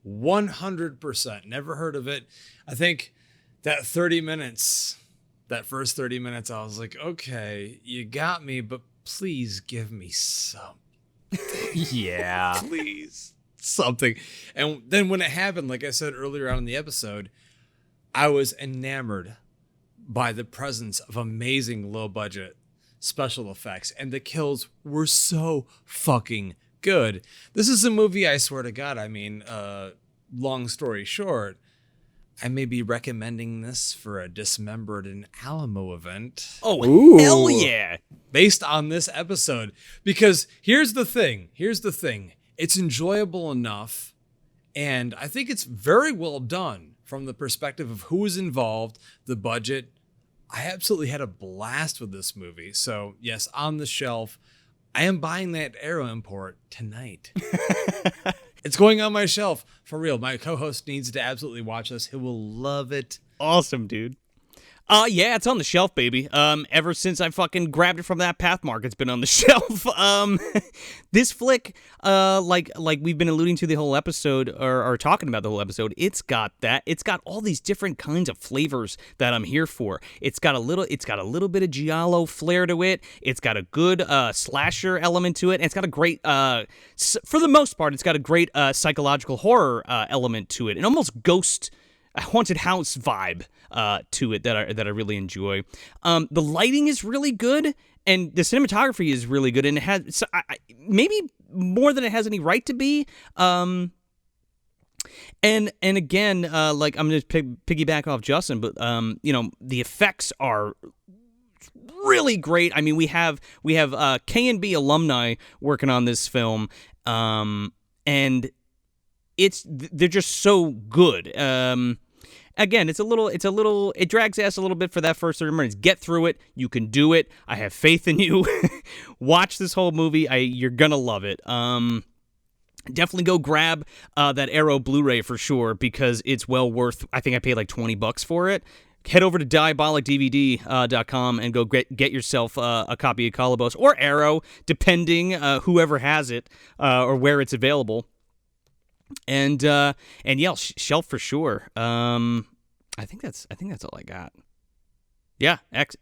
100%. Never heard of it. I think that 30 minutes. That first 30 minutes, I was like, okay, you got me, but please give me something. Yeah. Please. Something. And then when it happened, like I said earlier on in the episode, I was enamored by the presence of amazing low-budget special effects. And the kills were so fucking good. This is a movie, I swear to God, I mean, long story short, I may be recommending this for a Dismembered in Alamo event. Oh, Ooh. Hell yeah. Based on this episode. Because here's the thing. It's enjoyable enough, and I think it's very well done from the perspective of who is involved, the budget. I absolutely had a blast with this movie. So, yes, on the shelf. I am buying that Arrow import tonight. It's going on my shelf. For real, my co-host needs to absolutely watch this. He will love it. Awesome, dude. Yeah, it's on the shelf, baby. Ever since I fucking grabbed it from that Pathmark, it's been on the shelf. This flick, like we've been alluding to the whole episode, or talking about the whole episode, it's got all these different kinds of flavors that I'm here for. It's got a little bit of Giallo flair to it. It's got a good slasher element to it, and it's got a great, for the most part, it's got a great psychological horror element to it, an almost ghost, haunted house vibe to it that I really enjoy. The lighting is really good, and the cinematography is really good, and it has maybe more than it has any right to be. And again, like I'm just piggyback off Justin, but the effects are really great. I mean, we have K&B alumni working on this film, and they're just so good. Again, it drags ass a little bit for that first 30 minutes. Get through it. You can do it. I have faith in you. Watch this whole movie. You're gonna love it. Definitely go grab that Arrow Blu-ray for sure, because it's well worth. I think I paid like $20 for it. Head over to diabolicdvd.com and go get yourself a copy of Kolobos or Arrow, depending whoever has it or where it's available. And yeah, shelf for sure. I think that's all I got. Yeah,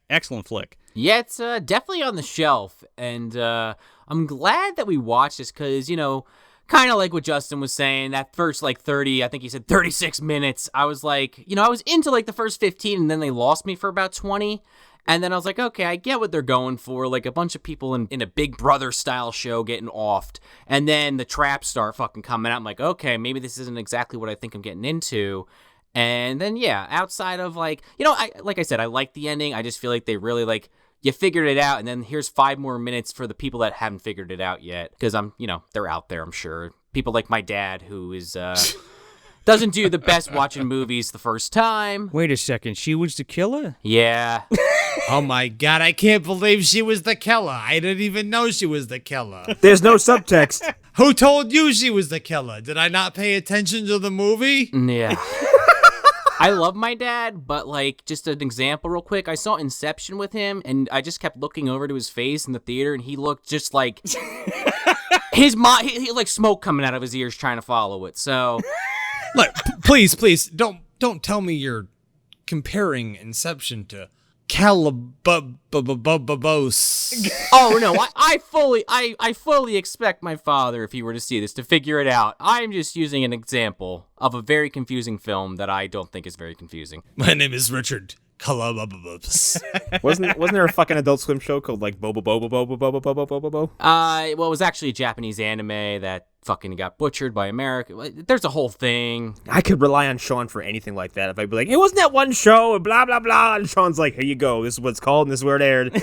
excellent flick. Yeah, it's definitely on the shelf, and I'm glad that we watched this because, kind of like what Justin was saying, that first 30, I think he said 36 minutes, I was like, I was into the first 15, and then they lost me for about 20. And then I was like, okay, I get what they're going for. Like a bunch of people in a Big Brother style show getting offed. And then the traps start fucking coming out. I'm like, okay, maybe this isn't exactly what I think I'm getting into. And then, yeah, outside of like I said, I like the ending. I just feel like they really you figured it out. And then here's 5 more minutes for the people that haven't figured it out yet. Because they're out there, I'm sure. People like my dad who is, doesn't do the best watching movies the first time. Wait a second, she was the killer? Yeah. Oh my God, I can't believe she was the killer. I didn't even know she was the killer. There's no subtext. Who told you she was the killer? Did I not pay attention to the movie? Yeah. I love my dad, but just an example real quick. I saw Inception with him, and I just kept looking over to his face in the theater, and he looked just like his mind, he like smoke coming out of his ears trying to follow it. So, look, please, don't tell me you're comparing Inception to Kolobos. Oh no, I fully expect my father, if he were to see this, to figure it out. I'm just using an example of a very confusing film that I don't think is very confusing. My name is Richard Kolobos. Wasn't there a fucking Adult Swim show called Bobo Bobo Bobo Bobo Bobo Bobo Bobo? Well, it was actually a Japanese anime that fucking got butchered by America. There's a whole thing. I could rely on Sean for anything like that. If I'd be like, it wasn't that one show, and blah, blah, blah. And Sean's like, here you go. This is what it's called, and this is where it aired.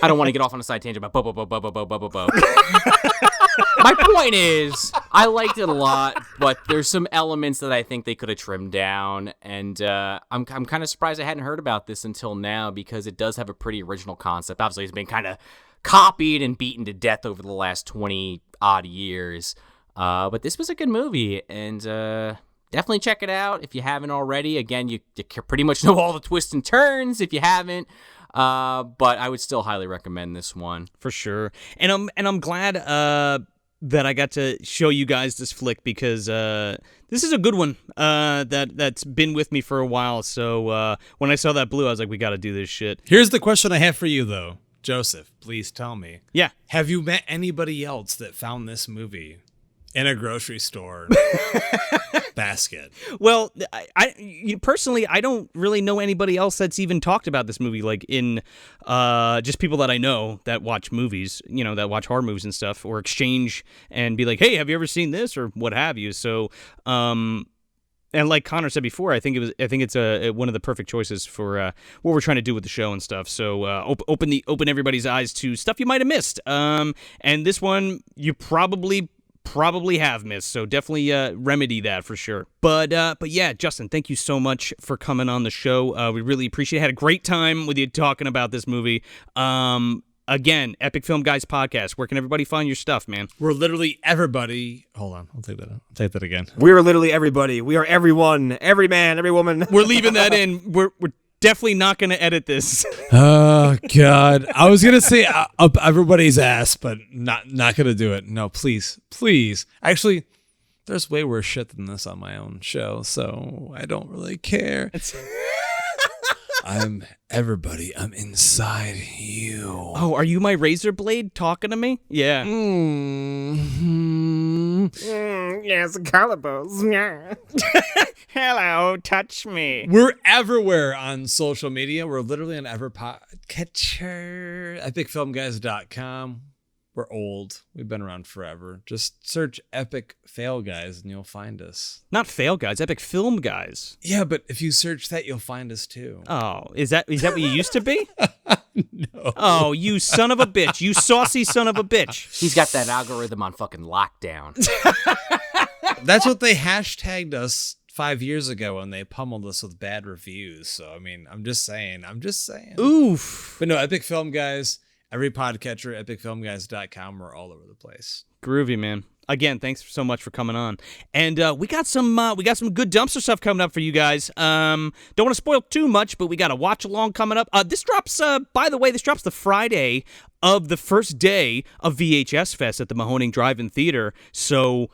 I don't want to get off on a side tangent about bo. My point is, I liked it a lot, but there's some elements that I think they could have trimmed down, and I'm kind of surprised I hadn't heard about this until now, because it does have a pretty original concept. Obviously, it's been kind of copied and beaten to death over the last 20-odd years. But this was a good movie, and definitely check it out if you haven't already. Again, you pretty much know all the twists and turns if you haven't. But I would still highly recommend this one for sure. And I'm glad that I got to show you guys this flick, because this is a good one that's been with me for a while. So when I saw that blue, I was like, we got to do this shit. Here's the question I have for you, though. Joseph, please tell me. Yeah. Have you met anybody else that found this movie in a grocery store basket? Well, I personally, I don't really know anybody else that's even talked about this movie, in just people that I know that watch movies, that watch horror movies and stuff, or exchange and be like, hey, have you ever seen this, or what have you? So, and like Connor said before, I think it's one of the perfect choices for what we're trying to do with the show and stuff. So open everybody's eyes to stuff you might have missed. And this one you probably have missed, so definitely remedy that for sure. But yeah, Justin, thank you so much for coming on the show. We really appreciate it. Had a great time with you talking about this movie. Again, Epic Film Guys Podcast. Where can everybody find your stuff, man? We're literally everybody. Hold on, I'll take that again. We are literally everybody. We are everyone, every man, every woman. We're leaving that in. We're definitely not going to edit this. Oh God, I was gonna say up everybody's ass, but not gonna do it. No, please. Actually, there's way worse shit than this on my own show, so I don't really care. I'm everybody. I'm inside you. Oh, are you my razor blade talking to me? Yeah. Yes, Kolobos. Hello, touch me. We're everywhere on social media. We're literally on every podcatcher. EpicFilmGuys.com. We're old. We've been around forever. Just search Epic Fail Guys and you'll find us. Not Fail Guys, Epic Film Guys. Yeah, but if you search that, you'll find us too. Oh, is that what you used to be? No. Oh, you son of a bitch. You saucy son of a bitch. He's got that algorithm on fucking lockdown. That's what they hashtagged us 5 years ago when they pummeled us with bad reviews. So, I mean, I'm just saying. Oof. But no, Epic Film Guys, every podcatcher, epicfilmguys.com. We're all over the place. Groovy, man. Again, thanks so much for coming on. And we got some good dumpster stuff coming up for you guys. Don't want to spoil too much, but we got a watch along coming up. This drops, by the way, the Friday of the first day of VHS Fest at the Mahoning Drive-In Theater. So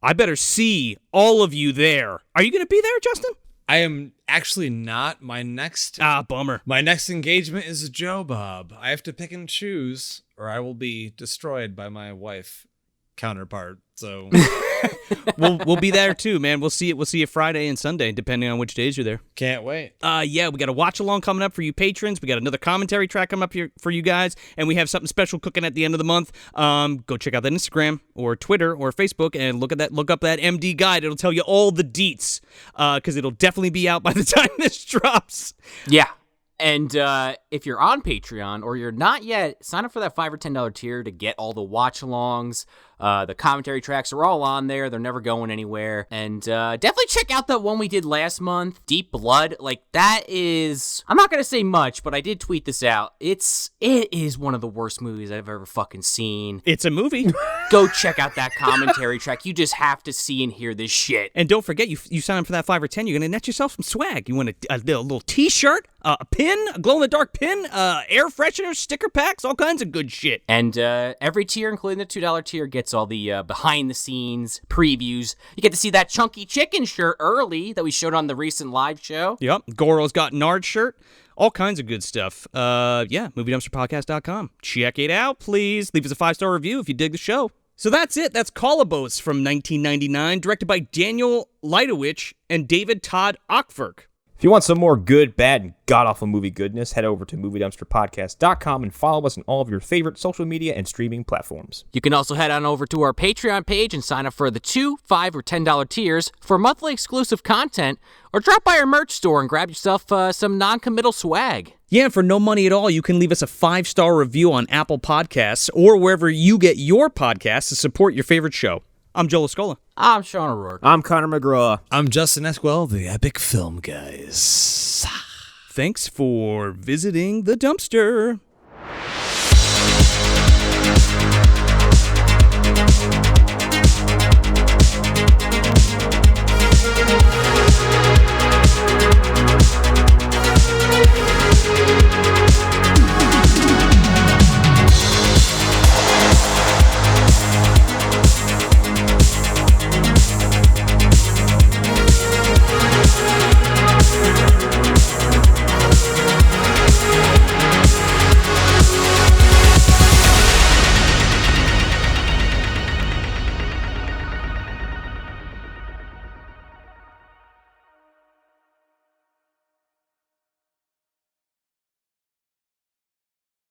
I better see all of you there. Are you going to be there, Justin? I am actually not. Bummer. My next engagement is a Joe Bob. I have to pick and choose, or I will be destroyed by my wife counterpart. So we'll be there too, man. We'll see you Friday and Sunday, depending on which days you're there. Can't wait. Yeah, we got a watch along coming up for you patrons. We got another commentary track coming up here for you guys, and we have something special cooking at the end of the month. Go check out that Instagram or Twitter or Facebook and look up that MD guide. It'll tell you all the deets, because it'll definitely be out by the time this drops. Yeah. And if you're on Patreon or you're not yet, sign up for that $5 or $10 tier to get all the watch-alongs. The commentary tracks are all on there. They're never going anywhere. And definitely check out that one we did last month, Deep Blood. Like, that is... I'm not going to say much, but I did tweet this out. It is one of the worst movies I've ever fucking seen. It's a movie. Go check out that commentary track. You just have to see and hear this shit. And don't forget, you sign up for that 5 or 10, you're going to net yourself some swag. You want a little t-shirt, a pin, a glow-in-the-dark pin, air freshener, sticker packs, all kinds of good shit. And every tier, including the $2 tier, gets all the behind-the-scenes previews. You get to see that chunky chicken shirt early that we showed on the recent live show. Yep. Goro's got Nard shirt. All kinds of good stuff. Yeah, MovieDumpsterPodcast.com. Check it out, please. Leave us a 5-star review if you dig the show. So that's it. That's Kolobos from 1999, directed by Daniel Leitowich and David Todd Ockverk. If you want some more good, bad, and god-awful movie goodness, head over to MovieDumpsterPodcast.com and follow us on all of your favorite social media and streaming platforms. You can also head on over to our Patreon page and sign up for the $2, $5, or $10 tiers for monthly exclusive content, or drop by our merch store and grab yourself some non-committal swag. Yeah, and for no money at all, you can leave us a 5-star review on Apple Podcasts or wherever you get your podcasts to support your favorite show. I'm Joe Lascola. I'm Sean O'Rourke. I'm Connor McGraw. I'm Justin Esquell, the Epic Film Guys. Thanks for visiting the dumpster.